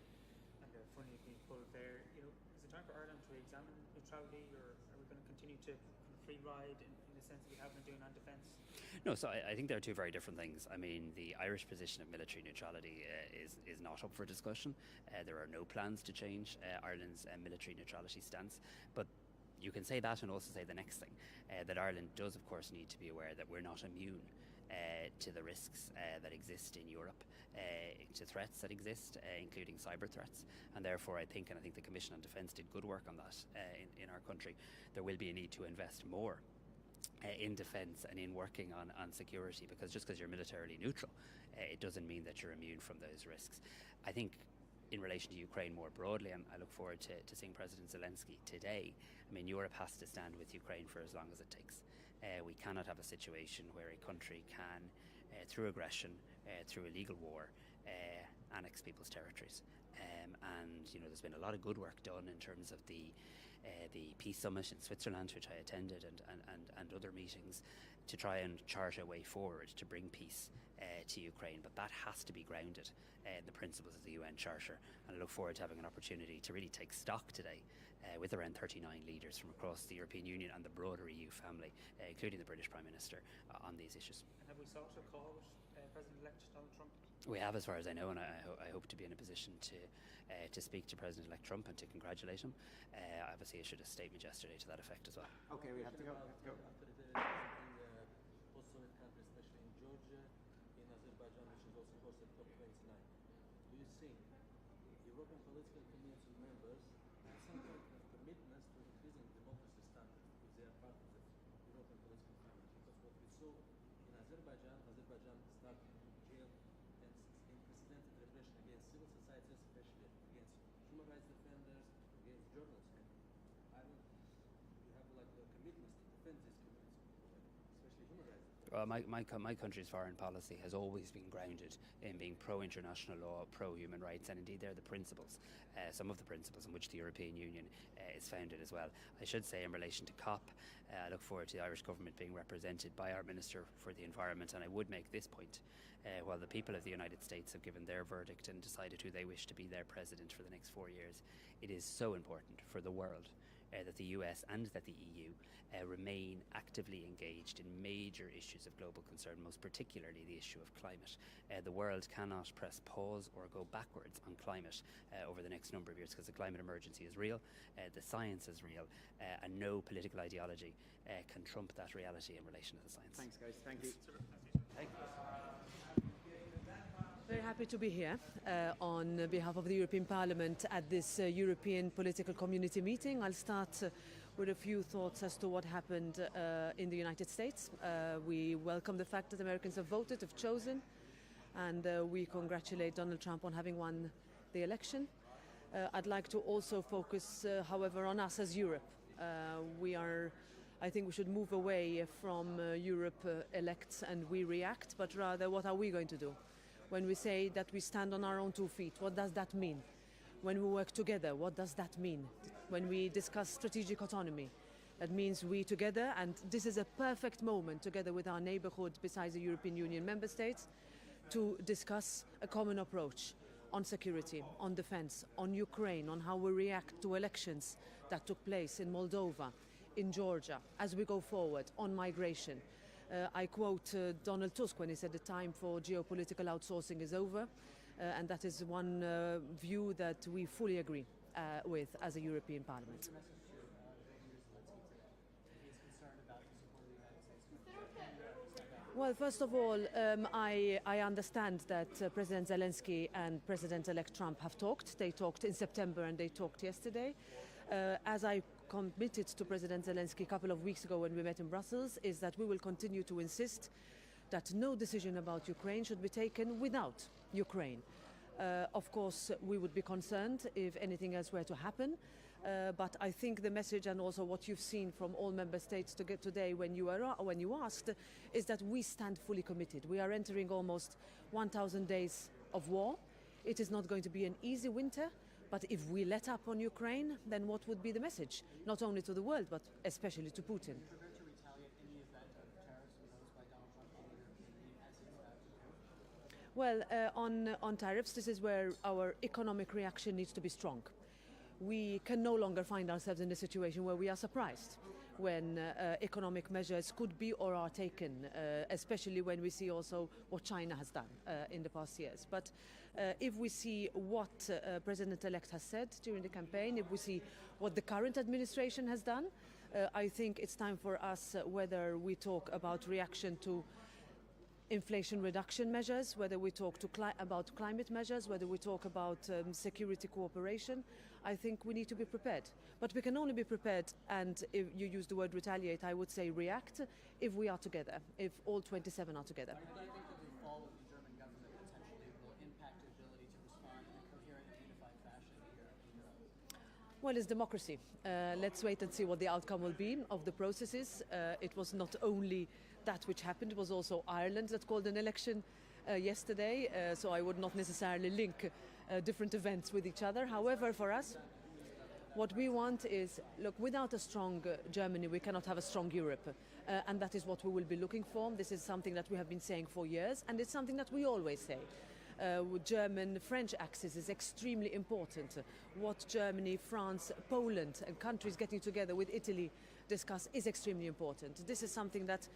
and the funding being pulled there. Is it time for Ireland to examine neutrality, or are we going to continue to free ride in the sense that we have been doing on defence? No, so I think there are two very different things. I mean, the Irish position of military neutrality is not up for discussion. There are no plans to change Ireland's military neutrality stance, but you can say that and also say the next thing, that Ireland does of course need to be aware that we're not immune to the risks that exist in Europe, to threats that exist, including cyber threats, and therefore I think the Commission on Defence did good work on that in our country. There will be a need to invest more in defence and in working on security, because just because you're militarily neutral, it doesn't mean that you're immune from those risks. I think in relation to Ukraine more broadly, and I look forward to seeing President Zelensky today, I mean, Europe has to stand with Ukraine for as long as it takes. We cannot have a situation where a country can, through aggression, through illegal war, annex people's territories. And there's been a lot of good work done in terms of the Peace Summit in Switzerland, which I attended, and other meetings to try and chart a way forward to bring peace to Ukraine. But that has to be grounded in the principles of the UN Charter. And I look forward to having an opportunity to really take stock today with around 39 leaders from across the European Union and the broader EU family, including the British Prime Minister, on these issues. And have we sought a call with President-elect Donald Trump? We have, as far as I know, and I hope to be in a position to speak to President-elect Trump and to congratulate him. I obviously issued a statement yesterday to that effect as well. Okay, we have to go. Post-Soviet countries, especially in Georgia, in Azerbaijan, which is also hosted COP29. Do you think European political community members at some point have commitments to increasing democracy standards if they are part of the European political family? Because what we saw in Azerbaijan started jail and unprecedented repression against civil society, especially against human rights defenders, against journalists. And Ireland, you have commitments to defend these communities, especially human rights. Well, my country's foreign policy has always been grounded in being pro-international law, pro-human rights, and indeed they're the principles, some of the principles in which the European Union is founded as well. I should say in relation to COP, I look forward to the Irish government being represented by our Minister for the Environment, and I would make this point. While the people of the United States have given their verdict and decided who they wish to be their president for the next 4 years, it is so important for the world that the US and that the EU remain actively engaged in major issues of global concern, most particularly the issue of climate. The world cannot press pause or go backwards on climate over the next number of years, because the climate emergency is real, the science is real, and no political ideology can trump that reality in relation to the science. Thanks, guys. Thank you. Thank you. Very happy to be here on behalf of the European Parliament at this European Political Community meeting. I'll start with a few thoughts as to what happened in the United States. We welcome the fact that Americans have voted, have chosen, and we congratulate Donald Trump on having won the election. I'd like to also focus, however, on us as Europe. I think we should move away from Europe elects and we react, but rather what are we going to do? When we say that we stand on our own 2 feet, what does that mean? When we work together, what does that mean? When we discuss strategic autonomy, that means we together, and this is a perfect moment together with our neighbourhood besides the European Union member states, to discuss a common approach on security, on defence, on Ukraine, on how we react to elections that took place in Moldova, in Georgia as we go forward on migration. I quote Donald Tusk when he said the time for geopolitical outsourcing is over, and that is one view that we fully agree with as a European Parliament. Well, first of all, I understand that President Zelensky and President-elect Trump have talked. They talked in September and they talked yesterday. As I committed to President Zelensky a couple of weeks ago when we met in Brussels, is that we will continue to insist that no decision about Ukraine should be taken without Ukraine. Of course, we would be concerned if anything else were to happen. But I think the message, and also what you've seen from all member states today when you asked, is that we stand fully committed. We are entering almost 1,000 days of war. It is not going to be an easy winter, but if we let up on Ukraine, then what would be the message? Not only to the world, but especially to Putin. Well, on tariffs, this is where our economic reaction needs to be strong. We can no longer find ourselves in a situation where we are surprised when economic measures could be or are taken, especially when we see also what China has done in the past years. But if we see what President-elect has said during the campaign, if we see what the current administration has done, I think it's time for us, whether we talk about reaction to inflation reduction measures, whether we talk about climate measures, whether we talk about security cooperation, I think we need to be prepared. But we can only be prepared, and if you use the word retaliate, I would say react, if we are together, if all 27 are together. Do you think that the fall of the German government potentially will impact the ability to respond in a coherent and unified fashion here in Europe? Well, it's democracy. Let's wait and see what the outcome will be of the processes. It was not only that which happened, it was also Ireland that called an election yesterday, so I would not necessarily link different events with each other. However, for us, what we want is, look, without a strong Germany, we cannot have a strong Europe. And that is what we will be looking for. This is something that we have been saying for years, and it's something that we always say. German-French axis is extremely important. What Germany, France, Poland and countries getting together with Italy discuss is extremely important. This is something that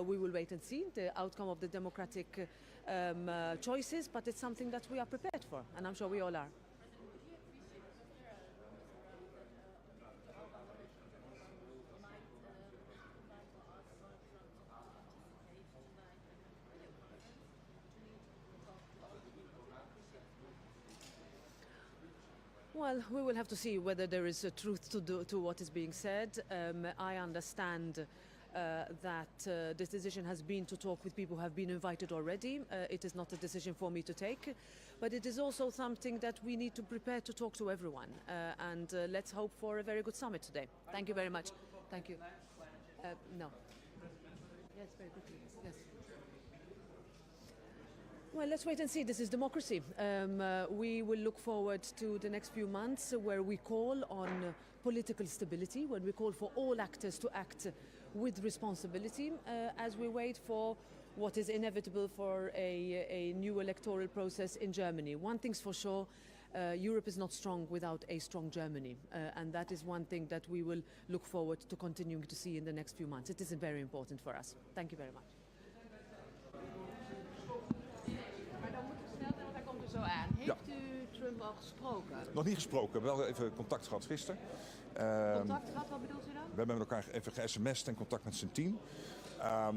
we will wait and see, the outcome of the democratic choices, but it's something that we are prepared for, and I'm sure we all are. Well, we will have to see whether there is a truth to what is being said. I understand that this decision has been to talk with people who have been invited already. It is not a decision for me to take, but it is also something that we need to prepare to talk to everyone. And let's hope for a very good summit today. Thank you very much. Thank you. No. Yes, very quickly. Yes. Well, let's wait and see. This is democracy. We will look forward to the next few months where we call on political stability, when we call for all actors to act with responsibility as we wait for what is inevitable for a new electoral process in Germany. One thing's for sure, Europe is not strong without a strong Germany. And that is one thing that we will look forward to continuing to see in the next few months. It is very important for us. Thank you very much. Heeft u Trump al gesproken? Nog niet gesproken, wel even contact gehad gisteren. Contact gehad, wat bedoelt u dan? We hebben met elkaar even ge-sms'd en contact met zijn team.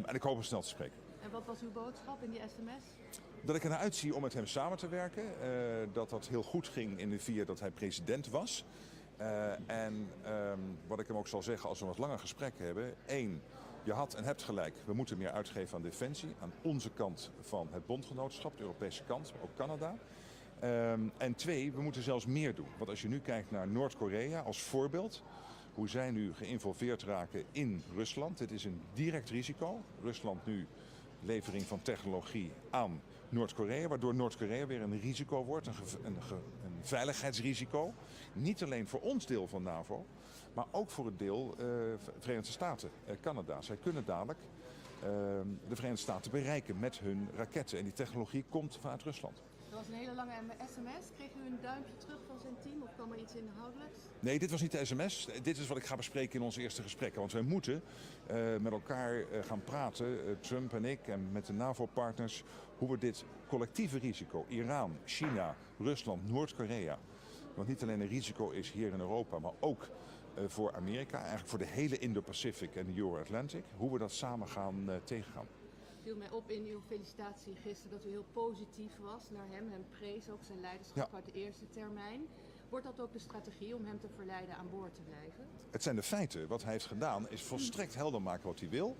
En ik hoop hem snel te spreken. En wat was uw boodschap in die sms? Dat ik ernaar uitzie om met hem samen te werken. Dat dat heel goed ging in de 4 dat hij president was. En wat ik hem ook zal zeggen als we wat langer gesprekken hebben. 1, je had en hebt gelijk. We moeten meer uitgeven aan defensie. Aan onze kant van het bondgenootschap, de Europese kant, maar ook Canada. En 2, we moeten zelfs meer doen. Want als je nu kijkt naar Noord-Korea als voorbeeld. Hoe zij nu geïnvolveerd raken in Rusland. Dit is een direct risico. Rusland nu levering van technologie aan Noord-Korea. Waardoor Noord-Korea weer een risico wordt. Een veiligheidsrisico. Niet alleen voor ons deel van NAVO. Maar ook voor het deel Verenigde Staten, Canada. Zij kunnen dadelijk de Verenigde Staten bereiken met hun raketten. En die technologie komt vanuit Rusland. Er was een hele lange sms. Kreeg u een duimpje terug van zijn team of kwam er iets inhoudelijks? Nee, dit was niet de sms. Dit is wat ik ga bespreken in onze eerste gesprekken. Want wij moeten met elkaar gaan praten, Trump en ik en met de NAVO-partners, hoe we dit collectieve risico, Iran, China, Rusland, Noord-Korea, wat niet alleen een risico is hier in Europa, maar ook voor Amerika, eigenlijk voor de hele Indo-Pacific en de Euro-Atlantic, hoe we dat samen gaan tegengaan. Viel mij op in uw felicitatie gisteren dat u heel positief was naar hem. Hem prees ook zijn leiderschap uit de eerste termijn. Wordt dat ook de strategie om hem te verleiden aan boord te blijven? Het zijn de feiten. Wat hij heeft gedaan is volstrekt helder maken wat hij wil.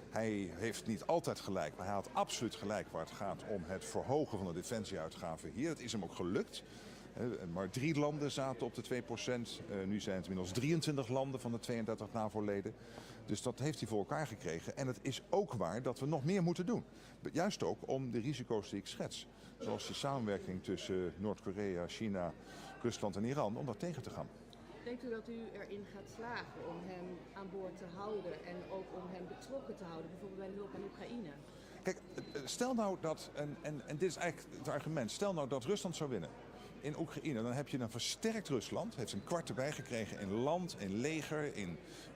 Hij heeft niet altijd gelijk, maar hij had absoluut gelijk waar het gaat om het verhogen van de defensieuitgaven hier. Dat is hem ook gelukt. Maar 3 landen zaten op de 2%. Nu zijn het inmiddels 23 landen van de 32 NAVO-leden. Dus dat heeft hij voor elkaar gekregen. En het is ook waar dat we nog meer moeten doen. Juist ook om de risico's die ik schets. Zoals de samenwerking tussen Noord-Korea, China, Rusland en Iran, om dat tegen te gaan. Denkt u dat u erin gaat slagen om hem aan boord te houden en ook om hem betrokken te houden, bijvoorbeeld bij de hulp aan Oekraïne? Kijk, stel nou dat, en dit is eigenlijk het argument, stel nou dat Rusland zou winnen in Oekraïne, dan heb je een versterkt Rusland, heeft een kwart erbij gekregen in land, in leger,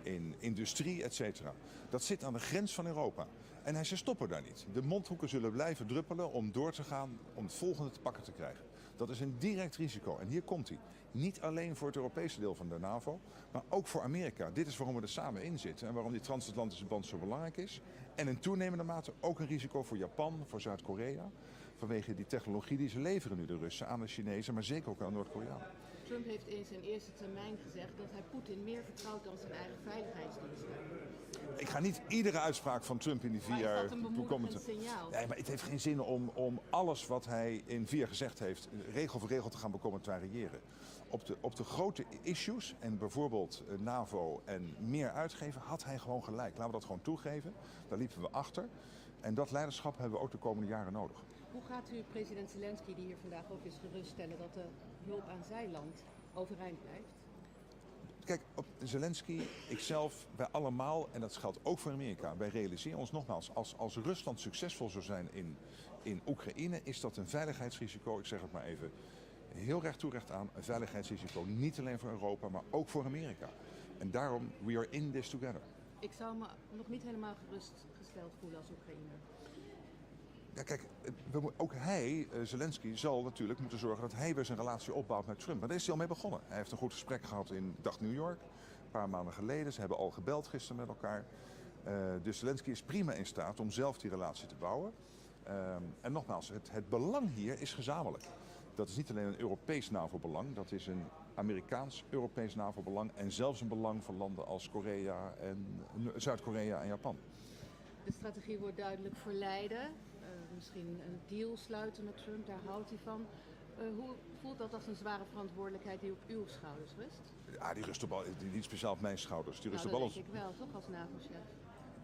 in industrie, etc. Dat zit aan de grens van Europa. En ze stoppen daar niet. De mondhoeken zullen blijven druppelen om door te gaan, om het volgende te pakken te krijgen. Dat is een direct risico. En hier komt hij. Niet alleen voor het Europese deel van de NAVO, maar ook voor Amerika. Dit is waarom we er samen in zitten en waarom die transatlantische band zo belangrijk is. En in toenemende mate ook een risico voor Japan, voor Zuid-Korea. Vanwege die technologie die ze leveren nu, de Russen, aan de Chinezen, maar zeker ook aan Noord-Koreanen. Trump heeft in zijn eerste termijn gezegd dat hij Poetin meer vertrouwt dan zijn eigen veiligheidsdiensten. Ik ga niet iedere uitspraak van Trump in die 4 jaar... Maar is dat een bemoedigend signaal? Nee, maar het heeft geen zin om alles wat hij in 4 jaar gezegd heeft, regel voor regel te gaan becommentariëren. Op de grote issues, en bijvoorbeeld NAVO en meer uitgeven, had hij gewoon gelijk. Laten we dat gewoon toegeven. Daar liepen we achter. En dat leiderschap hebben we ook de komende jaren nodig. Hoe gaat u president Zelensky, die hier vandaag ook is, geruststellen dat de hulp aan zijn land overeind blijft? Kijk, op Zelensky, ikzelf, wij allemaal, en dat geldt ook voor Amerika, wij realiseren ons nogmaals, als Rusland succesvol zou zijn in Oekraïne, is dat een veiligheidsrisico, ik zeg het maar even heel recht toe recht aan, een veiligheidsrisico niet alleen voor Europa, maar ook voor Amerika. En daarom, we are in this together. Ik zou me nog niet helemaal gerustgesteld voelen als Oekraïne. Ja, kijk, ook hij, Zelensky, zal natuurlijk moeten zorgen dat hij weer zijn relatie opbouwt met Trump. Maar daar is hij al mee begonnen. Hij heeft een goed gesprek gehad in New York, een paar maanden geleden. Ze hebben al gebeld gisteren met elkaar. Dus Zelensky is prima in staat om zelf die relatie te bouwen. En nogmaals, het belang hier is gezamenlijk. Dat is niet alleen een Europees NAVO-belang, dat is een Amerikaans-Europees NAVO-belang en zelfs een belang van landen als Korea en Zuid-Korea en Japan. De strategie wordt duidelijk verleiden. Misschien een deal sluiten met Trump, daar houdt hij van. Hoe voelt dat als een zware verantwoordelijkheid die op uw schouders rust? Ja, die rust niet speciaal op mijn schouders. Die rust Dat op alles. denk ik wel, toch als NAVO-chef?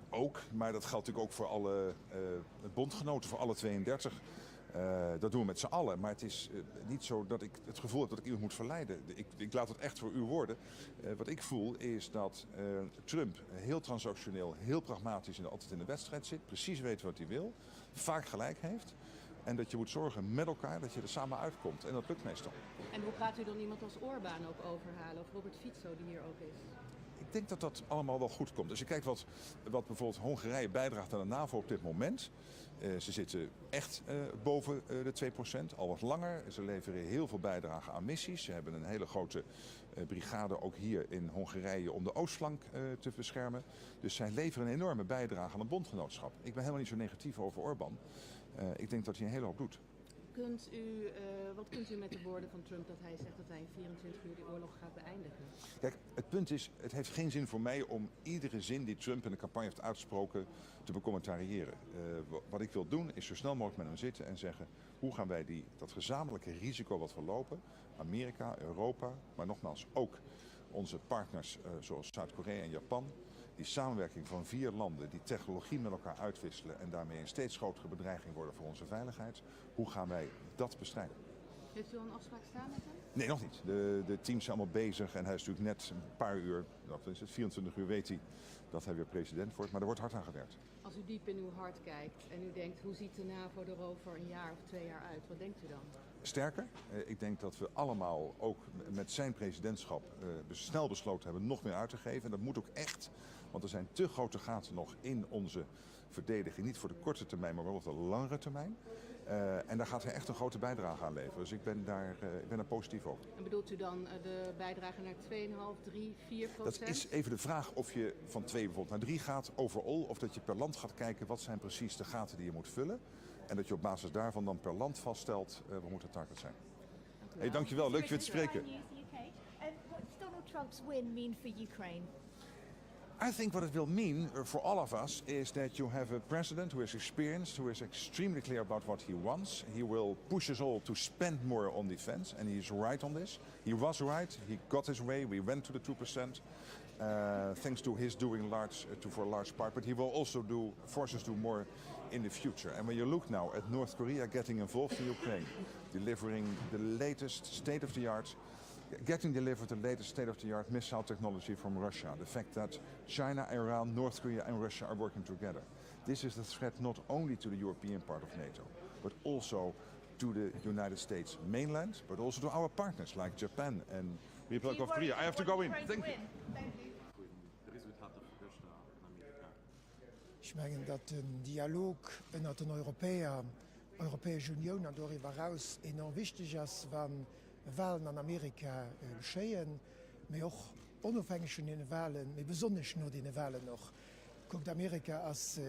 Ook, maar dat geldt natuurlijk ook voor alle bondgenoten, voor alle 32. Dat doen we met z'n allen. Maar het is niet zo dat ik het gevoel heb dat ik iemand moet verleiden. Ik laat het echt voor uw woorden. Wat ik voel is dat Trump heel transactioneel, heel pragmatisch en altijd in de wedstrijd zit. Precies weet wat hij wil. Vaak gelijk heeft. En dat je moet zorgen met elkaar dat je er samen uitkomt. En dat lukt meestal. En hoe gaat u dan iemand als Orbán ook overhalen? Of Robert Fico, die hier ook is? Ik denk dat dat allemaal wel goed komt. Als je kijkt wat bijvoorbeeld Hongarije bijdraagt aan de NAVO op dit moment. Ze zitten echt boven de 2%, al wat langer. Ze leveren heel veel bijdrage aan missies. Ze hebben een hele grote brigade ook hier in Hongarije om de oostflank te beschermen. Dus zij leveren een enorme bijdrage aan een bondgenootschap. Ik ben helemaal niet zo negatief over Orbán. Ik denk dat hij een hele hoop doet. Wat kunt u met de woorden van Trump dat hij zegt dat hij in 24 uur die oorlog gaat beëindigen? Kijk, het punt is, het heeft geen zin voor mij om iedere zin die Trump in de campagne heeft uitgesproken te becommentariëren. Wat ik wil doen is zo snel mogelijk met hem zitten en zeggen, hoe gaan wij dat gezamenlijke risico wat we lopen, Amerika, Europa, maar nogmaals ook onze partners zoals Zuid-Korea en Japan, die samenwerking van 4 landen die technologie met elkaar uitwisselen en daarmee een steeds grotere bedreiging worden voor onze veiligheid. Hoe gaan wij dat bestrijden? Heeft u al een afspraak staan met hem? Nee, nog niet. De teams zijn allemaal bezig en hij is natuurlijk net een paar uur, dat is het, 24 uur weet hij dat hij weer president wordt. Maar er wordt hard aan gewerkt. Als u diep in uw hart kijkt en u denkt, hoe ziet de NAVO er over een jaar of 2 jaar uit? Wat denkt u dan? Sterker, ik denk dat we allemaal ook met zijn presidentschap snel besloten hebben nog meer uit te geven. En dat moet ook echt, want er zijn te grote gaten nog in onze verdediging. Niet voor de korte termijn, maar wel op de langere termijn. En daar gaat hij echt een grote bijdrage aan leveren. Dus ik ben daar positief over. En bedoelt u dan de bijdrage naar 2,5, 3, 4%? Dat is even de vraag of je van 2 bijvoorbeeld naar 3 gaat overal. Of dat je per land gaat kijken wat zijn precies de gaten die je moet vullen. En dat je op basis daarvan dan per land vaststelt wat moet de target zijn. Hey, dankjewel, leuk je weer te spreken. What does Donald Trump's win mean for Ukraine? I think what it will mean for all of us is that you have a president who is experienced, who is extremely clear about what he wants. He will push us all to spend more on defense, and he is right on this. He was right, he got his way, we went to the 2%, thanks to his doing for a large part, but he will also force us to do more in the future. And when you look now at North Korea getting involved in Ukraine, delivering the latest state-of-the-art getting delivered the latest state-of-the-art missile technology from Russia. The fact that China, Iran, North Korea and Russia are working together. This is a threat not only to the European part of NATO, but also to the United States mainland, but also to our partners like Japan and Republic of Korea. I have to go in. Thank you. Ich meine, dat een dialoog met de Europese Unie en darüber hinaus enorm wichtig ist, wenn Wahlen in Amerika geschehen, aber auch unabhängig von den Wahlen, aber besonders nur den Wahlen noch, guckt Amerika als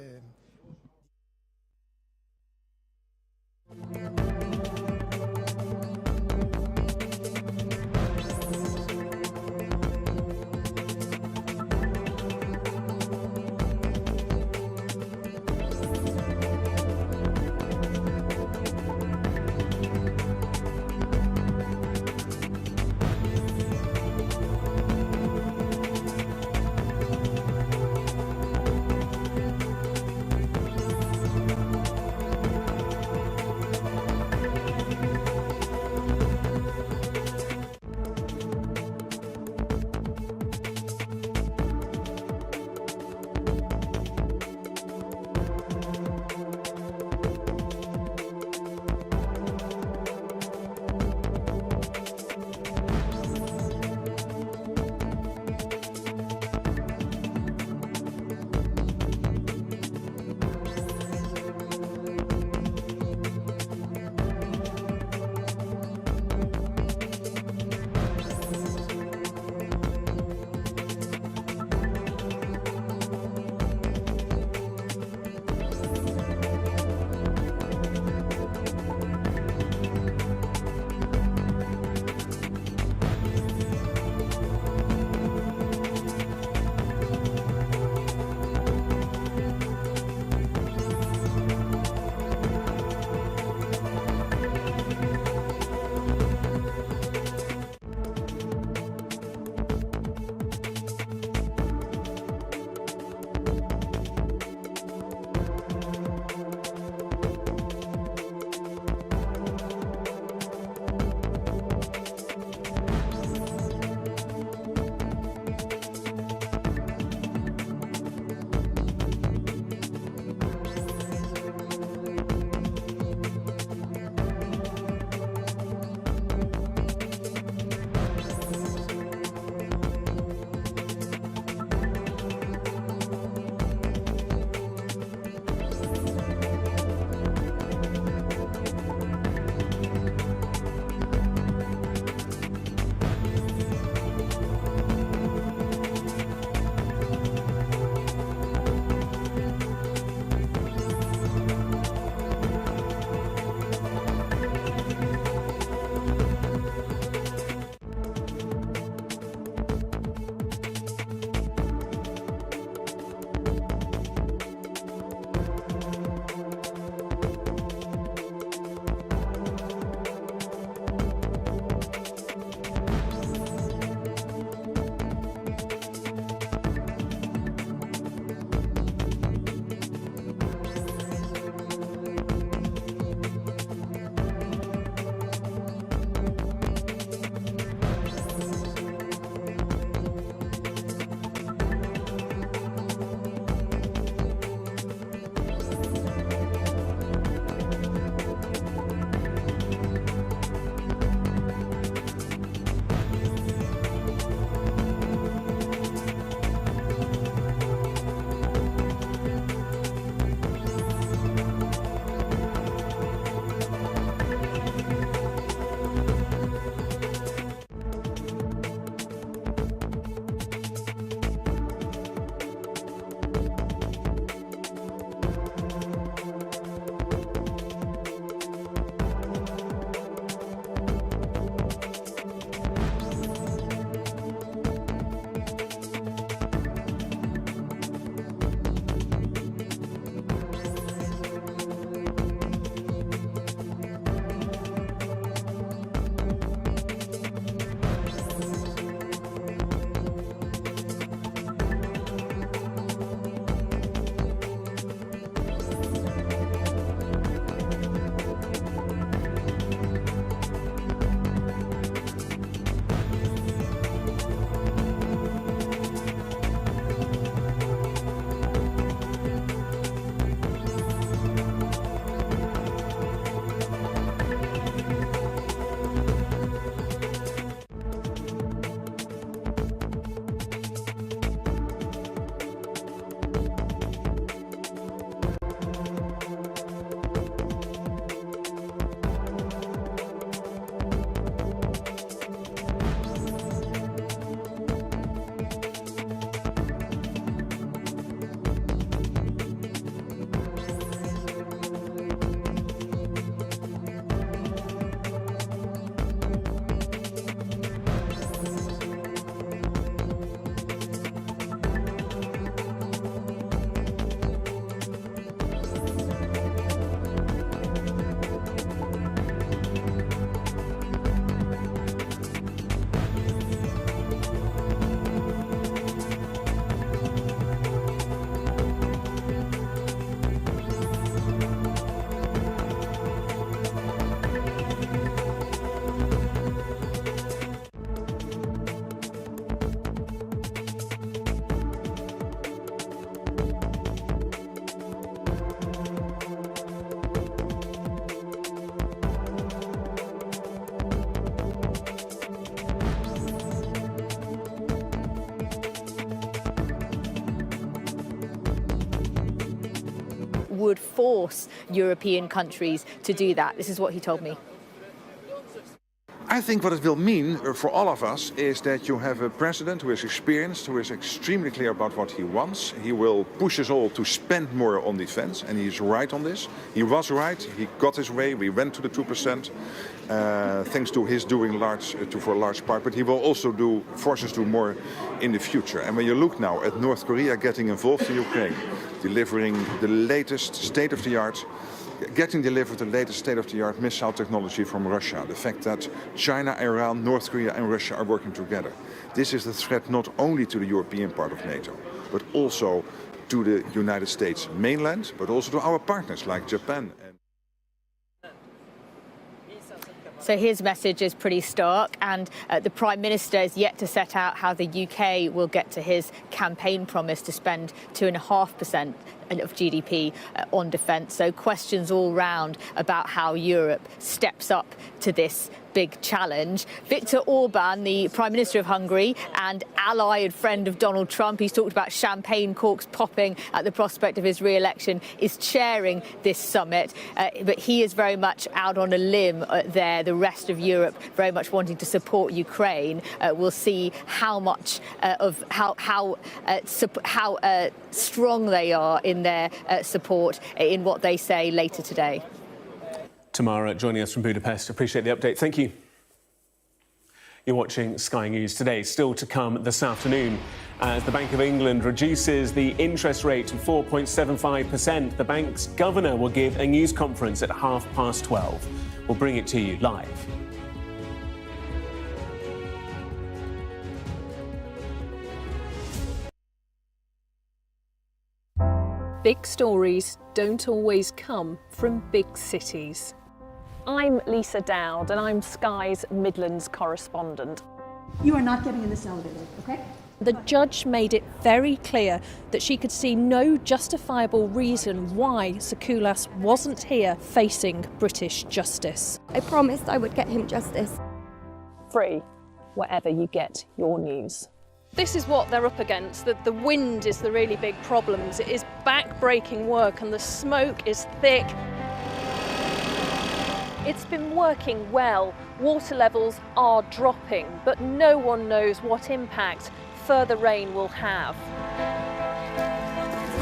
would force European countries to do that. This is what he told me. I think what it will mean for all of us is that you have a president who is experienced, who is extremely clear about what he wants. He will push us all to spend more on defense, and he's right on this. He was right, he got his way, we went to the 2%, thanks to his doing for a large part, but he will also force us to do more in the future. And when you look now at North Korea getting involved in Ukraine, delivering the latest state-of-the-art getting delivered the latest state-of-the-art missile technology from Russia. The fact that China, Iran, North Korea and Russia are working together. This is a threat not only to the European part of NATO, but also to the United States mainland, but also to our partners like Japan. So his message is pretty stark, and the Prime Minister is yet to set out how the UK will get to his campaign promise to spend 2.5% of GDP on defence. So questions all round about how Europe steps up to this big challenge. Viktor Orban, the Prime Minister of Hungary and ally and friend of Donald Trump, he's talked about champagne corks popping at the prospect of his re-election, is chairing this summit. But he is very much out on a limb there. The rest of Europe very much wanting to support Ukraine. We'll see how much of how strong they are in their support in what they say later today. Tamara joining us from Budapest. Appreciate the update. Thank you. You're watching Sky News Today. Still to come this afternoon, as the Bank of England reduces the interest rate to 4.75%, the bank's governor will give a news conference at 12:30. We'll bring it to you live. Big stories don't always come from big cities. I'm Lisa Dowd and I'm Sky's Midlands correspondent. You are not getting in this elevator, okay? The judge made it very clear that she could see no justifiable reason why Sakoulas wasn't here facing British justice. I promised I would get him justice. Free, wherever you get your news. This is what they're up against. The wind is the really big problem. It is back-breaking work and the smoke is thick. It's been working well. Water levels are dropping, but no one knows what impact further rain will have.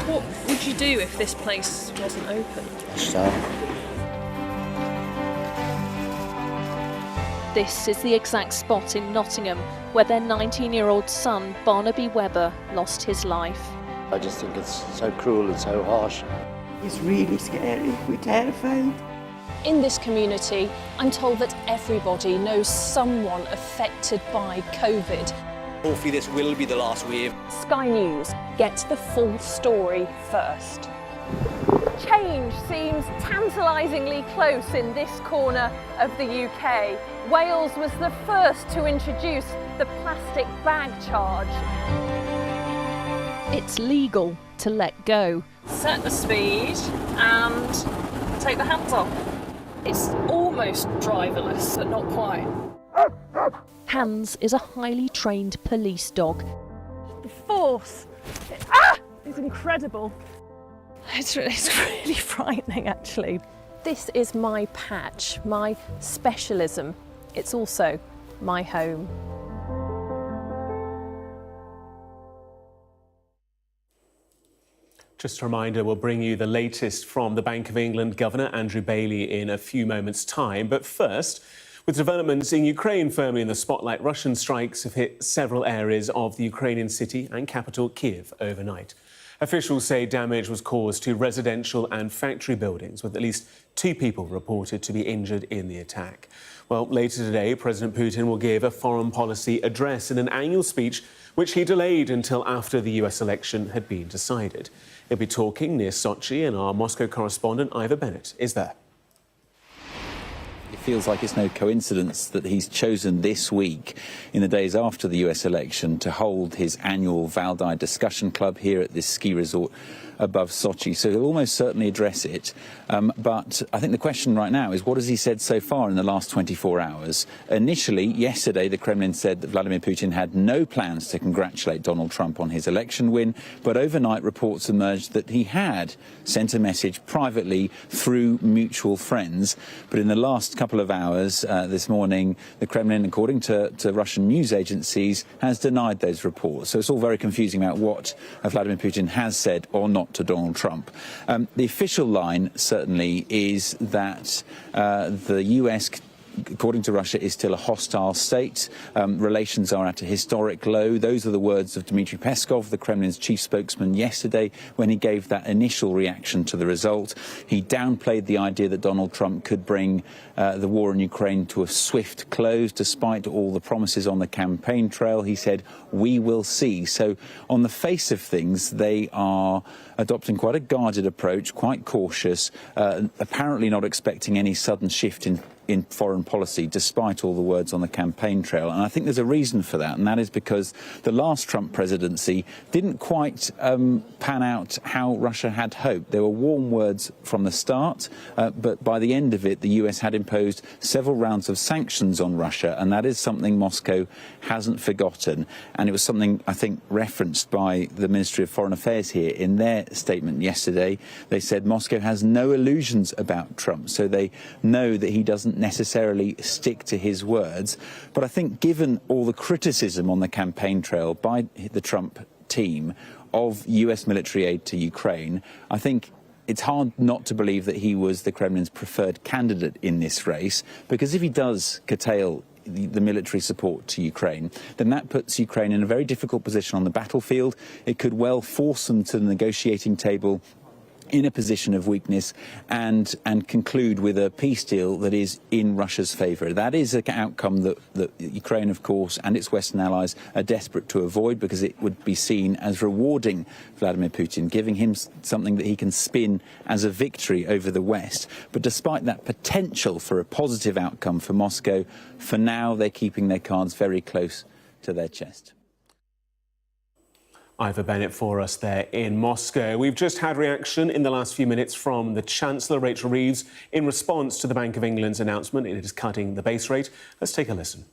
What would you do if this place wasn't open? This is the exact spot in Nottingham where their 19-year-old son, Barnaby Webber, lost his life. I just think it's so cruel and so harsh. It's really scary. We're terrified. In this community, I'm told that everybody knows someone affected by COVID. Hopefully this will be the last wave. Sky News gets the full story first. Change seems tantalisingly close in this corner of the UK. Wales was the first to introduce the plastic bag charge. It's legal to let go. Set the speed and take the hands off. It's almost driverless, but not quite. Hans is a highly trained police dog. The force is incredible. It's really frightening, actually. This is my patch, my specialism. It's also my home. Just a reminder, we'll bring you the latest from the Bank of England Governor Andrew Bailey in a few moments' time. But first, with developments in Ukraine firmly in the spotlight, Russian strikes have hit several areas of the Ukrainian city and capital Kiev overnight. Officials say damage was caused to residential and factory buildings, with at least 2 people reported to be injured in the attack. Well, later today, President Putin will give a foreign policy address in an annual speech which he delayed until after the US election had been decided. He'll be talking near Sochi, and our Moscow correspondent Ivor Bennett is there. It feels like it's no coincidence that he's chosen this week, in the days after the US election, to hold his annual Valdai Discussion Club here at this ski resort above Sochi. So he'll almost certainly address it. But I think the question right now is, what has he said so far in the last 24 hours? Initially, yesterday, the Kremlin said that Vladimir Putin had no plans to congratulate Donald Trump on his election win. But overnight, reports emerged that he had sent a message privately through mutual friends. But in the last couple of hours this morning, the Kremlin, according to Russian news agencies, has denied those reports. So it's all very confusing about what Vladimir Putin has said or not to Donald Trump. The official line certainly is that the US, according to Russia, is still a hostile state. Relations are at a historic low. Those are the words of Dmitry Peskov, the Kremlin's chief spokesman, yesterday when he gave that initial reaction to the result. He downplayed the idea that Donald Trump could bring the war in Ukraine to a swift close, despite all the promises on the campaign trail. He said, "We will see." So on the face of things, they are adopting quite a guarded approach, quite cautious, apparently not expecting any sudden shift in foreign policy, despite all the words on the campaign trail. And I think there's a reason for that, and that is because the last Trump presidency didn't quite pan out how Russia had hoped. There were warm words from the start, but by the end of it, the US had imposed several rounds of sanctions on Russia, and that is something Moscow hasn't forgotten. And it was something, I think, referenced by the Ministry of Foreign Affairs here in their statement yesterday. They said Moscow has no illusions about Trump, so they know that he doesn't necessarily stick to his words. But I think given all the criticism on the campaign trail by the Trump team of US military aid to Ukraine, I think it's hard not to believe that he was the Kremlin's preferred candidate in this race, because if he does curtail the military support to Ukraine, then that puts Ukraine in a very difficult position on the battlefield. It could well force them to the negotiating table in a position of weakness and conclude with a peace deal that is in Russia's favour. That is an outcome that Ukraine, of course, and its Western allies are desperate to avoid, because it would be seen as rewarding Vladimir Putin, giving him something that he can spin as a victory over the West. But despite that potential for a positive outcome for Moscow, for now they're keeping their cards very close to their chest. Ivor Bennett for us there in Moscow. We've just had reaction in the last few minutes from the Chancellor, Rachel Reeves, in response to the Bank of England's announcement it is cutting the base rate. Let's take a listen.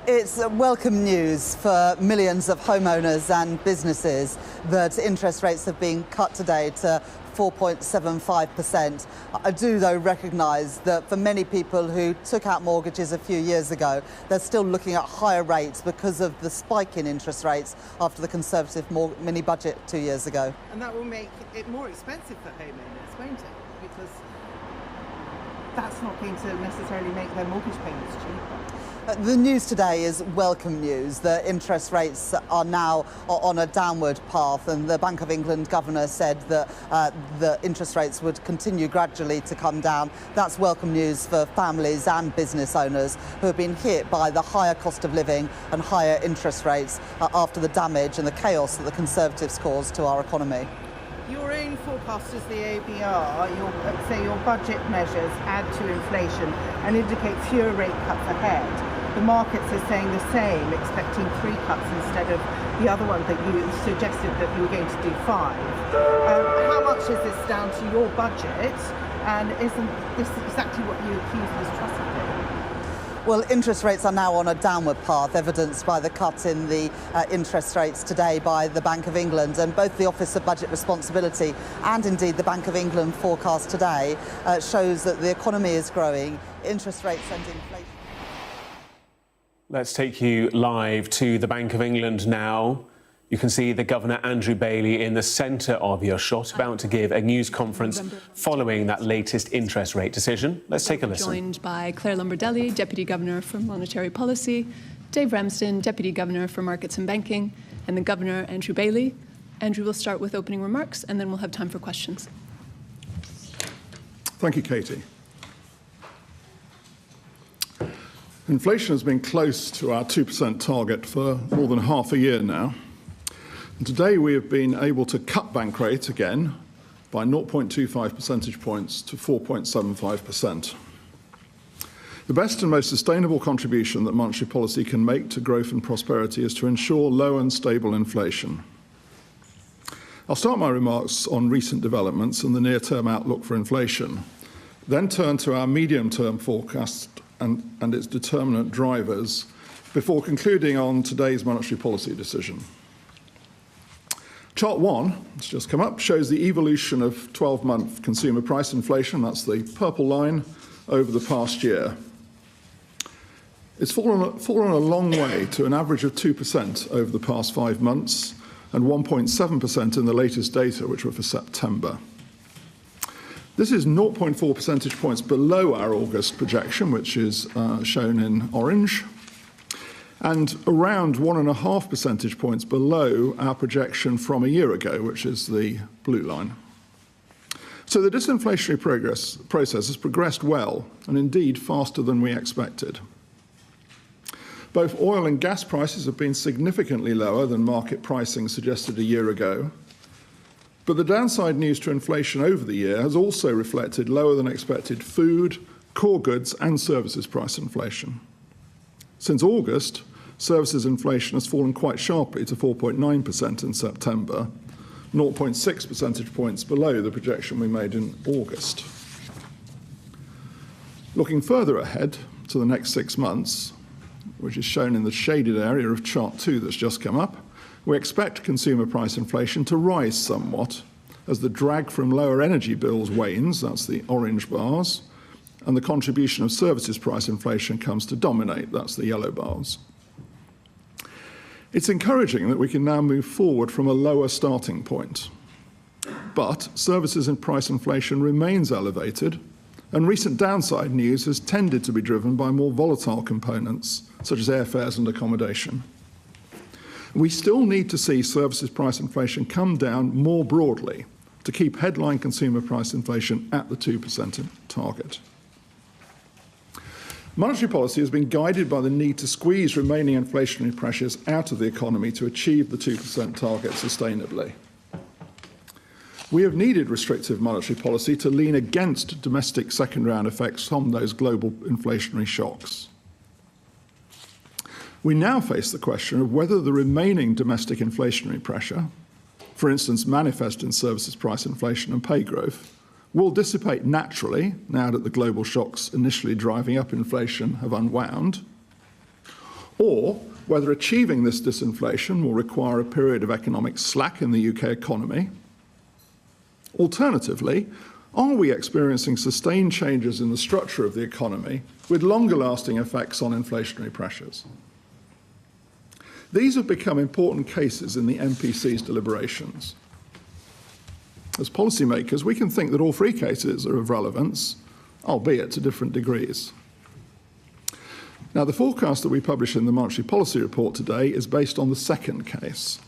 It's welcome news for millions of homeowners and businesses that interest rates have been cut today to 4.75%. I do, though, recognise that for many people who took out mortgages a few years ago, they're still looking at higher rates because of the spike in interest rates after the Conservative mini budget 2 years ago. And that will make it more expensive for homeowners, won't it? Because that's not going to necessarily make their mortgage payments cheaper. The news today is welcome news. The interest rates are now on a downward path, and the Bank of England governor said that the interest rates would continue gradually to come down. That's welcome news for families and business owners who have been hit by the higher cost of living and higher interest rates after the damage and the chaos that the Conservatives caused to our economy. Your own forecasters, the ABR, your budget measures add to inflation and indicate fewer rate cuts ahead. The markets are saying the same, expecting 3 cuts instead of the other one that you suggested that you were going to do 5. How much is this down to your budget, and isn't this exactly what you accuse mistrust of doing? Well, interest rates are now on a downward path, evidenced by the cut in the interest rates today by the Bank of England. And both the Office of Budget Responsibility and indeed the Bank of England forecast today shows that the economy is growing, interest rates and inflation. Let's take you live to the Bank of England now. You can see the Governor Andrew Bailey in the centre of your shot, about to give a news conference following that latest interest rate decision. Let's take a listen. Joined by Claire Lombardelli, Deputy Governor for Monetary Policy, Dave Ramsden, Deputy Governor for Markets and Banking, and the Governor, Andrew Bailey. Andrew will start with opening remarks, and then we'll have time for questions. Thank you, Katie. Inflation has been close to our 2% target for more than half a year now. And today we have been able to cut bank rate again by 0.25 percentage points to 4.75%. The best and most sustainable contribution that monetary policy can make to growth and prosperity is to ensure low and stable inflation. I'll start my remarks on recent developments and the near-term outlook for inflation, then turn to our medium-term forecast and its determinant drivers before concluding on today's monetary policy decision. Chart 1, it's just come up, shows the evolution of 12-month consumer price inflation, that's the purple line, over the past year. It's fallen a long way to an average of 2% over the past 5 months and 1.7% in the latest data, which were for September. This is 0.4 percentage points below our August projection, which is shown in orange, and around 1.5 percentage points below our projection from a year ago, which is the blue line. So the disinflationary process has progressed well, and indeed faster than we expected. Both oil and gas prices have been significantly lower than market pricing suggested a year ago. But the downside news to inflation over the year has also reflected lower than expected food, core goods and services price inflation. Since August, services inflation has fallen quite sharply to 4.9% in September, 0.6 percentage points below the projection we made in August. Looking further ahead to the next 6 months, which is shown in the shaded area of chart 2 that's just come up, we expect consumer price inflation to rise somewhat as the drag from lower energy bills wanes, that's the orange bars, and the contribution of services price inflation comes to dominate, that's the yellow bars. It's encouraging that we can now move forward from a lower starting point. But services and price inflation remains elevated, and recent downside news has tended to be driven by more volatile components, such as airfares and accommodation. We still need to see services price inflation come down more broadly to keep headline consumer price inflation at the 2% target. Monetary policy has been guided by the need to squeeze remaining inflationary pressures out of the economy to achieve the 2% target sustainably. We have needed restrictive monetary policy to lean against domestic second-round effects from those global inflationary shocks. We now face the question of whether the remaining domestic inflationary pressure, for instance manifest in services price inflation and pay growth, will dissipate naturally now that the global shocks initially driving up inflation have unwound, or whether achieving this disinflation will require a period of economic slack in the UK economy, Alternatively, are we experiencing sustained changes in the structure of the economy with longer-lasting effects on inflationary pressures? These have become important cases in the MPC's deliberations. As policymakers, we can think that all three cases are of relevance, albeit to different degrees. Now, the forecast that we publish in the Monetary Policy Report today is based on the second case.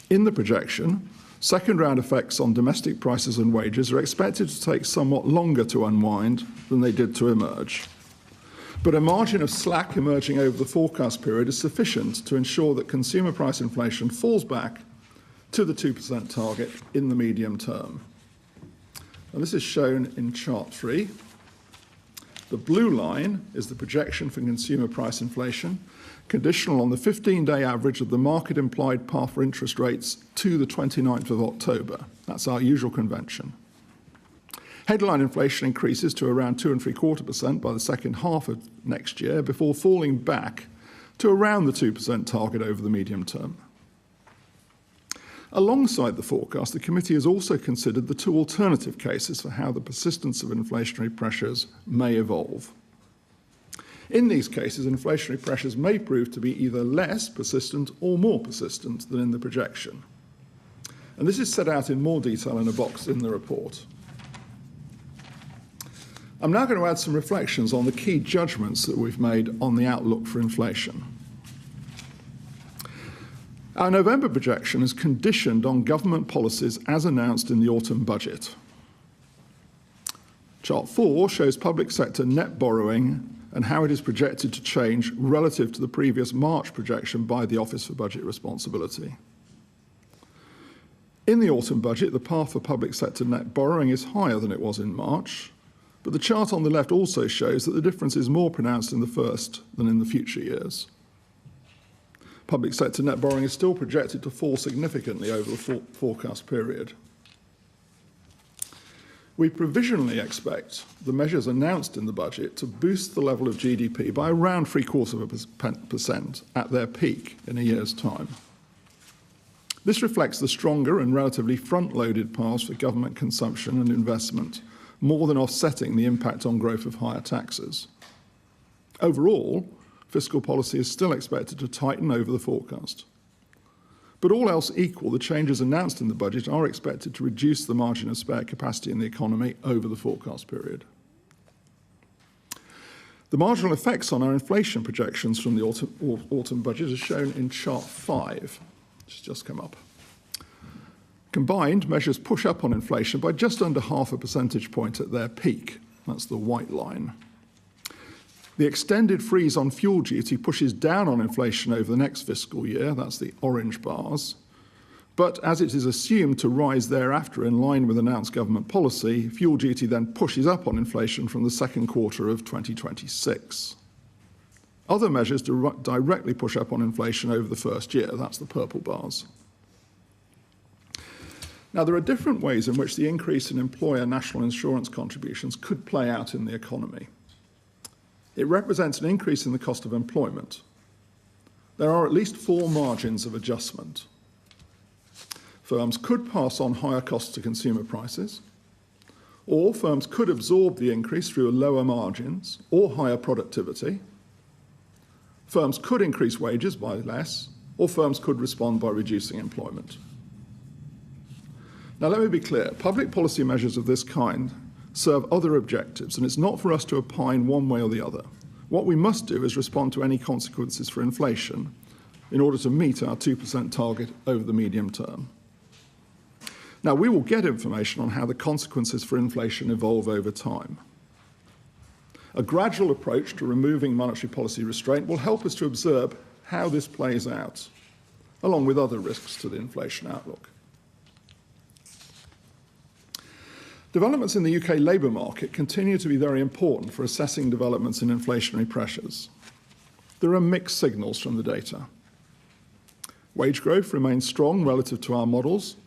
In the projection, second-round effects on domestic prices and wages are expected to take somewhat longer to unwind than they did to emerge. But a margin of slack emerging over the forecast period is sufficient to ensure that consumer price inflation falls back to the 2% target in the medium term. And this is shown in chart 3. The blue line is the projection for consumer price inflation, conditional on the 15-day average of the market-implied path for interest rates to the 29th of October. That's our usual convention. Headline inflation increases to around 2.75% by the second half of next year before falling back to around the 2% target over the medium term. Alongside the forecast, the committee has also considered the two alternative cases for how the persistence of inflationary pressures may evolve. In these cases, inflationary pressures may prove to be either less persistent or more persistent than in the projection. And this is set out in more detail in a box in the report. I'm now going to add some reflections on the key judgments that we've made on the outlook for inflation. Our November projection is conditioned on government policies as announced in the autumn budget. Chart 4 shows public sector net borrowing and how it is projected to change relative to the previous March projection by the Office for Budget Responsibility. In the autumn budget, the path for public sector net borrowing is higher than it was in March, but the chart on the left also shows that the difference is more pronounced in the first than in the future years. Public sector net borrowing is still projected to fall significantly over the forecast period. We provisionally expect the measures announced in the budget to boost the level of GDP by around 0.75% at their peak in a year's time. This reflects the stronger and relatively front-loaded paths for government consumption and investment, more than offsetting the impact on growth of higher taxes. Overall, fiscal policy is still expected to tighten over the forecast. But all else equal, the changes announced in the budget are expected to reduce the margin of spare capacity in the economy over the forecast period. The marginal effects on our inflation projections from the autumn budget are shown in chart 5, which has just come up. Combined, measures push up on inflation by just under 0.5 percentage point at their peak. That's the white line. The extended freeze on fuel duty pushes down on inflation over the next fiscal year, that's the orange bars. But as it is assumed to rise thereafter in line with announced government policy, fuel duty then pushes up on inflation from the second quarter of 2026. Other measures directly push up on inflation over the first year, that's the purple bars. Now, there are different ways in which the increase in employer national insurance contributions could play out in the economy. It represents an increase in the cost of employment. There are at least 4 margins of adjustment. Firms could pass on higher costs to consumer prices, or firms could absorb the increase through lower margins or higher productivity. Firms could increase wages by less, or firms could respond by reducing employment. Now, let me be clear. Public policy measures of this kind serve other objectives, and it's not for us to opine one way or the other. What we must do is respond to any consequences for inflation in order to meet our 2% target over the medium term. Now, we will get information on how the consequences for inflation evolve over time. A gradual approach to removing monetary policy restraint will help us to observe how this plays out, along with other risks to the inflation outlook. Developments in the UK labour market continue to be very important for assessing developments in inflationary pressures. There are mixed signals from the data. Wage growth remains strong relative to our models,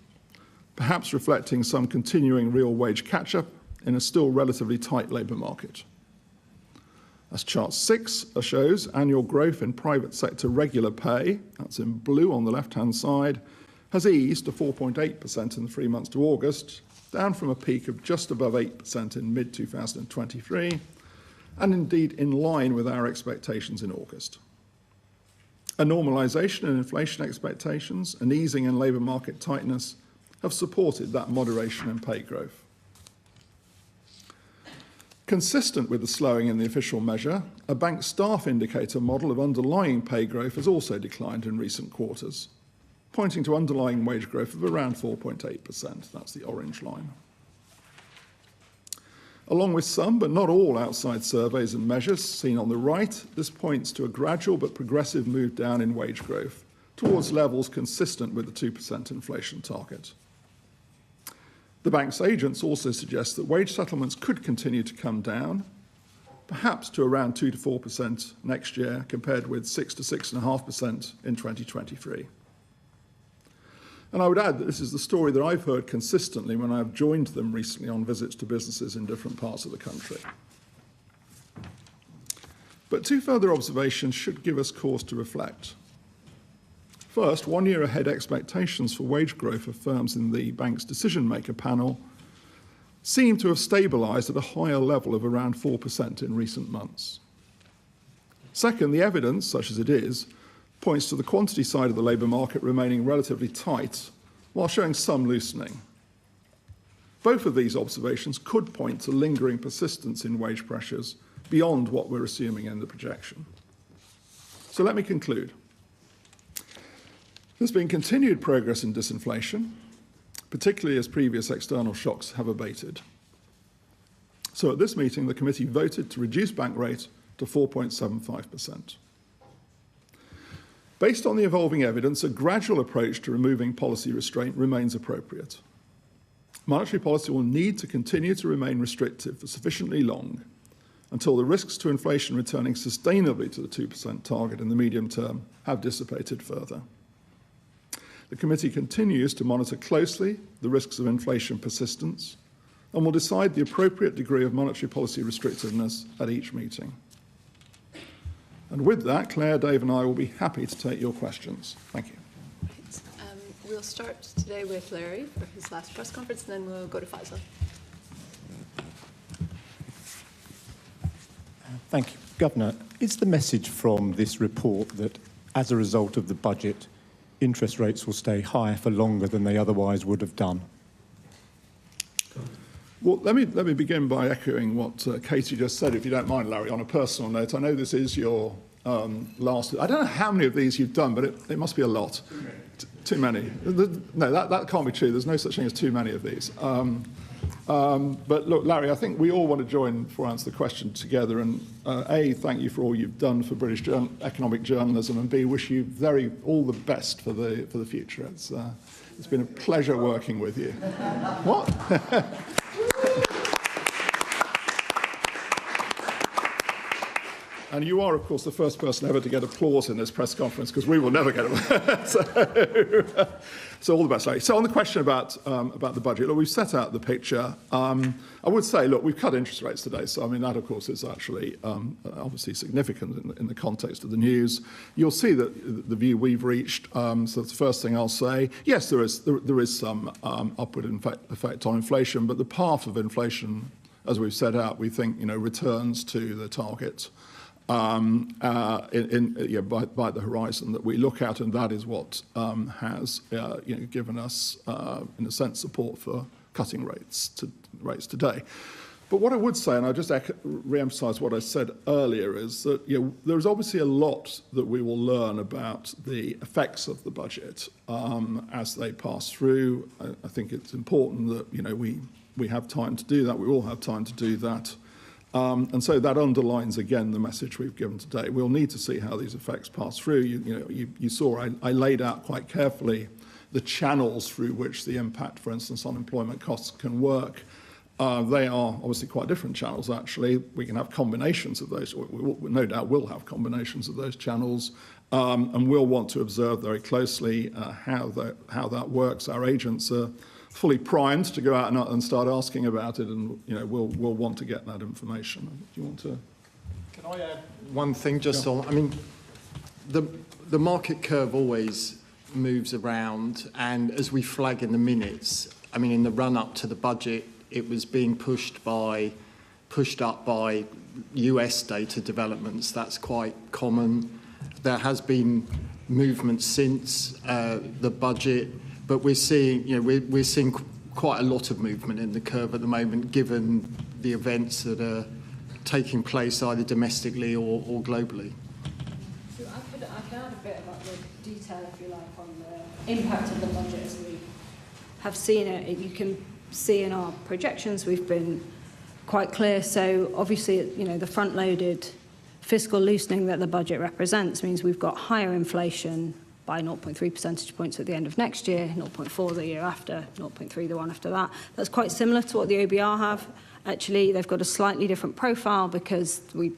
perhaps reflecting some continuing real wage catch-up in a still relatively tight labour market. As chart 6 shows, annual growth in private sector regular pay, that's in blue on the left-hand side, has eased to 4.8% in the 3 months to August, down from a peak of just above 8% in mid-2023, and indeed in line with our expectations in August. A normalisation in inflation expectations and easing in labour market tightness have supported that moderation in pay growth. Consistent with the slowing in the official measure, a bank staff indicator model of underlying pay growth has also declined in recent quarters, pointing to underlying wage growth of around 4.8%. That's the orange line. Along with some, but not all, outside surveys and measures seen on the right, this points to a gradual but progressive move down in wage growth towards levels consistent with the 2% inflation target. The bank's agents also suggest that wage settlements could continue to come down, perhaps to around 2 to 4% next year, compared with 6 to 6.5% in 2023. And I would add that this is the story that I've heard consistently when I've joined them recently on visits to businesses in different parts of the country. But two further observations should give us cause to reflect. First, 1 year ahead expectations for wage growth of firms in the bank's decision-maker panel seem to have stabilised at a higher level of around 4% in recent months. Second, the evidence, such as it is, points to the quantity side of the labour market remaining relatively tight while showing some loosening. Both of these observations could point to lingering persistence in wage pressures beyond what we're assuming in the projection. So let me conclude. There's been continued progress in disinflation, particularly as previous external shocks have abated. So at this meeting, the committee voted to reduce bank rate to 4.75%. Based on the evolving evidence, a gradual approach to removing policy restraint remains appropriate. Monetary policy will need to continue to remain restrictive for sufficiently long until the risks to inflation returning sustainably to the 2% target in the medium term have dissipated further. The committee continues to monitor closely the risks of inflation persistence and will decide the appropriate degree of monetary policy restrictiveness at each meeting. And with that, Claire, Dave and I will be happy to take your questions. Thank you. Right. We'll start today with Larry for his last press conference, and then we'll go to Faisal. Thank you. Governor, is the message from this report that as a result of the budget, interest rates will stay higher for longer than they otherwise would have done? Well, let me begin by echoing what Katie just said, if you don't mind, Larry, on a personal note. I know this is your last... I don't know how many of these you've done, but it must be a lot. Too many. No, that can't be true. There's no such thing as too many of these. But look, Larry, I think we all want to join before I answer the question together. And A, thank you for all you've done for British economic journalism, and B, wish you all the best for the future. It's been a pleasure working with you. What? And you are, of course, the first person ever to get applause in this press conference, because we will never get it. So all the best, Larry. So on the question about the budget, look, we've set out the picture. I would say, look, we've cut interest rates today. So, I mean, that, of course, is actually obviously significant in the context of the news. You'll see that the view we've reached, so that's the first thing I'll say. Yes, there is some upward effect on inflation, but the path of inflation, as we've set out, we think, returns to the target. By the horizon that we look at, and that is what has given us, in a sense, support for cutting rates today. But what I would say, and I'll just re-emphasise what I said earlier, is that there's obviously a lot that we will learn about the effects of the budget as they pass through. I think it's important that we have time to do that. We all have time to do that. And so that underlines, again, the message we've given today. We'll need to see how these effects pass through. You saw I laid out quite carefully the channels through which the impact, for instance, on employment costs can work. They are obviously quite different channels, actually. We can have combinations of those. We no doubt will have combinations of those channels. And we'll want to observe very closely how that works. Our agents are fully primed to go out and start asking about it, and we'll want to get that information. Do you want to? Can I add one thing just on? I mean, the market curve always moves around, and as we flag in the minutes, I mean, in the run-up to the budget, it was being pushed up by US data developments. That's quite common. There has been movement since the budget, but we're seeing, we're seeing quite a lot of movement in the curve at the moment, given the events that are taking place either domestically or globally. So I could add down a bit about the detail, if you like, on the impact of the budget as we have seen it. You can see in our projections we've been quite clear. So obviously, the front-loaded fiscal loosening that the budget represents means we've got higher inflation by 0.3 percentage points at the end of next year, 0.4 the year after, 0.3 the one after that. That's quite similar to what the OBR have. Actually, they've got a slightly different profile because we,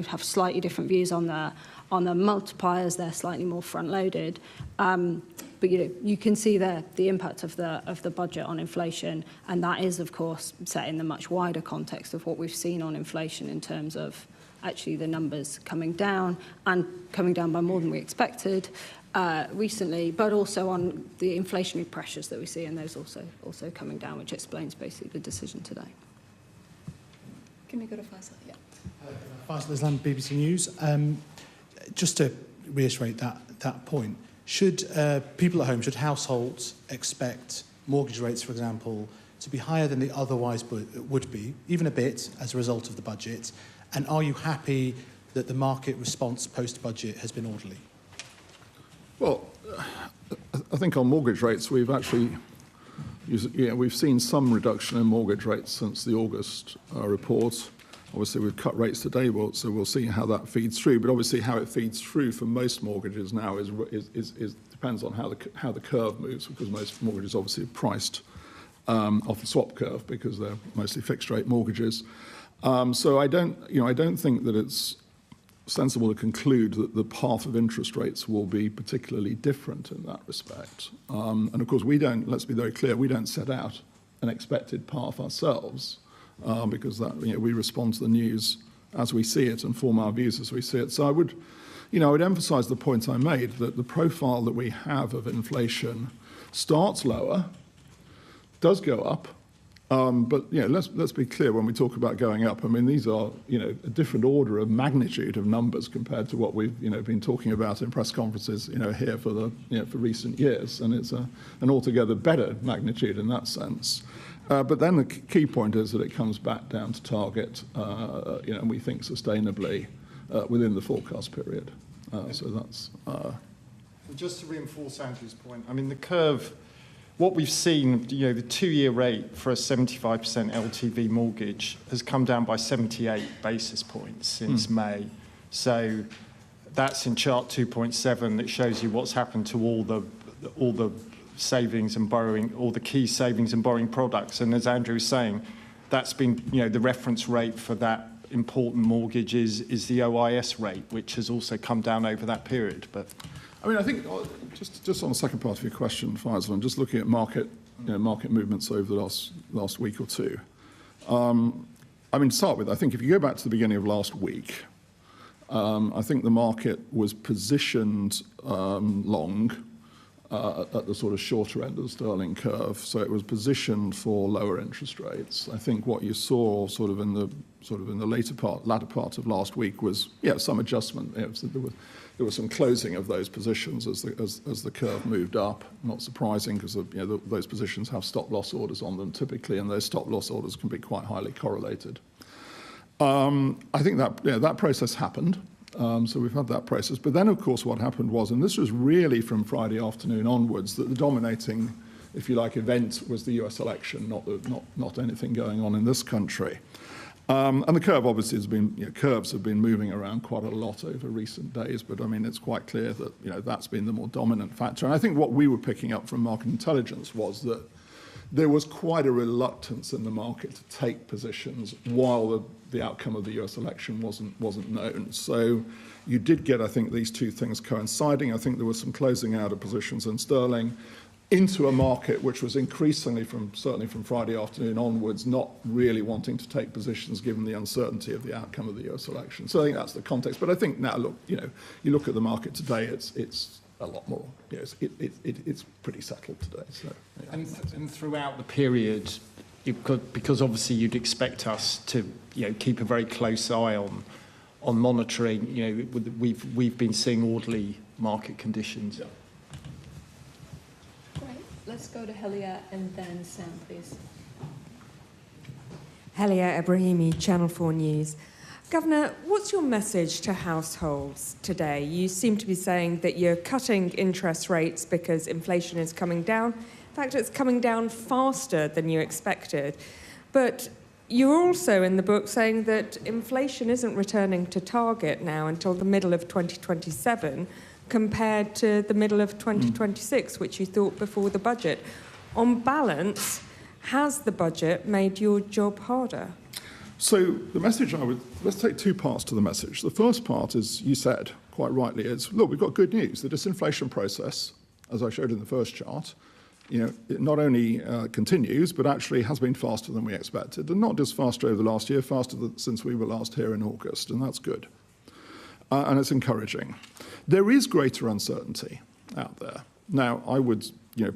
have slightly different views on the multipliers. They're slightly more front-loaded. But you can see there the impact of the budget on inflation, and that is, of course, set in the much wider context of what we've seen on inflation in terms of actually the numbers coming down and coming down by more than we expected recently, but also on the inflationary pressures that we see, and those also coming down, which explains basically the decision today. Can we go to Faisal? Yeah. Faisal Islam, BBC News. Just to reiterate that point, should people at home, should households expect mortgage rates, for example, to be higher than they otherwise would be, even a bit, as a result of the budget? And are you happy that the market response post-budget has been orderly? Well, I think on mortgage rates, we've actually, we've seen some reduction in mortgage rates since the August report. Obviously, we've cut rates today, so we'll see how that feeds through. But obviously, how it feeds through for most mortgages now is depends on how the curve moves, because most mortgages obviously are priced off the swap curve because they're mostly fixed rate mortgages. So I don't think that it's sensible to conclude that the path of interest rates will be particularly different in that respect. And of course, let's be very clear, we don't set out an expected path ourselves because that, we respond to the news as we see it and form our views as we see it. So I would emphasize the point I made, that the profile that we have of inflation starts lower, does go up, but let's be clear when we talk about going up. I mean, these are a different order of magnitude of numbers compared to what we've been talking about in press conferences here for for recent years, and it's an altogether better magnitude in that sense. But then the key point is that it comes back down to target, and we think sustainably within the forecast period. So that's just to reinforce Andrew's point. I mean, the curve. What we've seen, the 2-year rate for a 75% LTV mortgage has come down by 78 basis points since May. So that's in chart 2.7 that shows you what's happened to all the savings and borrowing, all the key savings and borrowing products. And as Andrew was saying, that's been, the reference rate for that important mortgage is the OIS rate, which has also come down over that period. But I mean, I think just on the second part of your question, Faisal, and just looking at market movements over the last week or two. I mean, to start with, I think if you go back to the beginning of last week, I think the market was positioned long at the sort of shorter end of the sterling curve, so it was positioned for lower interest rates. I think what you saw sort of in the latter part of last week was some adjustment. There was some closing of those positions as the curve moved up. Not surprising, because those positions have stop loss orders on them typically, and those stop loss orders can be quite highly correlated. I think that process happened. So we've had that process. But then, of course, what happened was, and this was really from Friday afternoon onwards, that the dominating, if you like, event was the US election, not anything going on in this country. And the curve obviously has been, curves have been moving around quite a lot over recent days, but I mean, it's quite clear that, that's been the more dominant factor. And I think what we were picking up from market intelligence was that there was quite a reluctance in the market to take positions while the outcome of the US election wasn't known. So you did get, I think, these two things coinciding. I think there was some closing out of positions in sterling into a market which was increasingly, certainly from Friday afternoon onwards, not really wanting to take positions given the uncertainty of the outcome of the US election. So I think that's the context. But I think now, look, you look at the market today, it's a lot more. Yes, it's pretty settled today. So, yeah. And throughout the period, because obviously you'd expect us to keep a very close eye on monitoring. We've been seeing orderly market conditions. Right. Let's go to Helia and then Sam, please. Helia Ebrahimi, Channel 4 News. Governor, what's your message to households today? You seem to be saying that you're cutting interest rates because inflation is coming down. In fact, it's coming down faster than you expected. But you're also in the book saying that inflation isn't returning to target now until the middle of 2027, compared to the middle of 2026, which you thought before the budget. On balance, has the budget made your job harder? So the message let's take two parts to the message. The first part is, you said quite rightly, is, look, we've got good news. The disinflation process, as I showed in the first chart, it not only continues, but actually has been faster than we expected. And not just faster over the last year, faster since we were last here in August, and that's good. And it's encouraging. There is greater uncertainty out there. Now, I would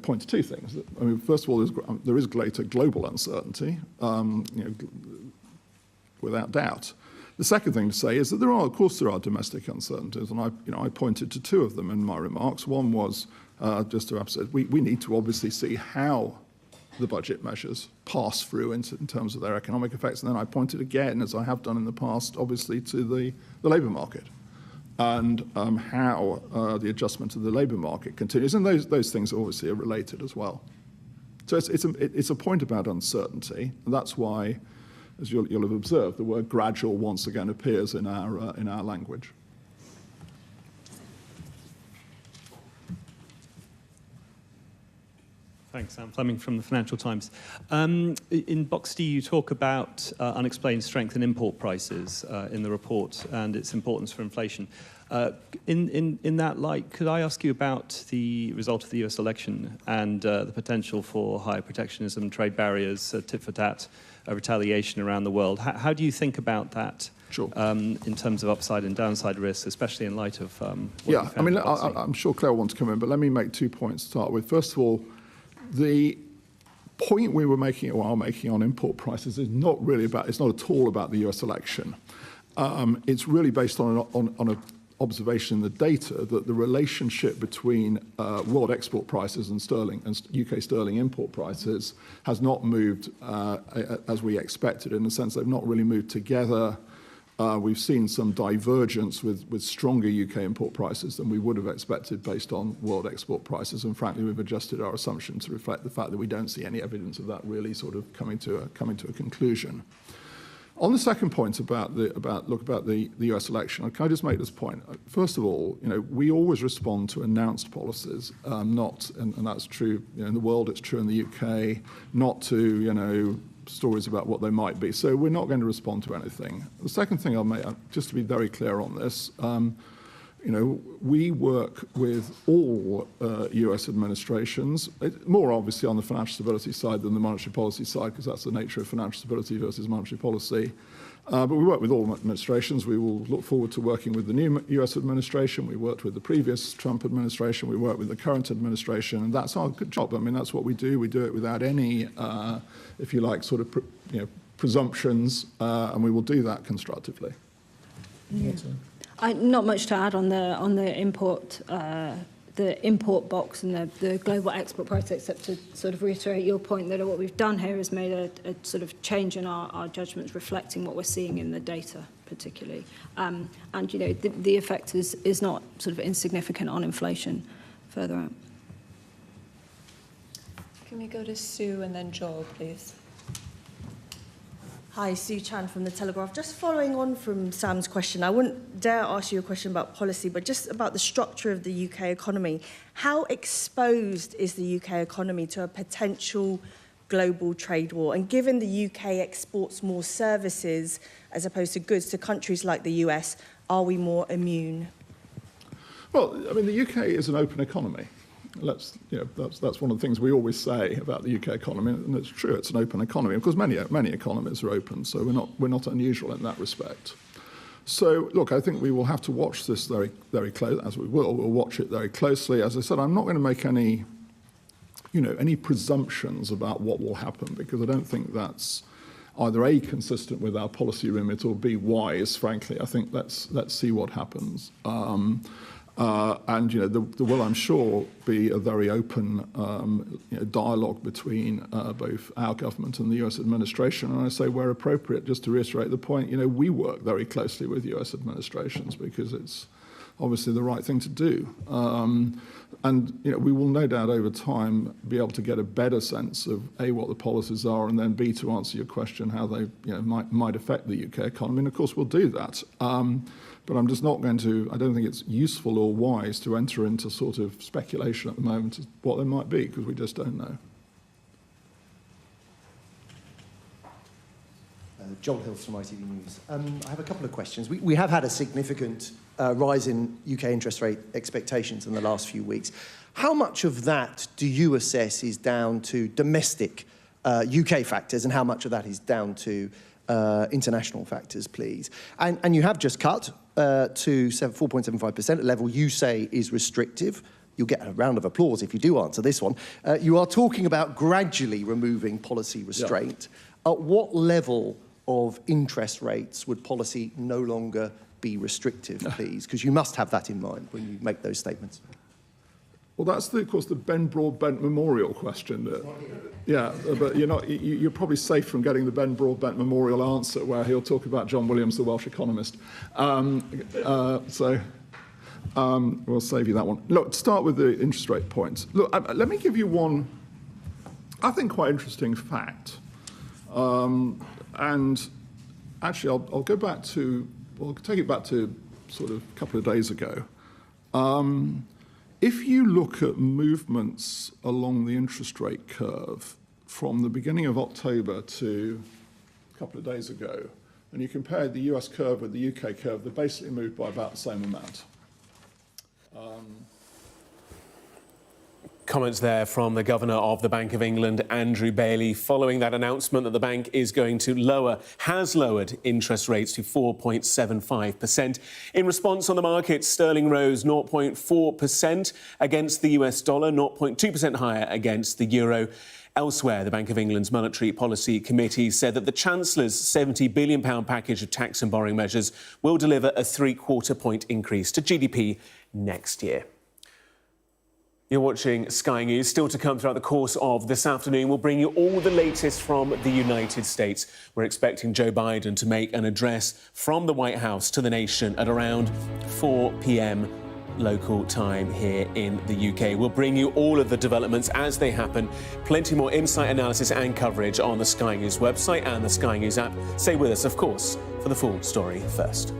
point to two things. I mean, first of all, there is greater global uncertainty, without doubt. The second thing to say is that there are domestic uncertainties, and I pointed to two of them in my remarks. One was just to emphasize, we need to obviously see how the budget measures pass through in terms of their economic effects, and then I pointed again, as I have done in the past, obviously to the labour market and how the adjustment of the labour market continues, and those things obviously are related as well. So it's a point about uncertainty, and that's why, as you'll have observed, the word gradual once again appears in our language. Thanks, Sam Fleming from the Financial Times. In Box D, you talk about unexplained strength in import prices in the report and its importance for inflation. In that light, could I ask you about the result of the US election and the potential for higher protectionism, trade barriers, tit for tat, retaliation around the world? How do you think about that? Sure. In terms of upside and downside risks, especially in light of yeah, I mean, I'm sure Claire wants to come in, but let me make 2 points to start with. First of all, the point we were making or are making on import prices is not at all about the US election. It's really based on an observation in the data that the relationship between world export prices and sterling and UK sterling import prices has not moved as we expected. In a sense, they've not really moved together. We've seen some divergence with stronger UK import prices than we would have expected based on world export prices, and frankly, we've adjusted our assumption to reflect the fact that we don't see any evidence of that really sort of coming to a conclusion. On the second point about the US election, can I just make this point? First of all, we always respond to announced policies, and that's true in the world, it's true in the UK, not to stories about what they might be. So we're not going to respond to anything. The second thing I'll make, just to be very clear on this, we work with all US administrations, more obviously on the financial stability side than the monetary policy side, because that's the nature of financial stability versus monetary policy. But we work with all administrations. We will look forward to working with the new US administration. We worked with the previous Trump administration. We work with the current administration, and that's our good job. I mean, that's what we do. We do it without any, if you like, sort of presumptions, and we will do that constructively. Yeah. Not much to add on the import box and the global export price, except to sort of reiterate your point that what we've done here is made a sort of change in our judgments, reflecting what we're seeing in the data, particularly. And the effect is not sort of insignificant on inflation further out. Can we go to Sue and then Joel, please? Hi, Sue Chan from The Telegraph. Just following on from Sam's question, I wouldn't dare ask you a question about policy, but just about the structure of the UK economy. How exposed is the UK economy to a potential global trade war? And given the UK exports more services as opposed to goods to countries like the US, are we more immune? Well, I mean, the UK is an open economy. That's one of the things we always say about the UK economy, and it's true. It's an open economy. Of course, many economies are open, so we're not unusual in that respect. So, look, I think we will have to watch this very, very close, as we will. We'll watch it very closely. As I said, I'm not going to make any presumptions about what will happen, because I don't think that's either A, consistent with our policy remit, or B, wise, frankly. I think let's see what happens. And there will, I'm sure, be a very open dialogue between both our government and the US administration. And I say where appropriate, just to reiterate the point, we work very closely with US administrations because it's obviously the right thing to do. And we will no doubt over time be able to get a better sense of A, what the policies are, and then B, to answer your question, how they might affect the UK economy. And of course we'll do that. But I'm just not going to, I don't think it's useful or wise to enter into sort of speculation at the moment as what they might be, because we just don't know. Joel Hills from ITV News. I have a couple of questions. We have had a significant rise in UK interest rate expectations in the last few weeks. How much of that do you assess is down to domestic UK factors, and how much of that is down to international factors, please? And you have just cut to 4.75%, a level you say is restrictive. You'll get a round of applause if you do answer this one. You are talking about gradually removing policy restraint. Yeah. At what level of interest rates would policy no longer be restrictive, please? Because you must have that in mind when you make those statements. Well, that's, of course, the Ben Broadbent Memorial question. Yeah, but you're probably safe from getting the Ben Broadbent Memorial answer, where he'll talk about John Williams, the Welsh economist. So we'll save you that one. Look, to start with the interest rate point. Look, let me give you one, I think, quite interesting fact. And actually, I'll go back to, we'll take it back to sort of a couple of days ago. If you look at movements along the interest rate curve from the beginning of October to a couple of days ago, and you compare the US curve with the UK curve, they basically moved by about the same amount. Comments there from the Governor of the Bank of England, Andrew Bailey, following that announcement that the bank is going to has lowered interest rates to 4.75%. In response on the market, sterling rose 0.4% against the US dollar, 0.2% higher against the euro. Elsewhere, the Bank of England's Monetary Policy Committee said that the Chancellor's £70 billion package of tax and borrowing measures will deliver a 3/4 point increase to GDP next year. You're watching Sky News. Still to come throughout the course of this afternoon, we'll bring you all the latest from the United States. We're expecting Joe Biden to make an address from the White House to the nation at around 4 p.m. local time here in the UK. We'll bring you all of the developments as they happen. Plenty more insight, analysis and coverage on the Sky News website and the Sky News app. Stay with us, of course, for the full story first.